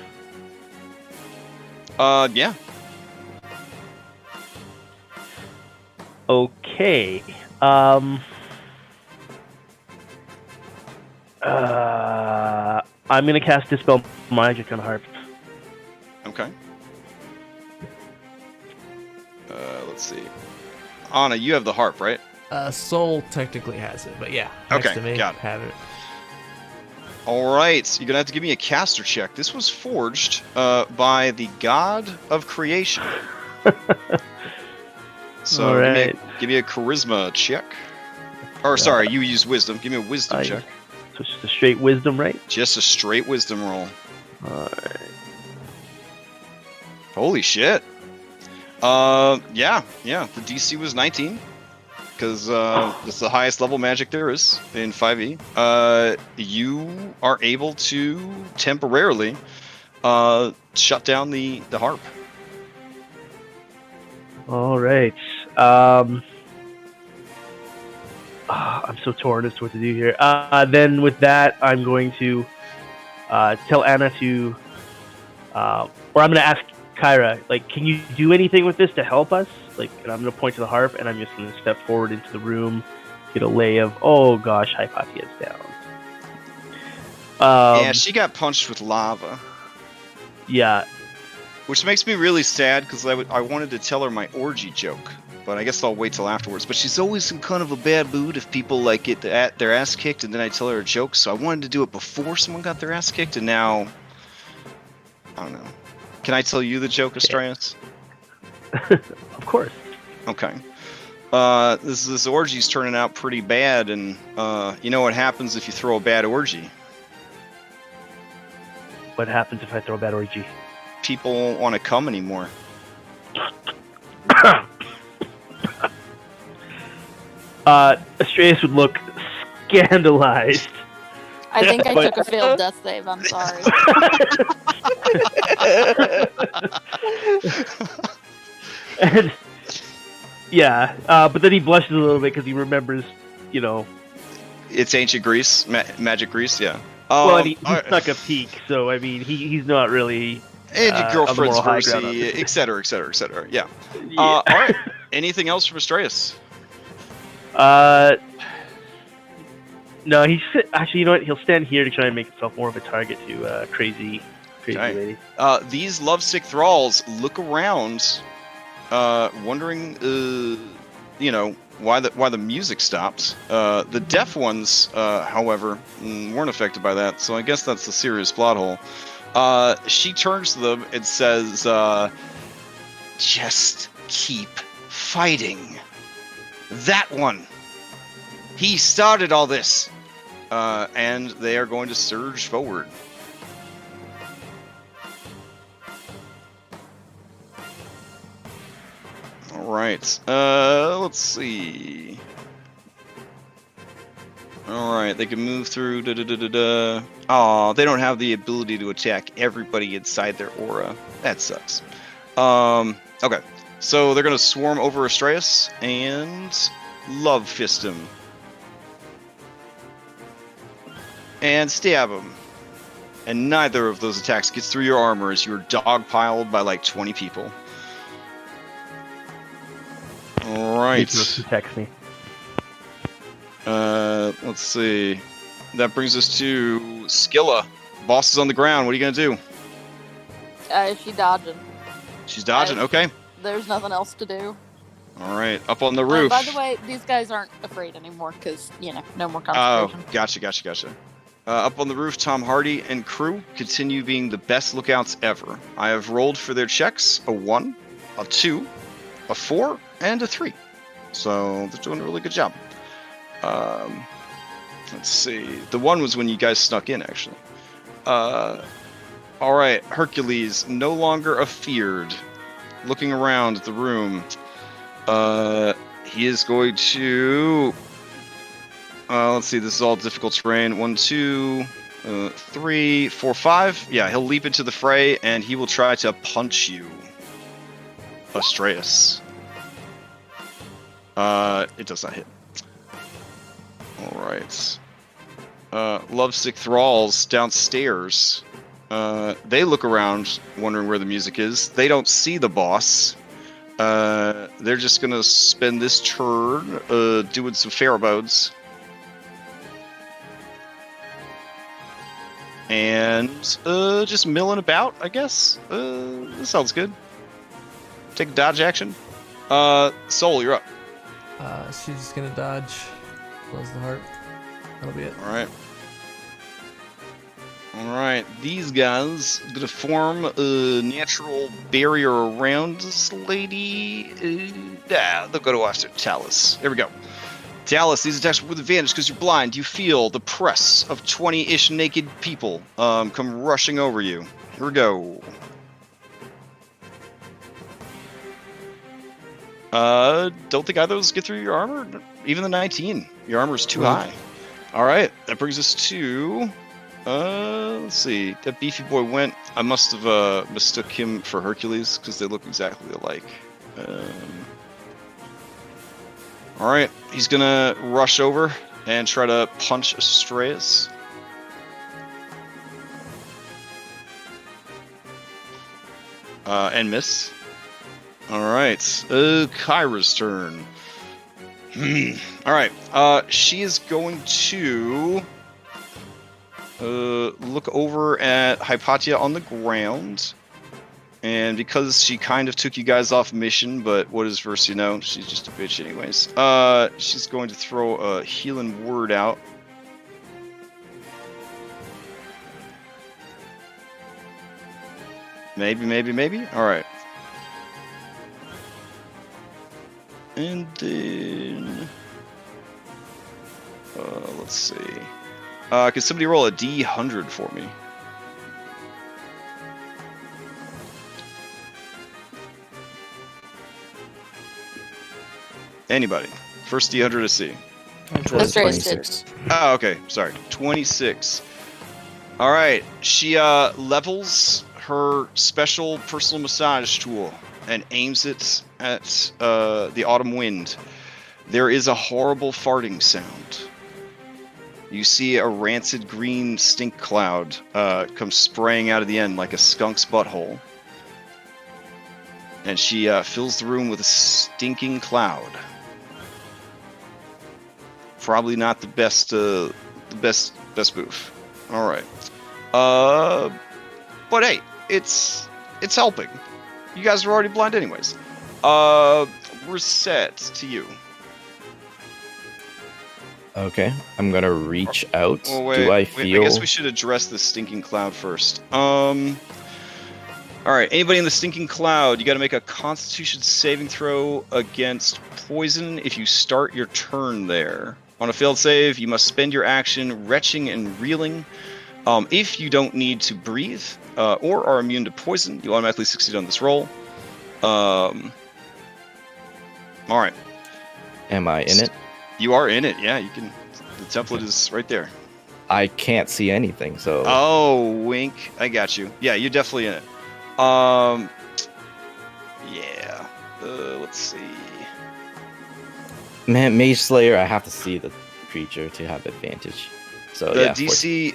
Yeah.
Okay. I'm gonna cast Dispel Magic on harp.
Okay. Let's see. Anna, you have the harp, right?
Soul technically has it, but yeah. Next
Okay,
to me,
got it.
have it.
Alright, you're gonna have to give me a caster check. This was forged by the god of creation. So
Alright.
give me a charisma check. Or sorry, you use wisdom. Give me a wisdom check.
So it's just a straight wisdom, right?
Just a straight wisdom roll.
Alright.
Holy shit. Yeah. The DC was 19. Because it's the highest level magic there is in 5e. You are able to temporarily shut down the harp.
All right. I'm so torn as to what to do here. Then with that, I'm going to tell Anna to Or I'm gonna ask Kyra, like, can you do anything with this to help us? Like, and I'm gonna point to the harp, and I'm just gonna step forward into the room, get a lay of, oh gosh, Hypatia's down.
Yeah, she got punched with lava.
Yeah.
Which makes me really sad, because I wanted to tell her my orgy joke, but I guess I'll wait till afterwards. But she's always in kind of a bad mood if people like get their ass kicked, and then I tell her a joke. So I wanted to do it before someone got their ass kicked, and now I don't know. Can I tell you the joke, Astraeus?
Of course.
Okay. This orgy's turning out pretty bad, and you know what happens if you throw a bad orgy?
What happens if I throw a bad orgy?
People won't want to come anymore.
Astraeus would look scandalized.
I think I took a failed death save. I'm sorry.
And yeah, but then he blushes a little bit because he remembers, you know.
It's ancient Greece, magic Greece, yeah.
Well, and he snuck a peek, so I mean, he's not really.
And your girlfriend's
Versi,
et cetera, et cetera, et cetera. Yeah. All right. Anything else from Astraeus?
No, he's actually. You know what? He'll stand here to try and make himself more of a target to crazy
Okay.
lady.
These lovesick thralls look around, wondering, you know, why the music stopped. The deaf ones, however, weren't affected by that. So I guess that's a serious plot hole. She turns to them and says, "Just keep fighting. That one. He started all this." And they are going to surge forward. All right. Let's see. All right, they can move through. Oh, they don't have the ability to attack everybody inside their aura. That sucks. Okay, so they're gonna swarm over Astraeus and love fist him and stab him. And neither of those attacks gets through your armor as you're dogpiled by like 20 people. All right.
Text me.
Let's see. That brings us to Skilla. Boss is on the ground. What are you gonna do?
She's dodging.
She's dodging. Okay.
There's nothing else to do.
All right. Up on the roof.
By the way, these guys aren't afraid anymore because no more
Oh,
concentration.
gotcha. Up on the roof, Tom Hardy and crew continue being the best lookouts ever. I have rolled for their checks a 1, a 2, a 4, and a 3. So they're doing a really good job. Let's see. The 1 was when you guys snuck in, actually. All right. Hercules, no longer afeared. Looking around the room. He is going to... let's see, this is all difficult terrain. 1, 2, 3, 4, 5. Yeah, he'll leap into the fray, and he will try to punch you, Astraeus. It does not hit. Alright. Lovesick Thralls downstairs. They look around, wondering where the music is. They don't see the boss. They're just gonna spend this turn doing some pheromones. And just milling about, I guess. This sounds good. Take a dodge action. Soul, you're up.
She's just gonna dodge. Close the heart. That'll be it.
Alright, these guys are gonna form a natural barrier around this lady. They'll go after Talus. There we go. Talus, these attacks are with advantage because you're blind. You feel the press of 20-ish naked people come rushing over you. Here we go. Don't think either of those get through your armor. Even the 19. Your armor is too high. Alright, that brings us to... let's see. That beefy boy went. I must have mistook him for Hercules because they look exactly alike. Alright, he's gonna rush over and try to punch Astraeus. And miss. Alright. Kyra's turn. Alright. She is going to look over at Hypatia on the ground. And because she kind of took you guys off mission, but what is verse, she's just a bitch anyways. She's going to throw a healing word out. Maybe. Alright. And then... let's see. Could somebody roll a D100 for me? Anybody? First D100 to see.
That's
26.
Oh, okay. Sorry. 26. Alright. She levels her special personal massage tool and aims it at the autumn wind. There is a horrible farting sound. You see a rancid green stink cloud come spraying out of the end like a skunk's butthole. And she fills the room with a stinking cloud. Probably not the best move. All right. But hey, it's helping. You guys are already blind anyways. We're set to you.
Okay, I'm gonna reach out.
Oh, wait,
Do I
wait,
feel?
I guess we should address the stinking cloud first. All right, anybody in the stinking cloud, you got to make a Constitution saving throw against poison if you start your turn there. On a failed save, you must spend your action retching and reeling. If you don't need to breathe or are immune to poison, you automatically succeed on this roll. All right.
Am I in it?
You are in it. Yeah, you can. The template is right there.
I can't see anything, so.
Oh, wink. I got you. Yeah, you're definitely in it. Yeah. Let's see.
Man, Mage Slayer, I have to see the creature to have advantage. So
The
yeah.
DC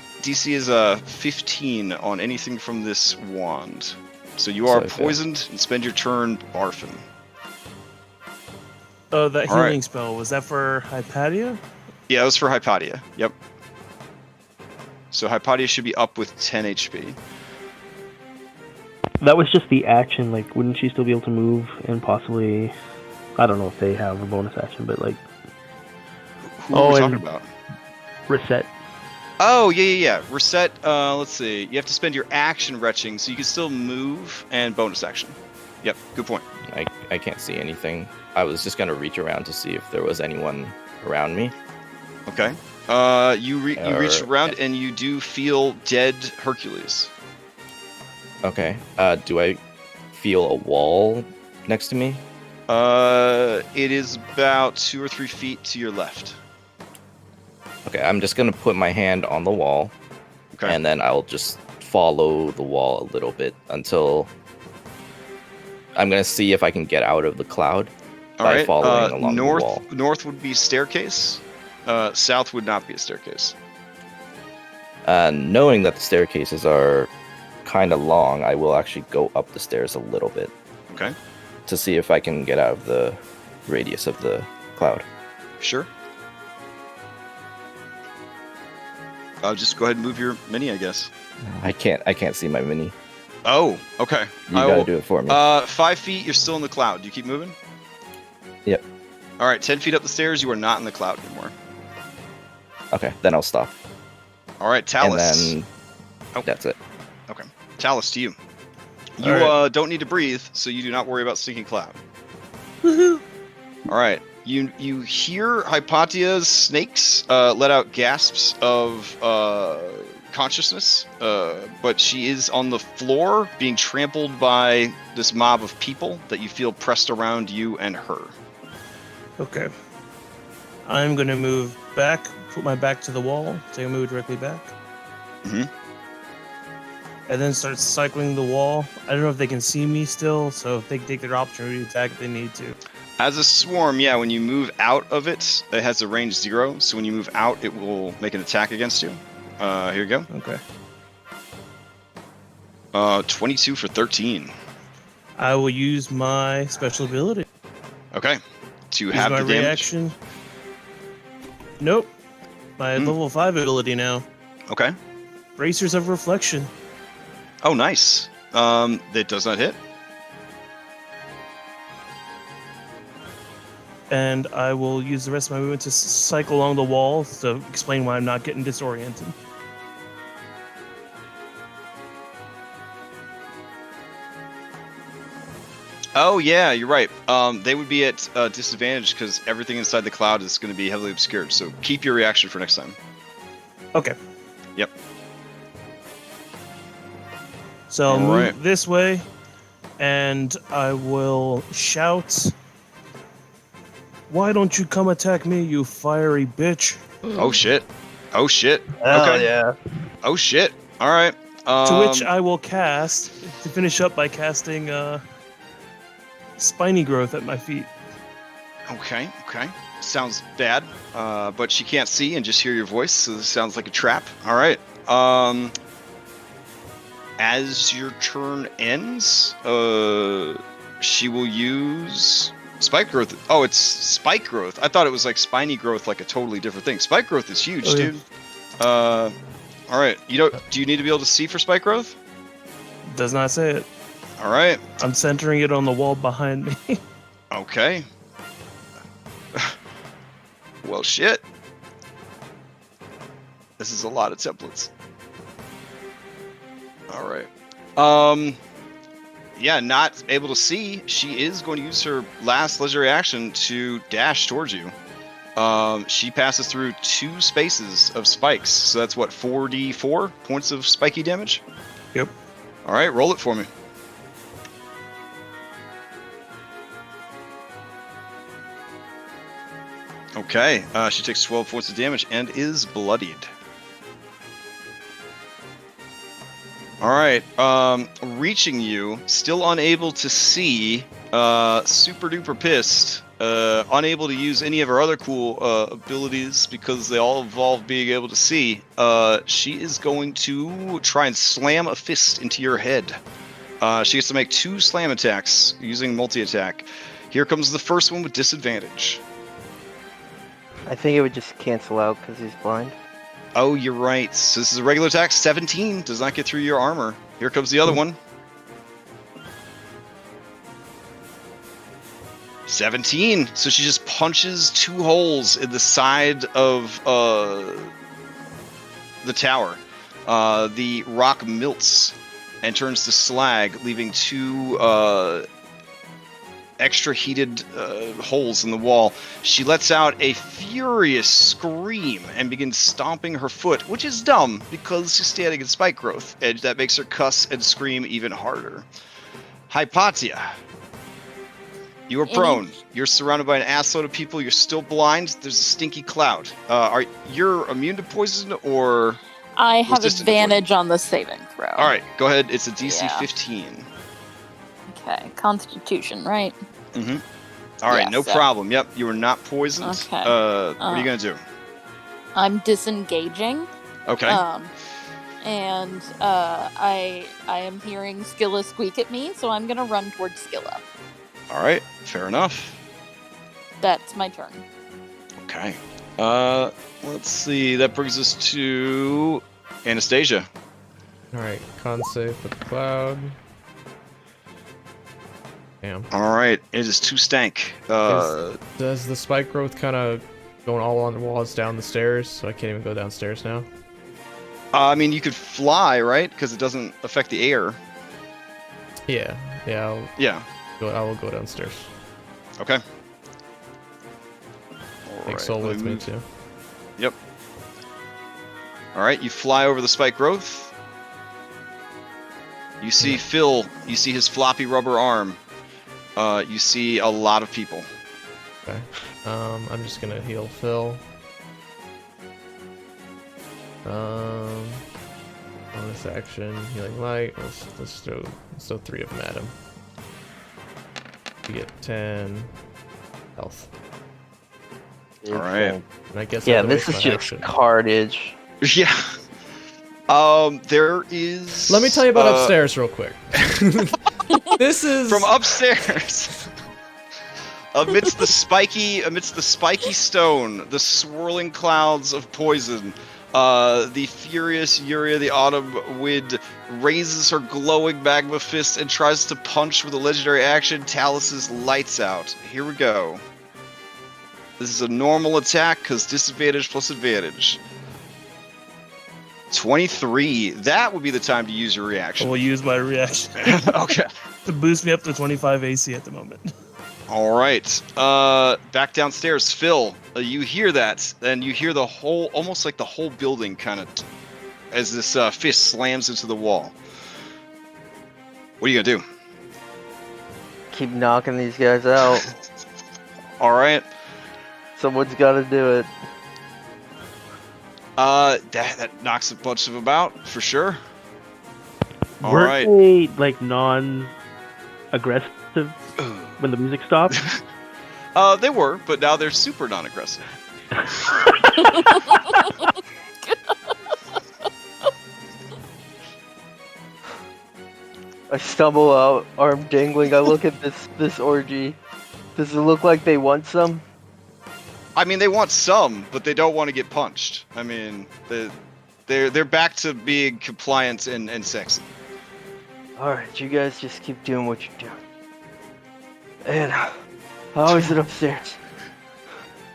is 15 on anything from this wand. So you are poisoned and spend your turn barfing.
Oh, that
All
healing
right.
spell, was that for Hypatia?
Yeah, it was for Hypatia. Yep. So Hypatia should be up with 10 HP.
That was just the action. Like, wouldn't she still be able to move and possibly? I don't know if they have a bonus action, but like.
Who are we talking
and
about?
Reset.
Oh, yeah. Reset, let's see. You have to spend your action retching, so you can still move and bonus action. Yep, good point.
I can't see anything. I was just gonna reach around to see if there was anyone around me.
Okay. You reach around and you do feel dead Hercules.
Okay. Do I feel a wall next to me?
It is about 2 or 3 feet to your left.
Okay, I'm just gonna put my hand on the wall,
Okay.
and then I'll just follow the wall a little bit until I'm gonna see if I can get out of the cloud by following along the wall.
North would be staircase. South would not be a staircase.
Knowing that the staircases are kind of long, I will actually go up the stairs a little bit.
Okay.
To see if I can get out of the radius of the cloud.
Sure. Just go ahead and move your mini, I guess.
I can't see my mini.
Oh, okay.
You gotta do it for me.
5 feet, you're still in the cloud. Do you keep moving?
Yep.
All right, 10 feet up the stairs, you are not in the cloud anymore.
Okay, then I'll stop.
All right, Talus.
And then that's it.
Okay, Talus, to you. You don't need to breathe, so you do not worry about stinking cloud.
Woohoo!
All right, you hear Hypatia's snakes let out gasps of consciousness, but she is on the floor being trampled by this mob of people that you feel pressed around you and her.
Okay. I'm gonna move back, put my back to the wall, take a move directly back.
Mhm.
And then start cycling the wall. I don't know if they can see me still, so if they can take their opportunity attack if they need to.
As a swarm, yeah, when you move out of it, it has a range 0, so when you move out, it will make an attack against you. Here you go.
Okay.
22 for 13.
I will use my special ability.
Okay. To
Use
have
my
the damage.
reaction. Nope. My level 5 ability now.
Okay.
Bracers of Reflection.
Oh, nice. That does not hit.
And I will use the rest of my movement to cycle along the wall to explain why I'm not getting disoriented.
Oh, yeah, you're right. They would be at disadvantage because everything inside the cloud is going to be heavily obscured. So keep your reaction for next time.
Okay.
Yep.
So I'll
Alright.
move this way, and I will shout, "Why don't you come attack me, you fiery bitch?"
Oh, shit. Oh, shit.
Oh
Okay.
yeah.
Oh, shit. All right.
To which I will cast, to finish up by casting Spiny Growth at my feet.
Okay. Sounds bad, but she can't see and just hear your voice, so this sounds like a trap. All right. As your turn ends, she will use Spike Growth. Oh, it's Spike Growth. I thought it was like Spiny Growth, like a totally different thing. Spike Growth is huge,
Oh, yeah.
dude. All right. Do you need to be able to see for Spike Growth?
Does not say it.
All right.
I'm centering it on the wall behind me.
Okay. Well, shit. This is a lot of templates. All right. Yeah, not able to see. She is going to use her last legendary action to dash towards you. She passes through 2 spaces of spikes. So that's what, 4d4 points of spiky damage?
Yep.
All right, roll it for me. Okay, she takes 12 points of damage and is bloodied. Alright, reaching you, still unable to see, super duper pissed, unable to use any of her other cool abilities because they all involve being able to see. She is going to try and slam a fist into your head. She gets to make 2 slam attacks using multi-attack. Here comes the first one with disadvantage.
I think it would just cancel out because he's blind.
Oh, you're right. So this is a regular attack. 17 does not get through your armor. Here comes the other one. 17. So she just punches 2 holes in the side of the tower. The rock melts and turns to slag, leaving 2 extra heated holes in the wall. She lets out a furious scream and begins stomping her foot, which is dumb because she's standing in spike growth, and that makes her cuss and scream even harder. Hypatia, you are prone. You're surrounded by an assload of people. You're still blind. There's a stinky cloud. You're immune to poison, or
I have
resistant to
advantage on the saving throw.
All right, go ahead. It's a DC
Yeah.
15.
Okay, Constitution, right?
Mm-hmm. All right,
Yeah,
no
so-
problem. Yep, you are not poisoned.
Okay.
What are you gonna do?
I'm disengaging.
Okay.
And I am hearing Skilla squeak at me, so I'm gonna run towards Skilla.
All right, fair enough.
That's my turn.
Okay. Let's see. That brings us to Anastasia.
Alright, con save with the cloud. Damn.
All right, it is 2 stank.
Does the spike growth kind of going all on the walls down the stairs, so I can't even go downstairs now?
I mean, you could fly, right? Because it doesn't affect the air.
Yeah,
Yeah.
I will go downstairs.
Okay.
Take Soul with me too.
Yep. All right, you fly over the spike growth. You see Phil. You see his floppy rubber arm. You see a lot of people.
Okay. I'm just gonna heal Phil. Bonus action, healing light. Let's throw 3 of them at him. You get 10 health.
All right.
And I guess
Yeah,
I have to
this
waste
is
my
just
action.
carnage.
Yeah. There is.
Let me tell you about upstairs real quick. This is
From upstairs. Amidst the spiky stone, the swirling clouds of poison, the furious Euria, the autumn wind, raises her glowing magma fist and tries to punch with a legendary action, Talus's lights out. Here we go. This is a normal attack, because disadvantage plus advantage. 23. That would be the time to use your reaction.
I will use my reaction.
Okay.
To boost me up to 25 AC at the moment.
All right. Back downstairs. Phil, you hear that, and you hear the whole, almost like the whole building kind of, as this fist slams into the wall. What are you going to do?
Keep knocking these guys out.
All right.
Someone's got to do it.
That knocks a bunch of them out, for sure. All
Weren't
right.
they like non-aggressive when the music stopped?
They were, but now they're super non-aggressive.
I stumble out, arm dangling. I look at this orgy. Does it look like they want some?
I mean, they want some, but they don't want to get punched. I mean, they're back to being compliant and sexy.
Alright, you guys just keep doing what you're doing. And how is it upstairs?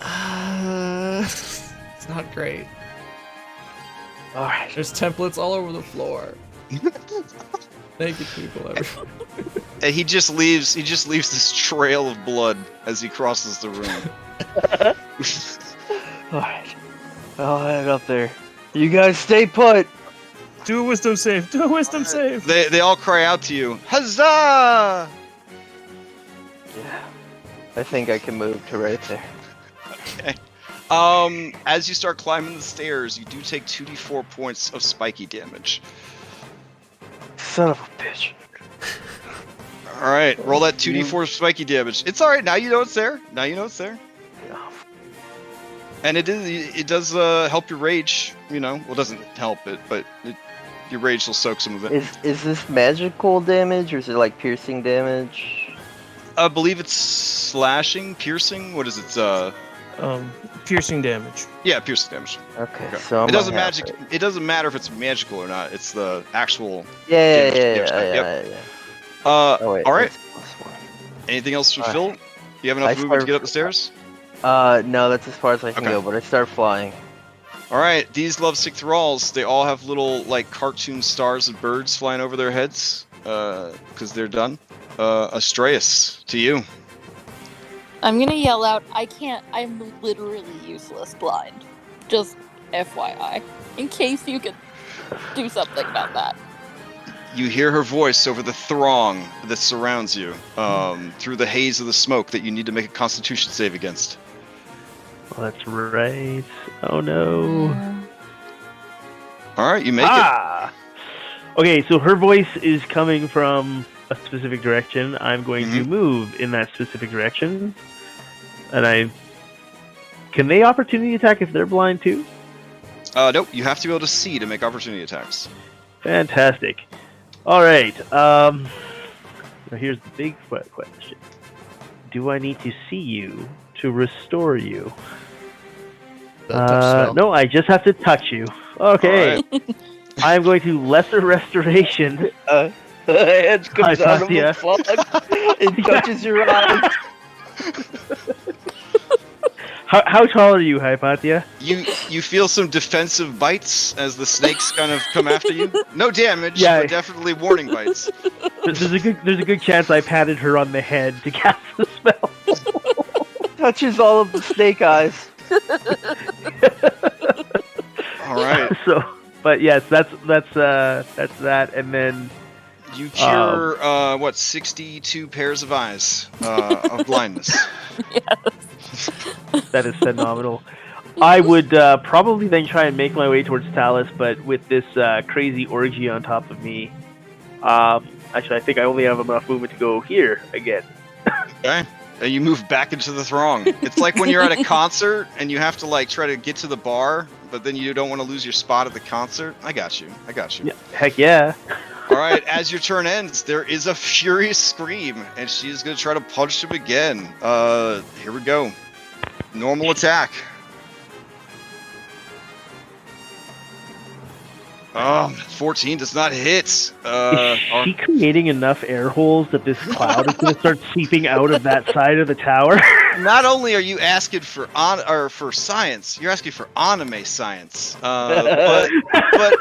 it's not great.
Alright.
There's templates all over the floor. Naked people everywhere.
And he just leaves this trail of blood as he crosses the room.
Alright. I'll head up there. You guys stay put!
Do a wisdom save. Do a wisdom save.
They all cry out to you, Huzzah!
Yeah. I think I can move to right there.
Okay. As you start climbing the stairs, you do take 2d4 points of spiky damage.
Son of a bitch.
All right, roll that 2d4 spiky damage. It's all right. Now you know it's there. And it does help your rage. You know, well, it doesn't help it, but your rage will soak some of it.
Is this magical damage or is it like piercing damage?
I believe it's slashing, piercing. What is it?
Piercing damage.
Yeah, piercing damage.
Okay, so
it doesn't It doesn't matter if it's magical or not. It's the actual.
Yeah.
All right.
That's +1.
Anything else from Phil? You have enough movement to get up the stairs?
No, that's as far as I can
Okay.
go, but I start flying.
All right, these Lovesick Thralls, they all have little, like, cartoon stars of birds flying over their heads, because they're done. Astreus, to you.
I'm gonna yell out, I can't, I'm literally useless blind. Just FYI. In case you could do something about that.
You hear her voice over the throng that surrounds you, through the haze of the smoke that you need to make a constitution save against.
Well, that's right. Oh no.
All right, you make it.
Okay, so her voice is coming from a specific direction. I'm going to move in that specific direction. And can they opportunity attack if they're blind too?
Nope, you have to be able to see to make opportunity attacks.
Fantastic. All right. Now here's the big question. Do I need to see you to restore you? No, I just have to touch you. Okay. Right. I'm going to lesser restoration.
It comes out of the fog. It touches your eyes.
How tall are you, Hypatia?
You feel some defensive bites as the snakes kind of come after you. No damage, but definitely warning bites.
There's a good chance I patted her on the head to cast the spell.
Touches all of the snake eyes.
All right.
So, but yes, that's that, and then
you cure 62 pairs of eyes of blindness.
Yes.
That is phenomenal. I would probably then try and make my way towards Talus, but with this crazy orgy on top of me, actually, I think I only have enough movement to go here again.
Okay. And you move back into the throng. It's like when you're at a concert and you have to like try to get to the bar, but then you don't want to lose your spot at the concert. I got you.
Yeah, heck yeah.
All right, as your turn ends, there is a furious scream, and she's going to try to punch him again. Here we go. Normal attack. Oh, 14 does not hit.
Is she creating enough air holes that this cloud is going to start seeping out of that side of the tower?
Not only are you asking for for science, you're asking for anime science. But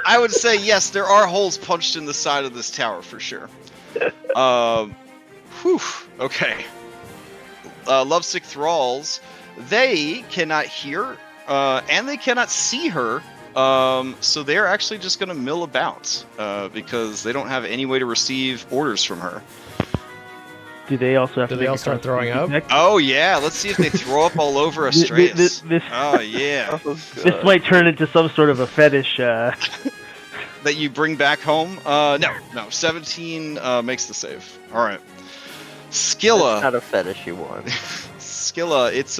I would say yes, there are holes punched in the side of this tower for sure. Whew. Okay. Lovesick Thralls, they cannot hear, and they cannot see her. So they're actually just going to mill about because they don't have any way to receive orders from her.
Do they also have
Do
to
they all start throwing up?
Oh yeah, let's see if they throw up all over Astraeus. Oh yeah.
This might turn into some sort of a fetish.
That you bring back home? No. 17 makes the save. All right. Skilla.
That's not a fetishy one.
Skilla, it's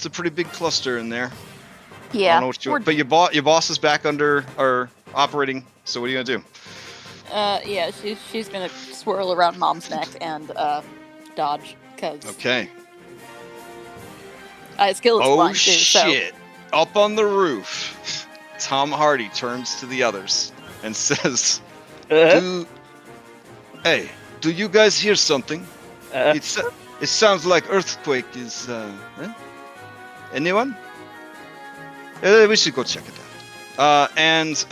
a pretty big cluster in there.
Yeah.
I don't know what but your boss is back under or operating. So what are you gonna do?
Yeah, she's gonna swirl around Mom's neck and dodge. Cause
Okay.
Skilla's blind too.
Shit! Up on the roof, Tom Hardy turns to the others and says, "Hey, do you guys hear something? It sounds like earthquake is. Anyone? We should go check it out. And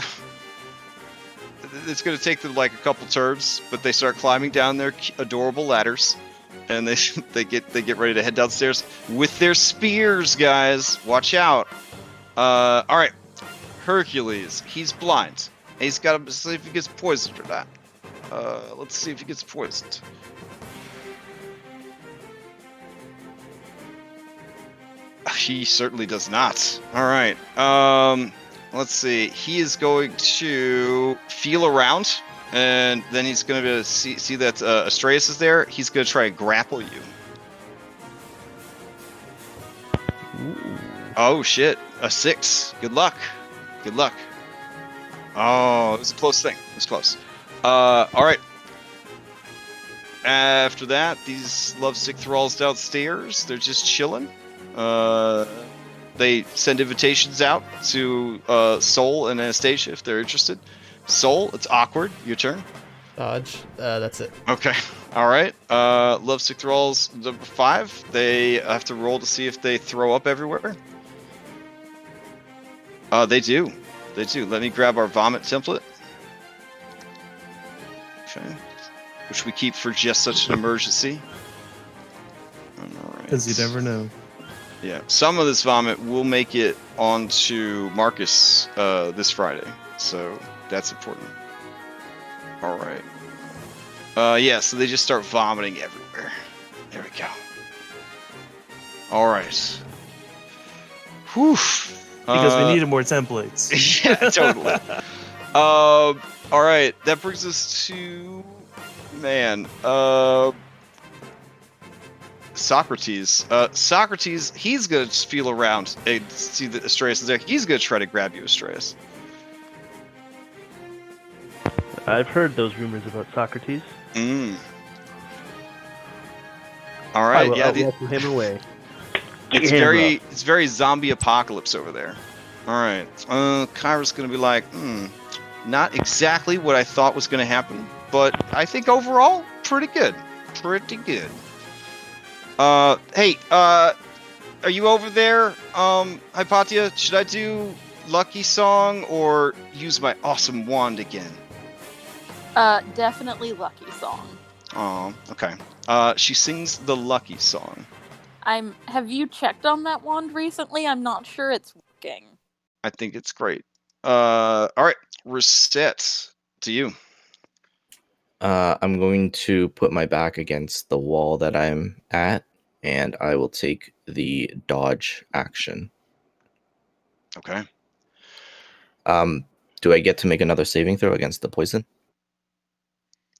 it's going to take them like a couple turns, but they start climbing down their adorable ladders, and they get ready to head downstairs with their spears, guys. Watch out. All right, Hercules. He's blind. He's got to see if he gets poisoned or not. Let's see if he gets poisoned. He certainly does not. All right. Let's see. He is going to feel around, and then he's going to see that Astraeus is there. He's going to try to grapple you.
Ooh.
Oh shit! A 6. Good luck. Good luck. Oh, it was a close thing. It was close. All right. After that, these lovesick thralls downstairs. They're just chilling. They send invitations out to Sol and Anastasia if they're interested. Sol, it's awkward. Your turn.
Dodge. That's it.
Okay. All right. Lovesick Thralls number 5. They have to roll to see if they throw up everywhere. They do. They do. Let me grab our vomit template. Okay. Which we keep for just such an emergency.
Because you never know.
Yeah, some of this vomit will make it onto Marcus this Friday, so that's important. All right. Yeah, so they just start vomiting everywhere. There we go. All right. Whew.
Because we needed more templates.
Yeah, totally. All right, that brings us to Socrates. Socrates, he's gonna just feel around and see that Astraeus is there. He's gonna try to grab you, Astraeus.
I've heard those rumors about Socrates.
All right,
I'll welcome him away.
It's very zombie apocalypse over there. All right, Kyra's gonna be like, not exactly what I thought was gonna happen, but I think overall, pretty good. Pretty good. Hey, are you over there, Hypatia? Should I do Lucky Song or use my awesome wand again?
Definitely Lucky Song.
Oh, okay. She sings the Lucky Song.
Have you checked on that wand recently? I'm not sure it's working.
I think it's great. All right, reset to you.
I'm going to put my back against the wall that I'm at, and I will take the dodge action.
Okay.
Do I get to make another saving throw against the poison?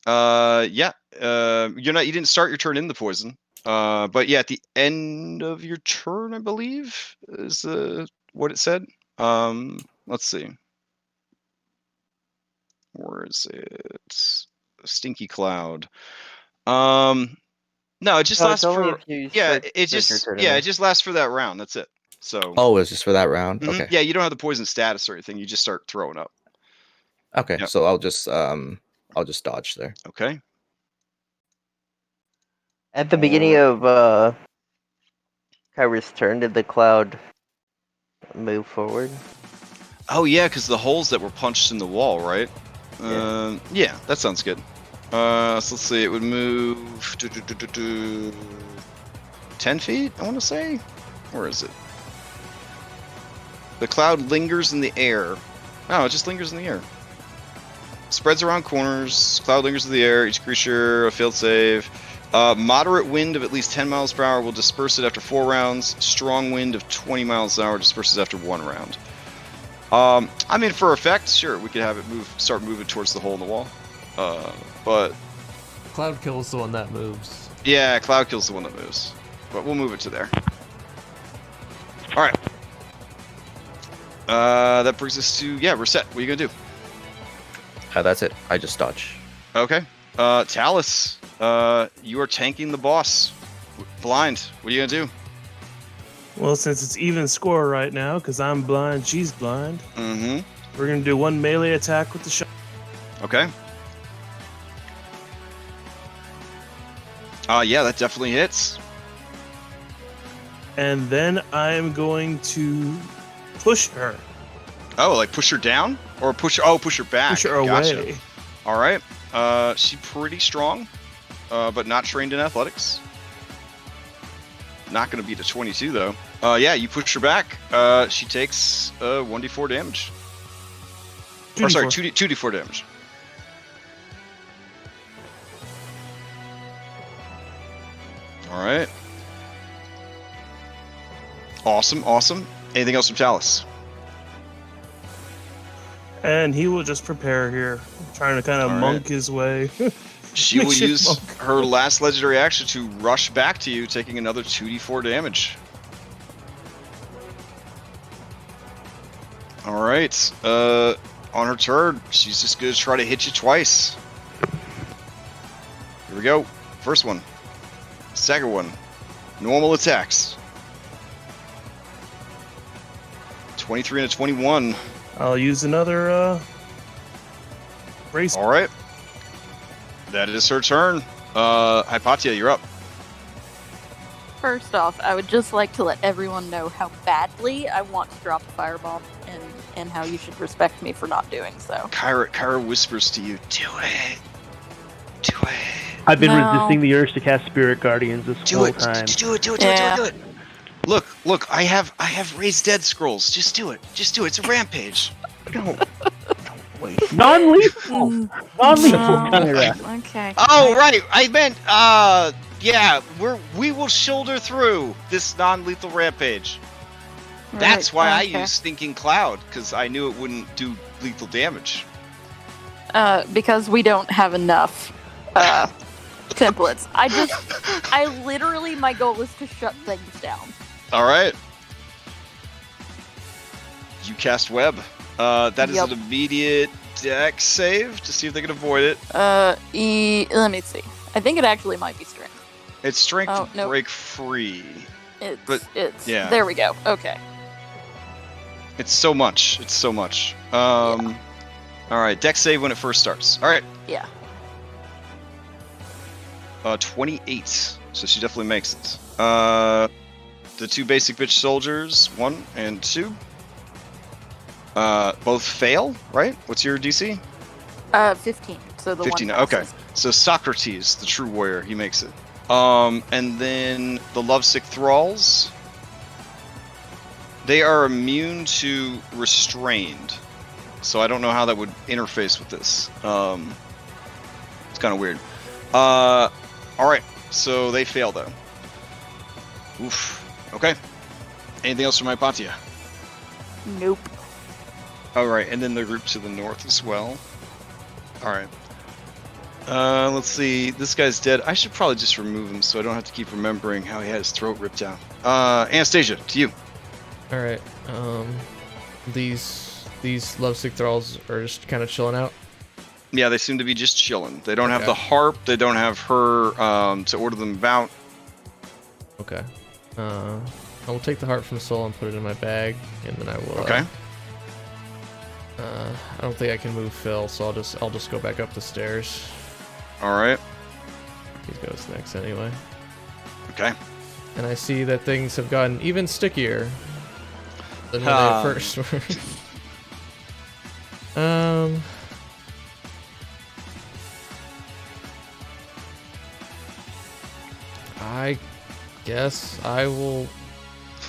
Yeah. You didn't start your turn in the poison. But yeah, at the end of your turn, I believe, is what it said. Let's see. Where is it? Stinky cloud. No, it just lasts for it just lasts for that round. That's it. So
Oh, it's just for that round. Okay.
Yeah, you don't have the poison status or anything. You just start throwing up.
Okay, so I'll just dodge there.
Okay.
At the beginning of Kyra's turn, did the cloud move forward?
Oh yeah, because the holes that were punched in the wall, right? Yeah, that sounds good. So let's see, it would move 10 feet, I want to say? Where is it? The cloud lingers in the air. Oh, it just lingers in the air. Spreads around corners, cloud lingers in the air, each creature, a failed save. Moderate wind of at least 10 miles per hour will disperse it after 4 rounds. Strong wind of 20 miles an hour disperses after 1 round. I mean, for effect, sure, we could have it start moving towards the hole in the wall. But
Cloud Kill's the one that moves.
Yeah, Cloud Kill's the one that moves. But we'll move it to there. Alright. That brings us to, reset. What are you gonna do?
That's it. I just dodge.
Okay. Talus, you are tanking the boss. Blind. What are you gonna do?
Well, since it's even score right now, because I'm blind, she's blind.
Mm-hmm.
We're gonna do 1 melee attack with the shot.
Okay. Yeah, that definitely hits.
And then I'm going to push her.
Oh, like push her down? Or push her back?
Push her away.
Alright. She's pretty strong, but not trained in athletics. Not going to beat a 22, though. Yeah, you push her back. She takes 1d4 damage.
2d4.
Or sorry, 2d4 damage. Alright. Awesome. Anything else from Talus?
And he will just prepare here, trying to kind of monk his way.
She will use her last legendary action to rush back to you, taking another 2d4 damage. Alright. On her turn, she's just going to try to hit you twice. Here we go. First one. Second one. Normal attacks. 23 and a 21.
I'll use another brace.
Alright. That is her turn. Hypatia, you're up.
First off, I would just like to let everyone know how badly I want to drop a fireball and how you should respect me for not doing so.
Kyra whispers to you, do it. Do it.
I've been resisting the urge to cast Spirit Guardians this whole time.
Do it. Look, I have raised dead scrolls. Just do it. It's a rampage.
Don't wait.
Non-lethal. Kyra.
Okay.
Oh, right. I meant, we will shoulder through this non-lethal rampage. That's why I used Stinking Cloud, because I knew it wouldn't do lethal damage.
Because we don't have enough templates. I literally, my goal is to shut things down.
All right. You cast Web. That is an immediate dex save to see if they can avoid it.
Let me see. I think it actually might be strength.
It's strength to break free.
It's there we go. Okay.
It's so much. All right, dex save when it first starts. All right.
Yeah.
28. So she definitely makes it. The 2 basic bitch soldiers, 1 and 2. Both fail, right? What's your DC?
15. So the
15.
one
Okay. So Socrates, the true warrior, he makes it. And then the Lovesick Thralls. They are immune to restrained. So I don't know how that would interface with this. It's kind of weird. Alright, so they fail though. Oof. Okay. Anything else from Hypatia?
Nope.
Alright, and then the group to the north as well. Alright. Let's see. This guy's dead. I should probably just remove him so I don't have to keep remembering how he had his throat ripped out. Anastasia, to you.
Alright, these Lovesick Thralls are just kind of chilling out.
Yeah, they seem to be just chilling. They don't have
Okay.
the harp. They don't have her to order them about.
Okay. I will take the heart from Soul and put it in my bag, and then I will.
Okay.
I don't think I can move Phil, so I'll just go back up the stairs.
All right.
He goes next anyway.
Okay.
And I see that things have gotten even stickier than when they first were. I guess I will.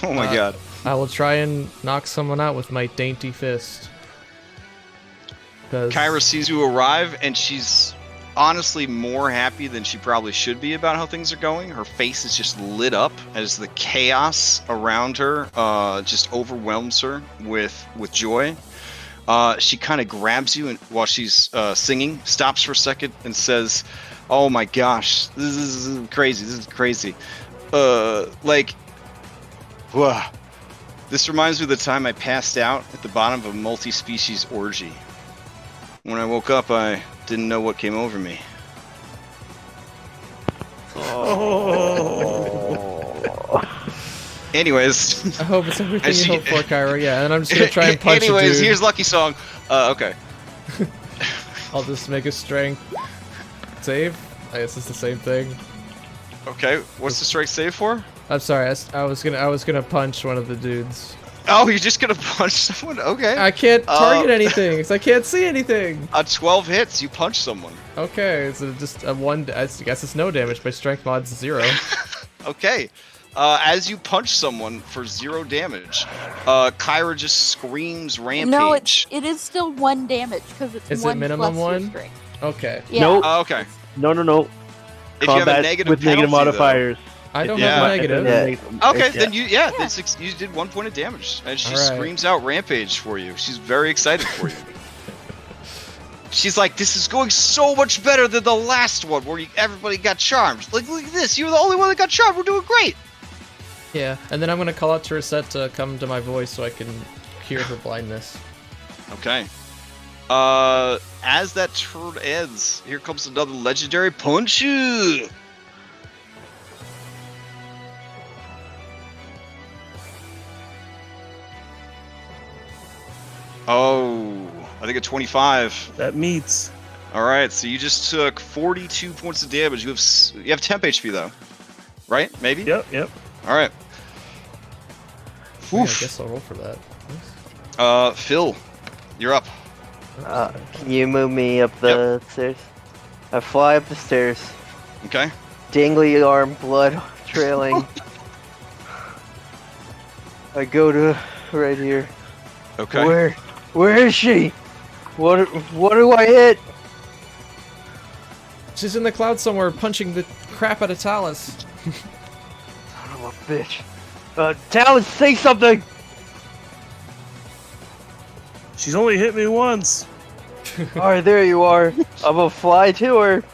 Oh my god.
I will try and knock someone out with my dainty fist.
Kyra sees you arrive, and she's honestly more happy than she probably should be about how things are going. Her face is just lit up as the chaos around her just overwhelms her with joy. She kind of grabs you and while she's singing, stops for a second, and says, "Oh my gosh, this is crazy. This is crazy. This reminds me of the time I passed out at the bottom of a multi-species orgy. When I woke up, I didn't know what came over me." Anyways.
I hope it's everything you hope for, Kyra. Yeah, and I'm just gonna try and punch you.
Anyways, here's Lucky Song. Okay.
I'll just make a strength save. I guess it's the same thing.
Okay, what's the strength save for?
I'm sorry. I was gonna punch one of the dudes.
Oh, you're just gonna punch someone? Okay.
I can't target anything because I can't see anything.
12 hits, you punch someone.
Okay, so just a 1. I guess it's no damage. My strength mod's 0.
Okay. As you punch someone for 0 damage, Kyra just screams rampage.
No, it is still 1 damage because it's
Is
1
it minimum
plus your
1?
strength.
Okay.
Yeah.
Nope.
Okay.
No.
If you have a
Combat
negative
with negative
penalty,
modifiers.
I don't
Yeah.
have a negative.
Yeah.
Okay,
Yeah.
then you did 1 point of damage, and she
Alright.
screams out rampage for you. She's very excited for you. She's like, "This is going so much better than the last one where everybody got charmed. Like, look at this, you were the only one that got charmed. We're doing great."
Yeah, and then I'm gonna call out to Reset to come to my voice so I can cure her blindness.
Okay. As that turn ends, here comes another legendary punch. Oh, I think a 25.
That meets.
All right, so you just took 42 points of damage. You have temp HP though, right? Maybe.
Yep.
All right.
Yeah, I
Oof.
guess I'll roll for that.
Phil, you're up.
Can you move me up the stairs? I fly up the stairs,
Okay.
dangly arm, blood trailing. I go to right here.
Okay.
Where is she? What do I hit?
She's in the cloud somewhere, punching the crap out of Talus.
Son of a bitch. Talus, say something!
She's only hit me once.
Alright, there you are. I'm gonna fly to her.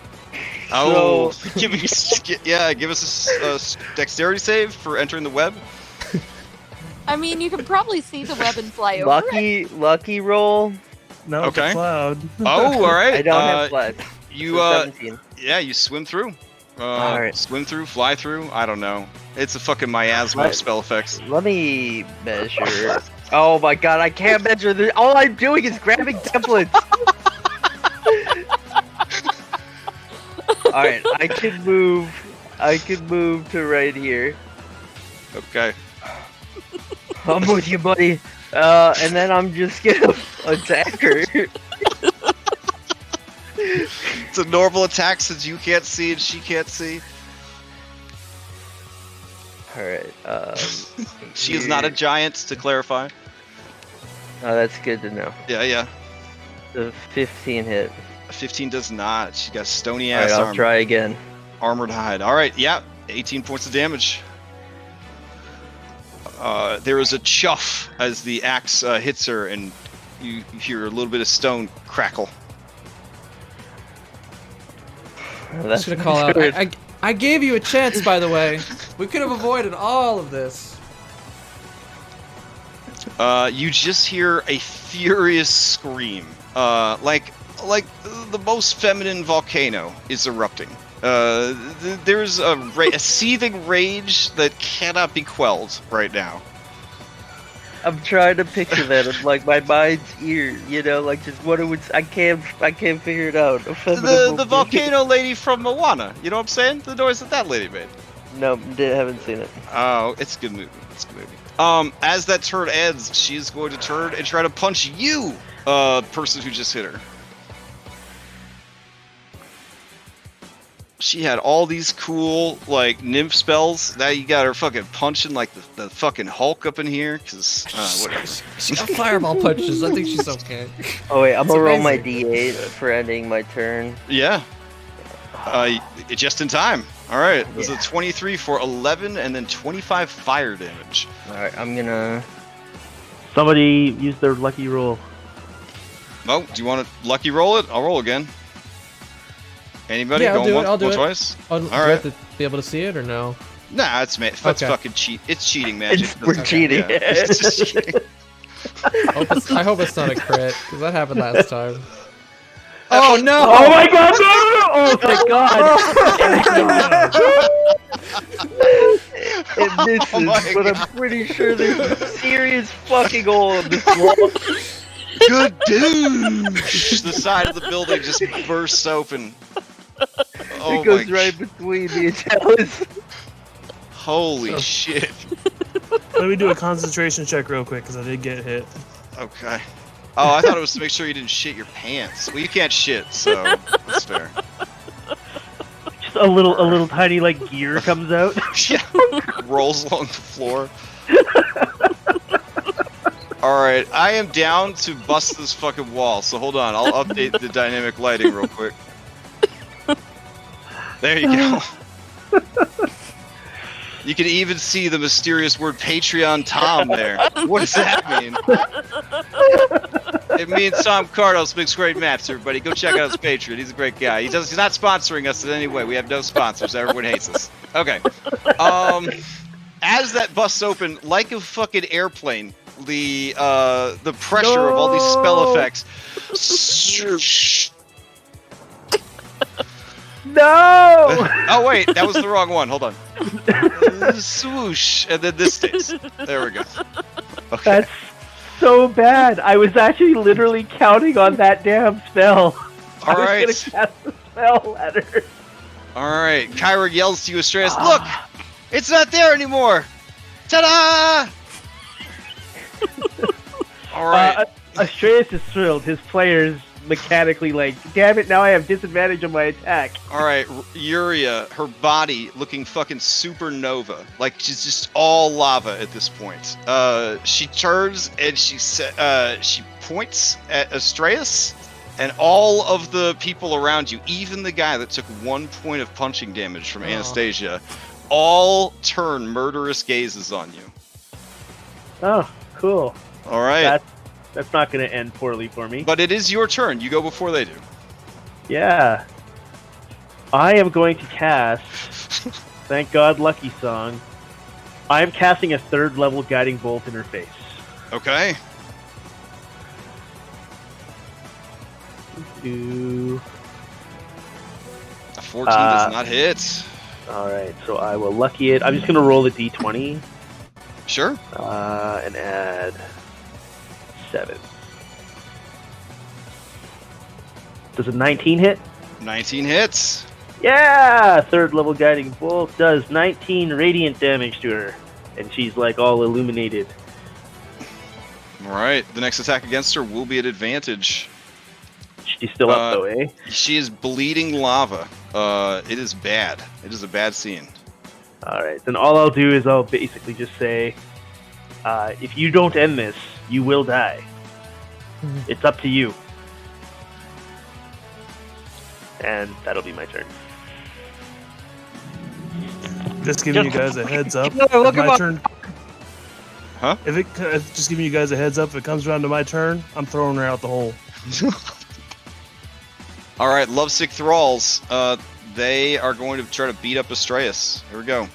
Oh, give us a dexterity save for entering the web.
I mean, you can probably see the web and fly over it.
Lucky roll.
No,
Okay.
the cloud.
Oh, all right.
I don't have flat.
You
So 17.
yeah, you swim through.
Alright.
Swim through, fly through. I don't know. It's a fucking miasma of spell effects.
Let me measure. Oh my god, I can't measure this. All I'm doing is grabbing templates. Alright, I can move to right here.
Okay.
I'm with you, buddy. And then I'm just gonna attack her.
It's a normal attack since you can't see and she can't see.
Alright,
She is not a giant, to clarify.
Oh, that's good to know.
Yeah.
The 15 hit.
15 does not. She got stony
Alright,
ass
I'll
armor.
try again.
Armored hide. Alright, yeah. 18 points of damage. There is a chuff as the axe hits her, and you hear a little bit of stone crackle.
I'm just gonna call out. I gave you a chance, by the way. We could have avoided all of this.
You just hear a furious scream. Like like the most feminine volcano is erupting. There's a seething rage that cannot be quelled right now.
I'm trying to picture that in like my mind's ear, you know, like just what it would. I can't figure it out.
The volcano lady from Moana. You know what I'm saying? The noise that lady made.
No, haven't seen it.
Oh, it's a good movie. It's a good movie. As that turn ends, she's going to turn and try to punch you, person who just hit her. She had all these cool, like, nymph spells. Now you got her fucking punching like the fucking Hulk up in here, because, whatever.
She got fireball punches. I think she's okay.
Oh, wait, I'm gonna roll my d8 for ending my turn.
Yeah. Just in time. Alright, this is a 23 for 11, and then 25 fire damage.
Alright, I'm gonna...
Somebody use their lucky roll.
Oh, do you want to lucky roll it? I'll roll again. Anybody?
Yeah,
I'll
do it.
Twice?
Do I have to be able to see it or no?
Nah, that's fucking cheat. It's cheating magic.
We're cheating.
Yeah, it's just cheating.
I hope it's not a crit, because that happened last time. Oh no!
Oh my god, no! Oh thank god!
It misses, but I'm pretty sure there's a serious fucking hole in this wall.
Good douche! The side of the building just bursts open. Oh
it goes right between me and Talus.
Holy shit.
Let me do a concentration check real quick, because I did get hit.
Okay. Oh, I thought it was to make sure you didn't shit your pants. Well, you can't shit, so that's fair.
Just a little tiny like gear comes out.
Yeah. Rolls along the floor. Alright, I am down to bust this fucking wall, so hold on, I'll update the dynamic lighting real quick. There you go. You can even see the mysterious word Patreon Tom there. What does that mean? It means Tom Cardos makes great maps, everybody. Go check out his Patreon. He's a great guy. He's not sponsoring us in any way. We have no sponsors. Everyone hates us. Okay. As that busts open, like a fucking airplane, the pressure of all these spell effects.
No!
Oh wait, that was the wrong one. Hold on. Swoosh, and then this stays. There we go. Okay.
That's so bad. I was actually literally counting on that damn spell.
All right.
I was gonna cast the spell at her.
All right. Kyra yells to you, Astraeus. Look, it's not there anymore. Ta-da! All right.
Astraeus is thrilled. His players mechanically like, damn it, now I have disadvantage on my attack.
Alright, Euria, her body looking fucking supernova. Like, she's just all lava at this point. She turns and she points at Astraeus, and all of the people around you, even the guy that took 1 point of punching damage from Anastasia, all turn murderous gazes on you.
Oh, cool.
Alright.
That's not going to end poorly for me.
But it is your turn. You go before they do.
Yeah. I am going to cast, thank God, Lucky Song. I am casting a 3rd level Guiding Bolt in her face.
Okay. A 14 does not hit.
Alright, so I will Lucky it. I'm just going to roll the d20.
Sure.
And add 7. Does a 19 hit?
19 hits.
Yeah! 3rd level Guiding Bolt does 19 radiant damage to her. And she's like all illuminated.
Alright, the next attack against her will be at advantage.
She's still up though, eh?
She is bleeding lava. It is bad. It is a bad scene.
Alright, then all I'll do is I'll basically just say, if you don't end this, you will die. It's up to you. And that'll be my turn.
Just giving you guys a heads up. My turn.
Huh?
Just giving you guys a heads up. If it comes around to my turn, I'm throwing her out the hole.
All right, Lovesick Thralls. They are going to try to beat up Astraeus. Here we go.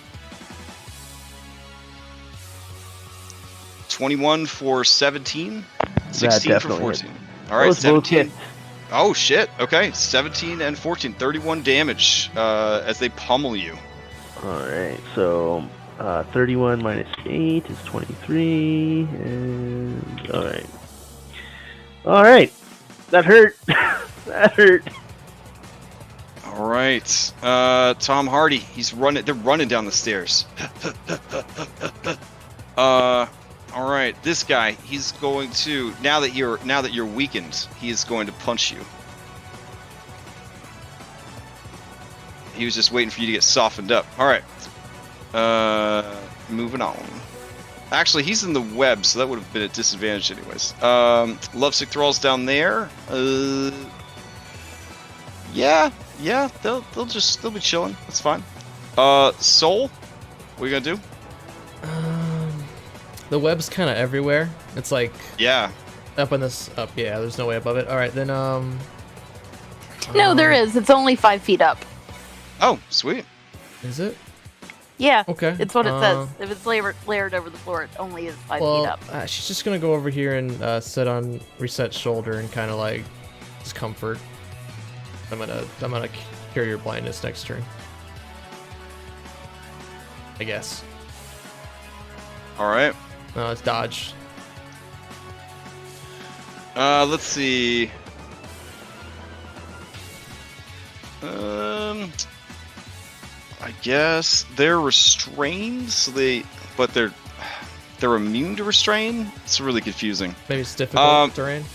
21 for 17, 16 for 14. All right, 17. Oh shit. Okay, 17 and 14, 31 damage as they pummel you.
Alright, so 31 minus 8 is 23, and Alright. That hurt. That hurt.
All right, Tom Hardy. They're running down the stairs. All right, this guy. He's going to now that you're weakened. He is going to punch you. He was just waiting for you to get softened up. All right. Moving on. Actually, he's in the web, so that would have been a disadvantage anyways. Lovesick Thralls down there. Yeah, they'll be chilling. That's fine. Soul, what are you gonna do?
The web's kind of everywhere. It's like
Yeah.
up on this up. Yeah, there's no way above it. All right, then
No, there is. It's only 5 feet up.
Oh, sweet.
Is it?
Yeah.
Okay.
It's what it says. If it's layered over the floor, it only is 5 feet up.
She's just gonna go over here and sit on Reset's shoulder and kind of like just comfort. I'm gonna cure your blindness next turn. I guess.
All right.
No, it's dodge.
Let's see. I guess they're restrained, so they're immune to restrain. It's really confusing.
Maybe it's difficult terrain.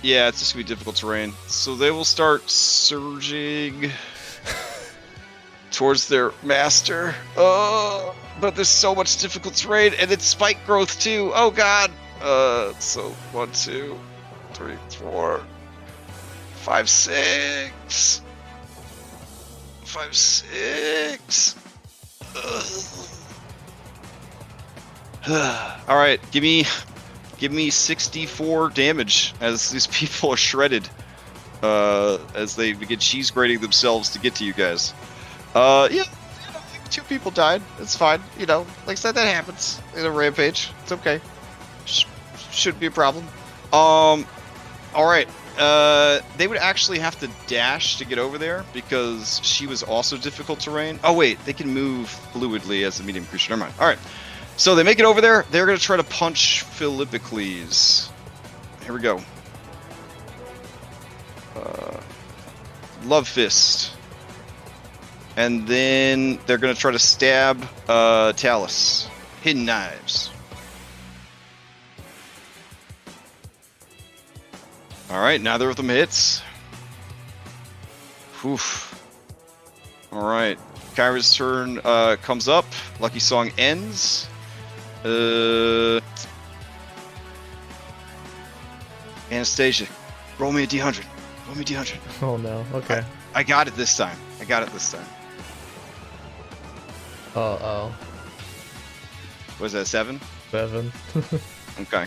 Yeah, it's just gonna be difficult terrain. So they will start surging towards their master. Oh, but there's so much difficult terrain, and it's spike growth too. Oh god. So 1, 2, 3, 4, 5, 6. 5, 6. All right, give me 64 damage as these people are shredded. As they begin cheese grating themselves to get to you guys. Yeah, 2 people died. It's fine. Like I said, that happens in a rampage. It's okay. Shouldn't be a problem. All right. They would actually have to dash to get over there because she was also difficult terrain. Oh wait, they can move fluidly as a medium creature. Never mind. All right. So they make it over there. They're going to try to punch Philippicles. Here we go. Love Fist. And then they're going to try to stab Talus. Hidden Knives. Alright, neither of them hits. Oof. Alright. Kyra's turn comes up. Lucky Song ends. Anastasia, roll me a D100. Roll me a D100.
Oh no. Okay.
I got it this time.
Uh-oh.
Was that 7?
7.
Okay.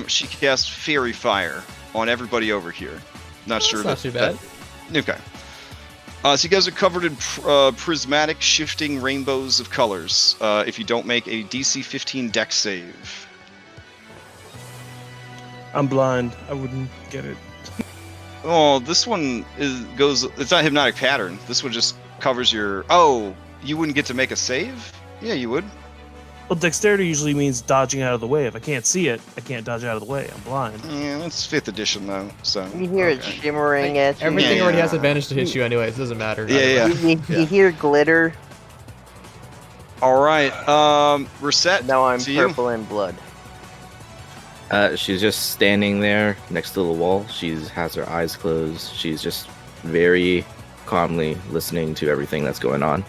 She cast Fairy Fire on everybody over here. Not sure.
That's not too bad.
Okay. So you guys are covered in prismatic, shifting rainbows of colors. If you don't make a DC 15 Dex save.
I'm blind. I wouldn't get it.
Oh, this one it's not hypnotic pattern. This one just covers your. Oh, you wouldn't get to make a save? Yeah, you would.
Well, dexterity usually means dodging out of the way. If I can't see it, I can't dodge out of the way. I'm blind.
Yeah, that's 5th edition though. So
you hear it shimmering at you.
Everything already has advantage to hit you anyways. It doesn't matter.
Yeah.
You hear glitter.
All right. Reset.
Now I'm
to
purple in blood.
She's just standing there next to the wall. She has her eyes closed. She's just very calmly listening to everything that's going on.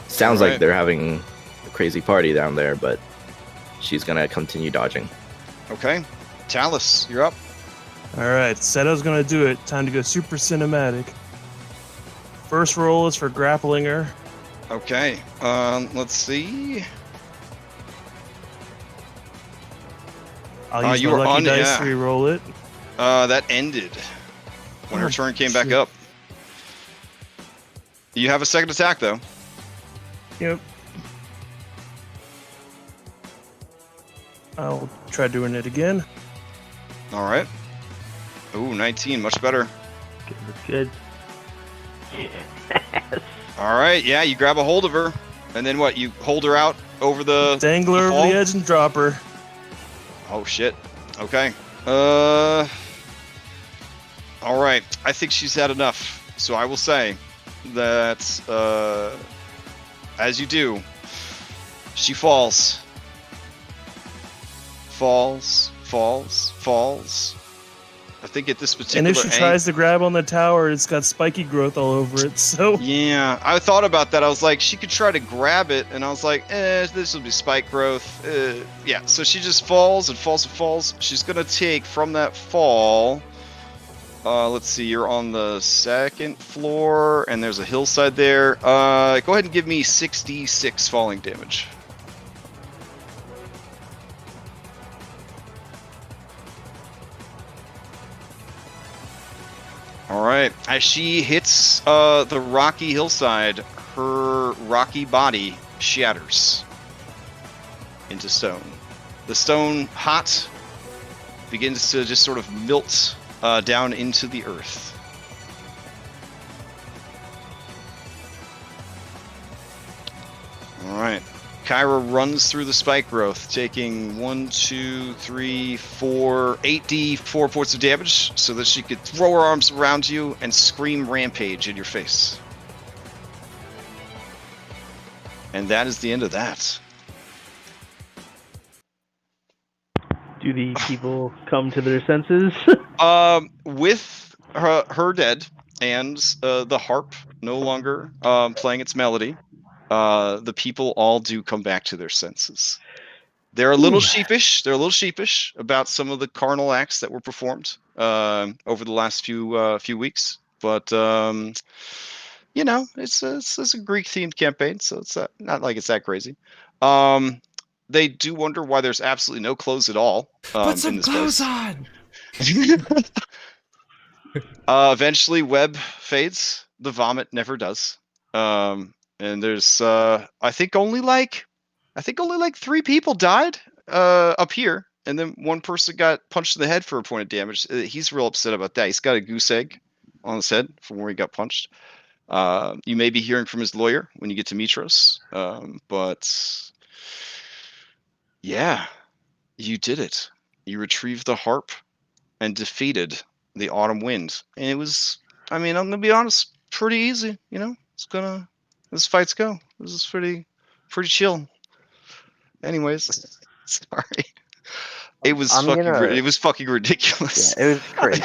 Sounds like they're having a crazy party down there, but she's gonna continue dodging.
Okay. Talus, you're up.
Alright, said I was gonna do it. Time to go super cinematic. First roll is for grappling her.
Okay. Let's see.
I'll use
you
my
were
lucky dice
yeah.
to re-roll it.
That ended when her turn came back up. You have a second attack though.
Yep. I'll try doing it again.
All right. Ooh, 19, much better.
That's good. Yes.
All right, yeah, you grab a hold of her, and then what? You hold her out over the
Dangle her over
fall?
the edge and drop her.
Oh shit. Okay. All right. I think she's had enough. So I will say that as you do, she falls. Falls. I think at this particular
And if she tries to grab on the tower, it's got spiky growth all over it, so...
Yeah, I thought about that. I was like, she could try to grab it, and I was like, this will be spike growth. Yeah, so she just falls and falls and falls. She's going to take from that fall... let's see, you're on the 2nd floor, and there's a hillside there. Go ahead and give me 6d6 falling damage. Alright, as she hits the rocky hillside, her rocky body shatters into stone. The stone, hot, begins to just sort of melt down into the earth. Alright, Kyra runs through the spike growth, taking 1, 2, 3, 4, 8d4 points of damage, so that she could throw her arms around you and scream rampage in your face. And that is the end of that.
Do the people come to their senses?
With her dead and the harp no longer playing its melody, the people all do come back to their senses. They're a little sheepish. They're a little sheepish about some of the carnal acts that were performed over the last few weeks. But you know, it's a Greek-themed campaign, so it's not like it's that crazy. They do wonder why there's absolutely no clothes at all.
Put some
in this
clothes
place.
on.
Eventually, web fades. The vomit never does. And there's I think only like 3 people died up here, and then 1 person got punched in the head for a point of damage. He's real upset about that. He's got a goose egg on his head from where he got punched. You may be hearing from his lawyer when you get to Mitros, but yeah, you did it. You retrieved the harp and defeated the autumn wind, and it was, I mean, I'm gonna be honest, pretty easy. You know, this fights go. This is pretty chill. Anyways, sorry. It was it was fucking ridiculous.
Yeah, it was crazy.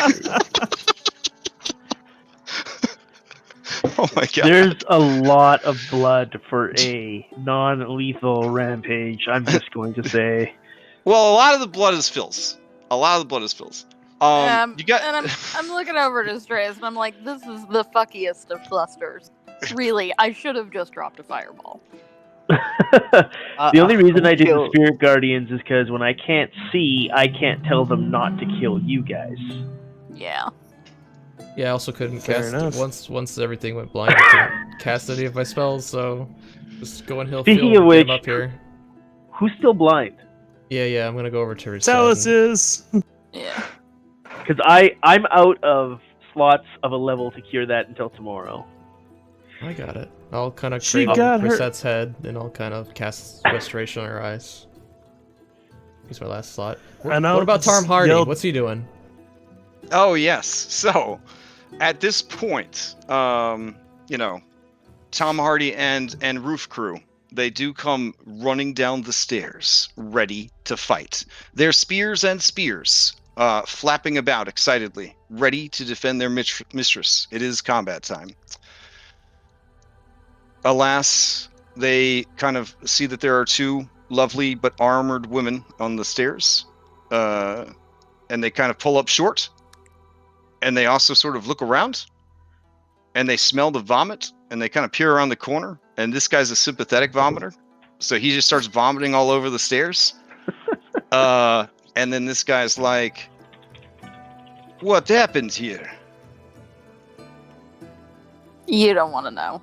Oh my god.
There's a lot of blood for a non-lethal rampage, I'm just going to say.
Well, a lot of the blood is Phil's. You got.
And I'm looking over at Strays, and I'm like, this is the fuckiest of clusters. Really, I should have just dropped a fireball.
The only reason I did the Spirit Guardians is because when I can't see, I can't tell them not to kill you guys.
Yeah.
Yeah, I also couldn't
Fair
cast
enough.
once everything went blind. I couldn't cast any of my spells, so just go and heal.
Speaking
Phil
of which,
up here.
Who's still blind?
Yeah, I'm gonna go over to reset.
Talus is.
Yeah.
Because I'm out of slots of a level to cure that until tomorrow.
I got it. I'll kind of
She
create
got her-
Reset's head, and I'll kind of cast Restoration on her eyes. Use my last slot.
And
What
I'll
about Tarm Hardy?
yell-
What's he doing?
Oh yes. So, at this point, you know, Tom Hardy and Roof Crew, they do come running down the stairs, ready to fight. Their spears flapping about excitedly, ready to defend their mistress. It is combat time. Alas, they kind of see that there are 2 lovely but armored women on the stairs, and they kind of pull up short, and they also sort of look around, and they smell the vomit, and they kind of peer around the corner, and this guy's a sympathetic vomiter, so he just starts vomiting all over the stairs. And then this guy's like, "What happened here?"
You don't want to know.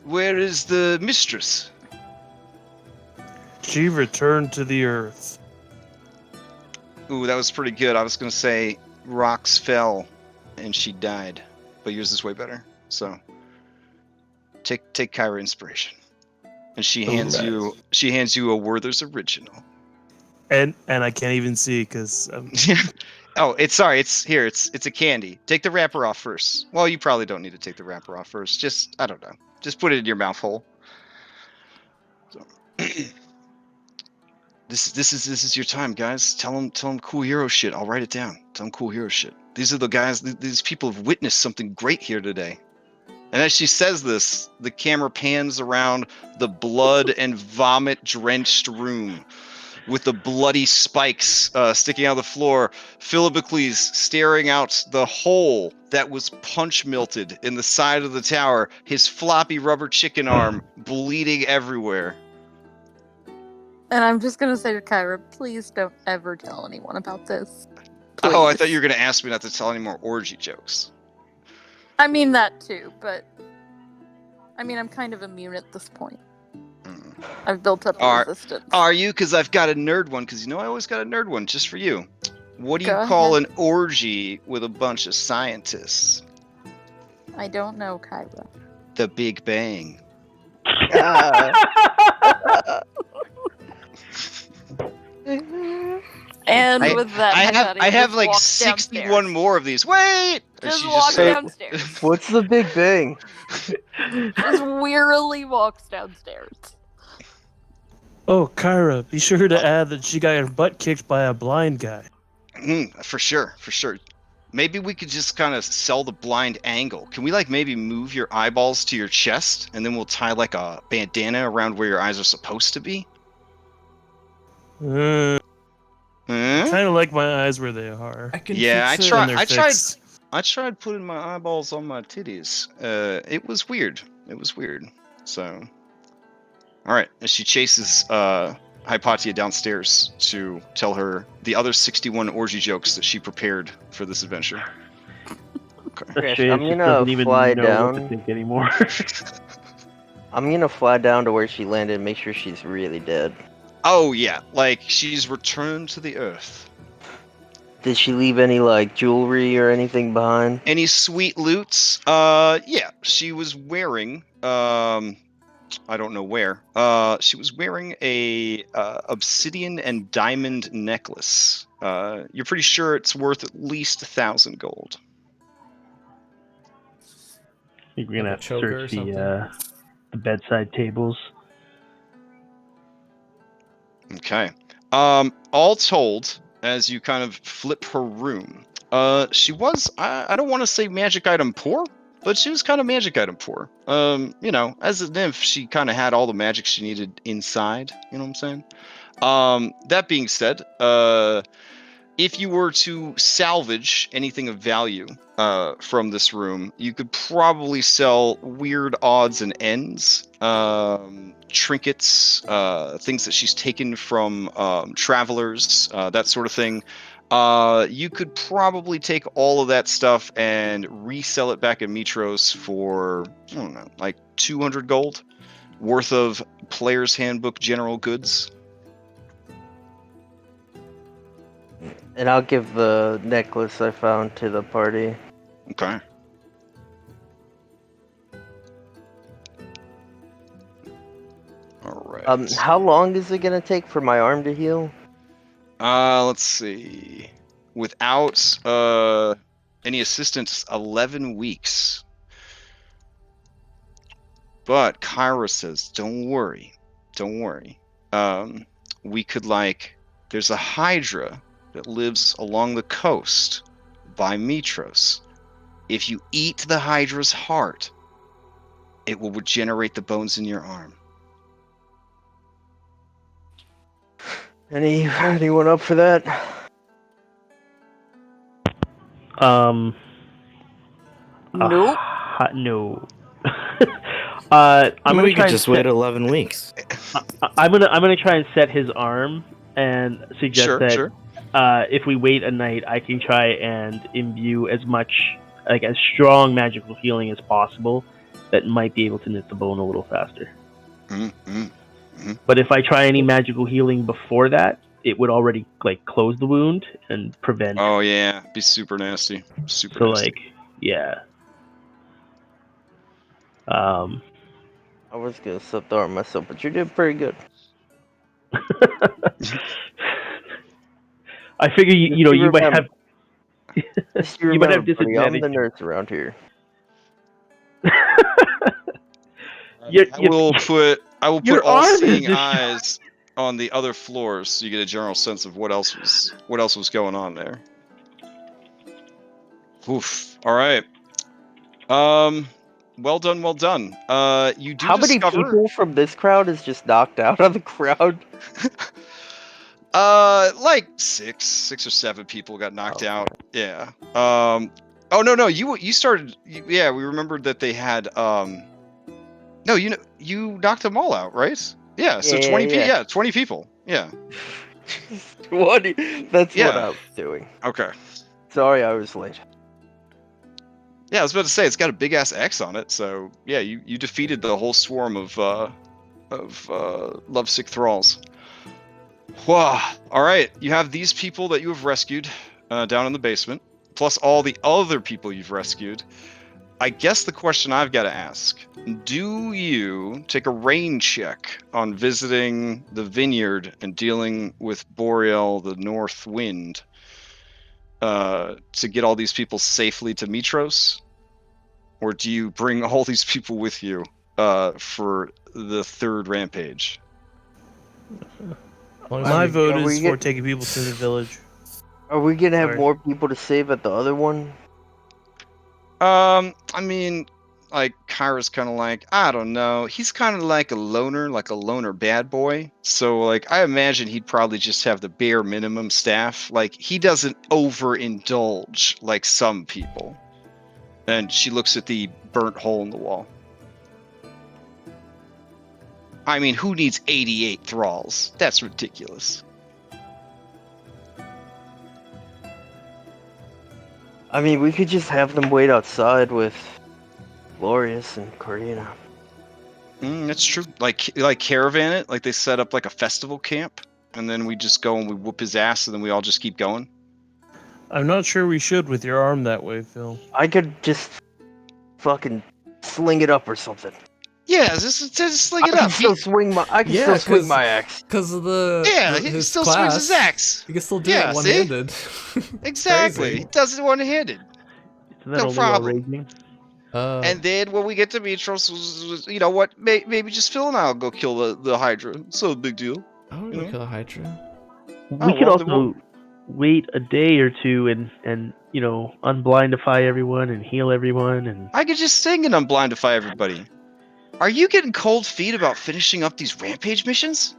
"Where is the mistress?"
She returned to the earth.
Ooh, that was pretty good. I was going to say rocks fell and she died. But yours is way better. So take Kyra inspiration. And she hands you a Werther's original.
And I can't even see because
Oh, it's a candy. Take the wrapper off first. Well, you probably don't need to take the wrapper off first. Just I don't know. Just put it in your mouth hole. So this is your time, guys. Tell them cool hero shit. I'll write it down. Tell them cool hero shit. These are the guys. These people have witnessed something great here today. And as she says this, the camera pans around the blood and vomit drenched room, with the bloody spikes sticking out of the floor. Philibocles staring out the hole that was punch melted in the side of the tower. His floppy rubber chicken arm bleeding everywhere.
And I'm just gonna say to Kyra, please don't ever tell anyone about this. Please.
Oh, I thought you were gonna ask me not to tell any more orgy jokes.
I mean that too, but I'm kind of immune at this point. I've built up a resistance.
Are you? Because I've got a nerd one, because I always got a nerd one just for you. What do you
Go
call
ahead.
an orgy with a bunch of scientists?
I don't know, Kyra.
The Big Bang.
And with that,
I have like
walks
61
downstairs.
more of these. Wait!
Just walks downstairs.
What's the Big Bang?
Just wearily walks downstairs.
Oh, Kyra, be sure to add that she got her butt kicked by a blind guy.
For sure. Maybe we could just kind of sell the blind angle. Can we maybe move your eyeballs to your chest, and then we'll tie like a bandana around where your eyes are supposed to be?
Kind of like my eyes where they are.
I can
Yeah,
fix it.
I tried putting my eyeballs on my titties. It was weird. So, all right. And she chases Hypatia downstairs to tell her the other 61 orgy jokes that she prepared for this adventure. Okay.
I'm gonna
doesn't even
fly
know what to
down.
think anymore.
I'm gonna fly down to where she landed and make sure she's really dead.
Oh yeah, she's returned to the earth.
Did she leave any jewelry or anything behind?
Any sweet loots? Yeah, she was wearing I don't know where. She was wearing a obsidian and diamond necklace. You're pretty sure it's worth at least 1,000 gold.
I think we're gonna have to
choker or
search the bedside tables.
Okay. All told, as you kind of flip her room, she was, I don't want to say magic item poor, but she was kind of magic item poor. As a nymph, she kind of had all the magic she needed inside, you know what I'm saying? That being said, if you were to salvage anything of value from this room, you could probably sell weird odds and ends, trinkets, things that she's taken from travelers, that sort of thing. You could probably take all of that stuff and resell it back in Mitros for, I don't know, 200 gold worth of Player's Handbook general goods.
And I'll give the necklace I found to the party.
Okay. All right.
How long is it gonna take for my arm to heal?
Let's see. Without any assistance, 11 weeks. But Kyra says, don't worry. We could there's a Hydra that lives along the coast by Mitros. If you eat the Hydra's heart, it will regenerate the bones in your arm.
Anyone up for that?
Nope.
No. I'm gonna try
just wait 11 weeks.
I'm gonna try and set his arm and suggest that if we wait a night, I can try and imbue as much as strong magical healing as possible that might be able to knit the bone a little faster. But if I try any magical healing before that, it would already like close the wound and prevent.
Oh yeah, be super nasty. Super
So
nasty.
like, yeah.
I was gonna slip the arm myself, but you did pretty good.
I figure you might have.
You
might have
buddy, I'm
disadvantage.
the nurse around here.
I will put
Your
all
arm is
seeing
just-
eyes on the other floors, so you get a general sense of what else was going on there. Oof. All right. Well done. You do
How many
discover...
people from this crowd is just knocked out of the crowd?
Like six or seven people got knocked
Okay.
out. Yeah. Oh no, you started. Yeah, we remembered that they had. No, you knocked them all out, right? Yeah. So 20 people.
Yeah.
Yeah, 20 people. Yeah.
20. That's what
Yeah.
I was doing.
Okay.
Sorry, I was late.
Yeah, I was about to say it's got a big ass X on it. So yeah, you defeated the whole swarm of Lovesick Thralls. Wow. All right, you have these people that you have rescued down in the basement, plus all the other people you've rescued. I guess the question I've got to ask, do you take a rain check on visiting the vineyard and dealing with Boreal, the North Wind, to get all these people safely to Mitros? Or do you bring all these people with you for the third rampage?
My vote
Are we
is for taking people to the village.
Are we gonna have
Sorry.
more people to save at the other one?
I mean, like, Kyra's kind of like, I don't know. He's kind of like a loner bad boy. So, like, I imagine he'd probably just have the bare minimum staff. Like, he doesn't overindulge like some people. And she looks at the burnt hole in the wall. I mean, who needs 88 thralls? That's ridiculous.
I mean, we could just have them wait outside with Glorious and Corina.
That's true. Like caravan it, like they set up like a festival camp, and then we just go and we whoop his ass, and then we all just keep going.
I'm not sure we should with your arm that way, Phil.
I could just fucking sling it up or something.
Yeah, just sling it
I
up.
can still swing my axe.
Because of the
He
his
still
class,
swings his axe.
He can still do
Yeah,
it one-handed.
Exactly.
Crazy.
He does it one-handed.
Isn't that
No
only while
problem.
raging?
And then when we get to Mitros, you know what? Maybe just Phil and I'll go kill the Hydra. It's no big deal.
I want to go kill a Hydra.
We could
well,
also wait a day or two and unblindify everyone and heal everyone and.
I could just sing and unblindify everybody. Are you getting cold feet about finishing up these rampage missions?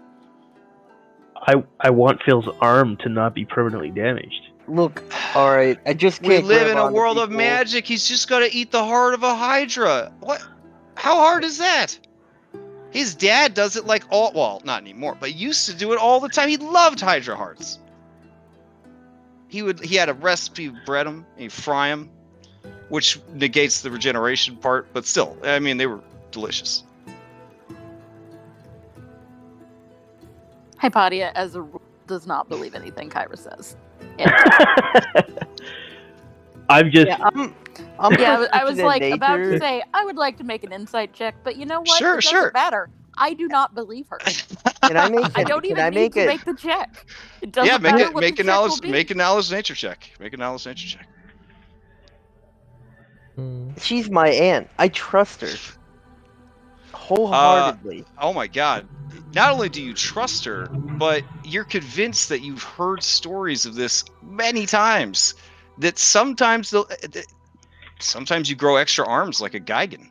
I want Phil's arm to not be permanently damaged.
Look, alright, I just
We
can't
live
grab
in a
onto
world of
people.
magic. He's just got to eat the heart of a Hydra. What? How hard is that? His dad does it like all... Well, not anymore, but used to do it all the time. He loved Hydra hearts. He had a recipe, bread them, and he'd fry them, which negates the regeneration part, but still, I mean, they were delicious.
Hypatia, as a rule, does not believe anything Kyra says.
I'm just.
Yeah, I'm
Yeah, I was like
persistent in
about to
nature.
say I would like to make an insight check, but you know what?
Sure,
it doesn't
sure.
matter. I do not believe her.
Can I make
I
it?
don't
Can
even
I
need
make
to
it?
make the check. It doesn't
Yeah,
matter what
make
the
a
check will
knowledge,
be.
make a knowledge nature check. Make a knowledge nature check.
She's my aunt. I trust her wholeheartedly.
Oh my god. Not only do you trust her, but you're convinced that you've heard stories of this many times. That sometimes you grow extra arms like a Gigan.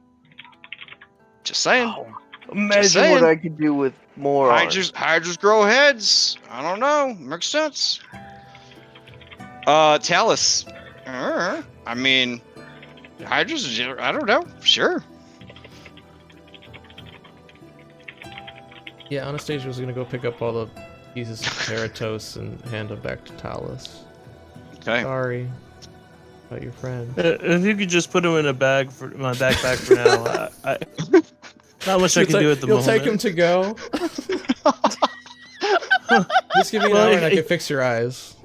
Just saying.
Oh, imagine what I could do with more arms.
Hydras grow heads. I don't know. Makes sense. Talus. I mean, Hydras, I don't know. Sure.
Yeah, Anastasia was gonna go pick up all the pieces of Teratos and hand them back to Talus.
Okay.
Sorry about your friend.
If you could just put him in a bag for my backpack for now, not much I can do at the
You'll
moment.
take him to go. Just give me an hour and I can fix your eyes.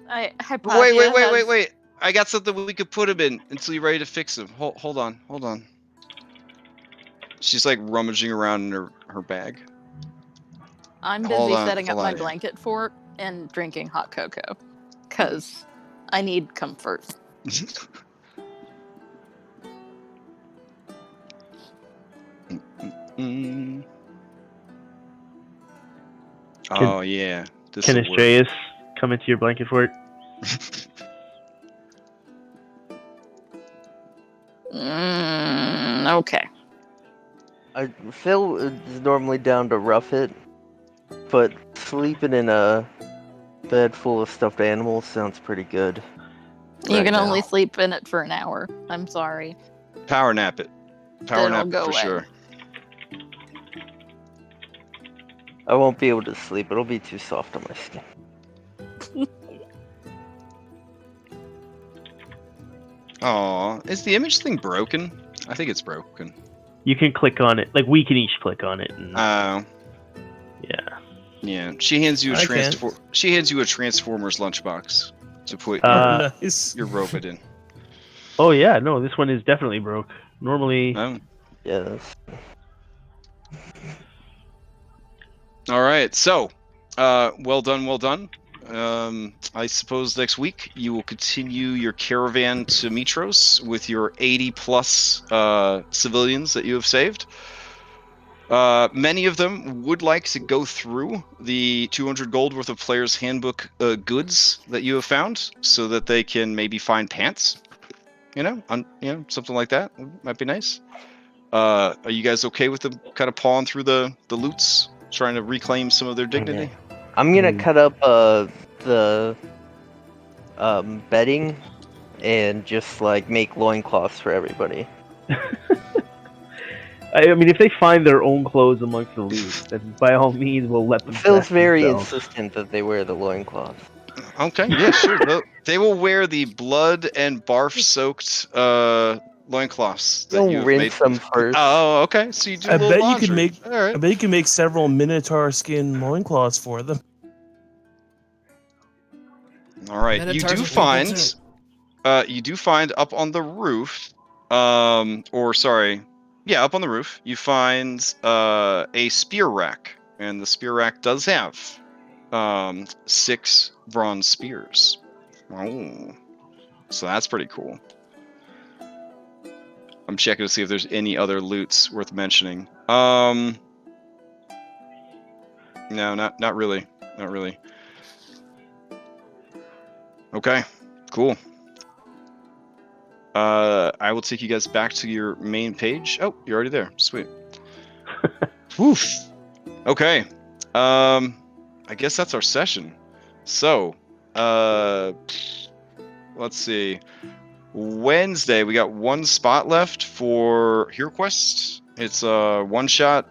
Wait. I got something we could put him in until you're ready to fix him. Hold on. She's like rummaging around in her bag.
I'm busy setting up my blanket fort and drinking hot cocoa. Because I need comfort.
Oh, yeah.
Can Estrellas come into your blanket fort?
Okay.
Phil is normally down to rough it, but sleeping in a bed full of stuffed animals sounds pretty good.
You can only sleep in it for an hour. I'm sorry.
Power nap it. Power nap it for sure.
I won't be able to sleep. It'll be too soft on my skin.
Aw, is the image thing broken? I think it's broken.
You can click on it. Like, we can each click on it. And...
yeah. Yeah. She hands you a Transformers lunchbox to put your robot in.
Oh yeah, no, this one is definitely broke. Normally.
Yes.
All right, so, well done. I suppose next week you will continue your caravan to Mitros with your 80+ civilians that you have saved. Many of them would like to go through the 200 gold worth of player's handbook goods that you have found, so that they can maybe find pants. Something like that might be nice. Are you guys okay with them kind of pawing through the loots, trying to reclaim some of their dignity?
Okay. I'm gonna cut up the bedding and just like make loincloths for everybody.
I mean, if they find their own clothes amongst the loot, then by all means we'll let them.
Phil's very insistent that they wear the loincloths.
Okay, yeah, sure. They will wear the blood and barf-soaked loincloths that you have
rinse
made.
them first.
Oh, okay. So you do.
I bet
laundry.
you could make.
All right.
I bet you can make several Minotaur skin loincloths for them.
All right. You do find up on the roof. Up on the roof, you find a spear rack, and the spear rack does have 6 bronze spears. Oh, so that's pretty cool. I'm checking to see if there's any other loots worth mentioning. No, not really. Not really. Okay, cool. I will take you guys back to your main page. Oh, you're already there. Sweet. Woof. Okay. I guess that's our session. So, let's see. Wednesday, we got 1 spot left for Hero Quest. It's a one-shot,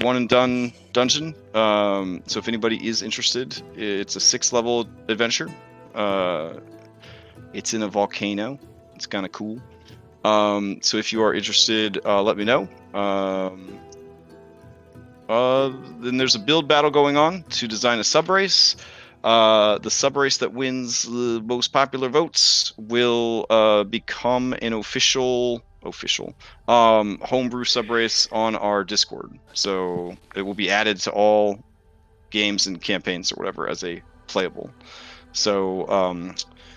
one-and-done dungeon. So if anybody is interested, it's a 6-level adventure. It's in a volcano. It's kind of cool. So if you are interested, let me know. Then there's a build battle going on to design a sub-race. The sub-race that wins the most popular votes will become an official homebrew sub-race on our Discord. So it will be added to all games and campaigns or whatever as a playable. So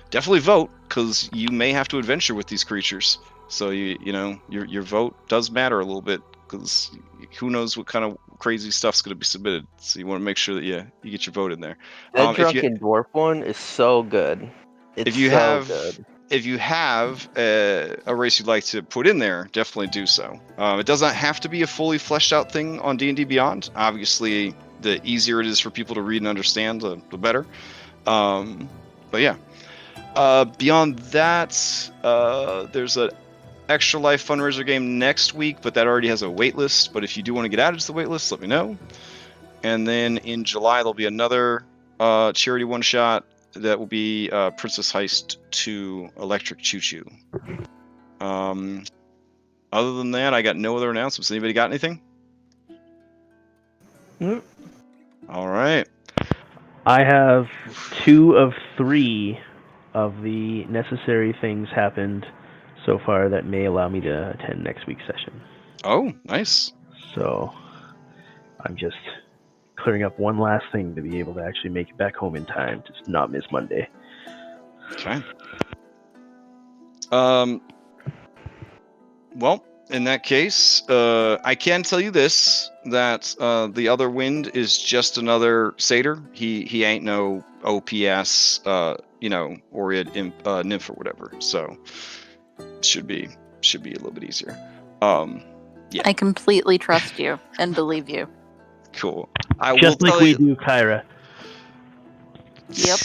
definitely vote, because you may have to adventure with these creatures. So your vote does matter a little bit, because who knows what kind of crazy stuff's going to be submitted. So you want to make sure that you get your vote in there.
That Drunken Dwarf one is so good. If you
have a race you'd like to put in there, definitely do so. It doesn't have to be a fully fleshed out thing on D&D Beyond. Obviously, the easier it is for people to read and understand, the better. But yeah. Beyond that, there's an Extra Life fundraiser game next week, but that already has a wait list. But if you do want to get added to the wait list, let me know. And then in July, there'll be another charity one-shot that will be Princess Heist 2 Electric Choo Choo. Other than that, I got no other announcements. Anybody got anything?
Nope.
All right.
I have 2 of 3 of the necessary things happened so far that may allow me to attend next week's session.
Oh, nice.
So I'm just clearing up one last thing to be able to actually make it back home in time to not miss Monday.
Okay. Well, in that case, I can tell you this, that the other wind is just another satyr. He ain't no OPS, Oria nymph or whatever. So should be a little bit easier. Yeah.
I completely trust you and believe you.
Cool. I
Just
will
like
tell
we
you,
do, Kyra.
Yep.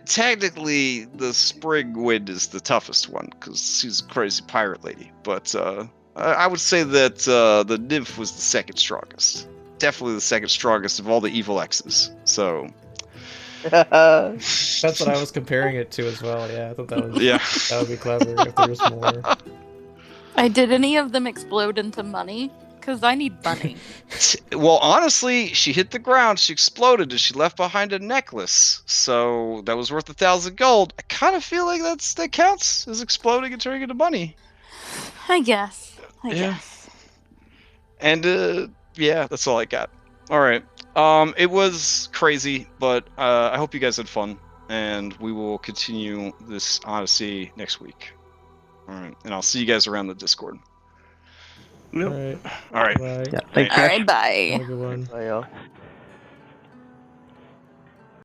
Technically, the spring wind is the toughest one because she's a crazy pirate lady. But I would say that the nymph was the second strongest. Definitely the second strongest of all the evil X's. So
That's what I was comparing it to as well. Yeah, I thought that was that would be clever if there was more.
Did any of them explode into money? Because I need money.
Well, honestly, she hit the ground, she exploded, and she left behind a necklace. So that was worth 1,000 gold. I kind of feel like that counts as exploding and turning into money.
I guess. I guess.
And yeah, that's all I got. All right. It was crazy, but I hope you guys had fun, and we will continue this Odyssey next week. All right, and I'll see you guys around the Discord.
All right.
All right.
Bye.
Yeah, thanks,
All right, bye.
Have a good one.
Bye, y'all.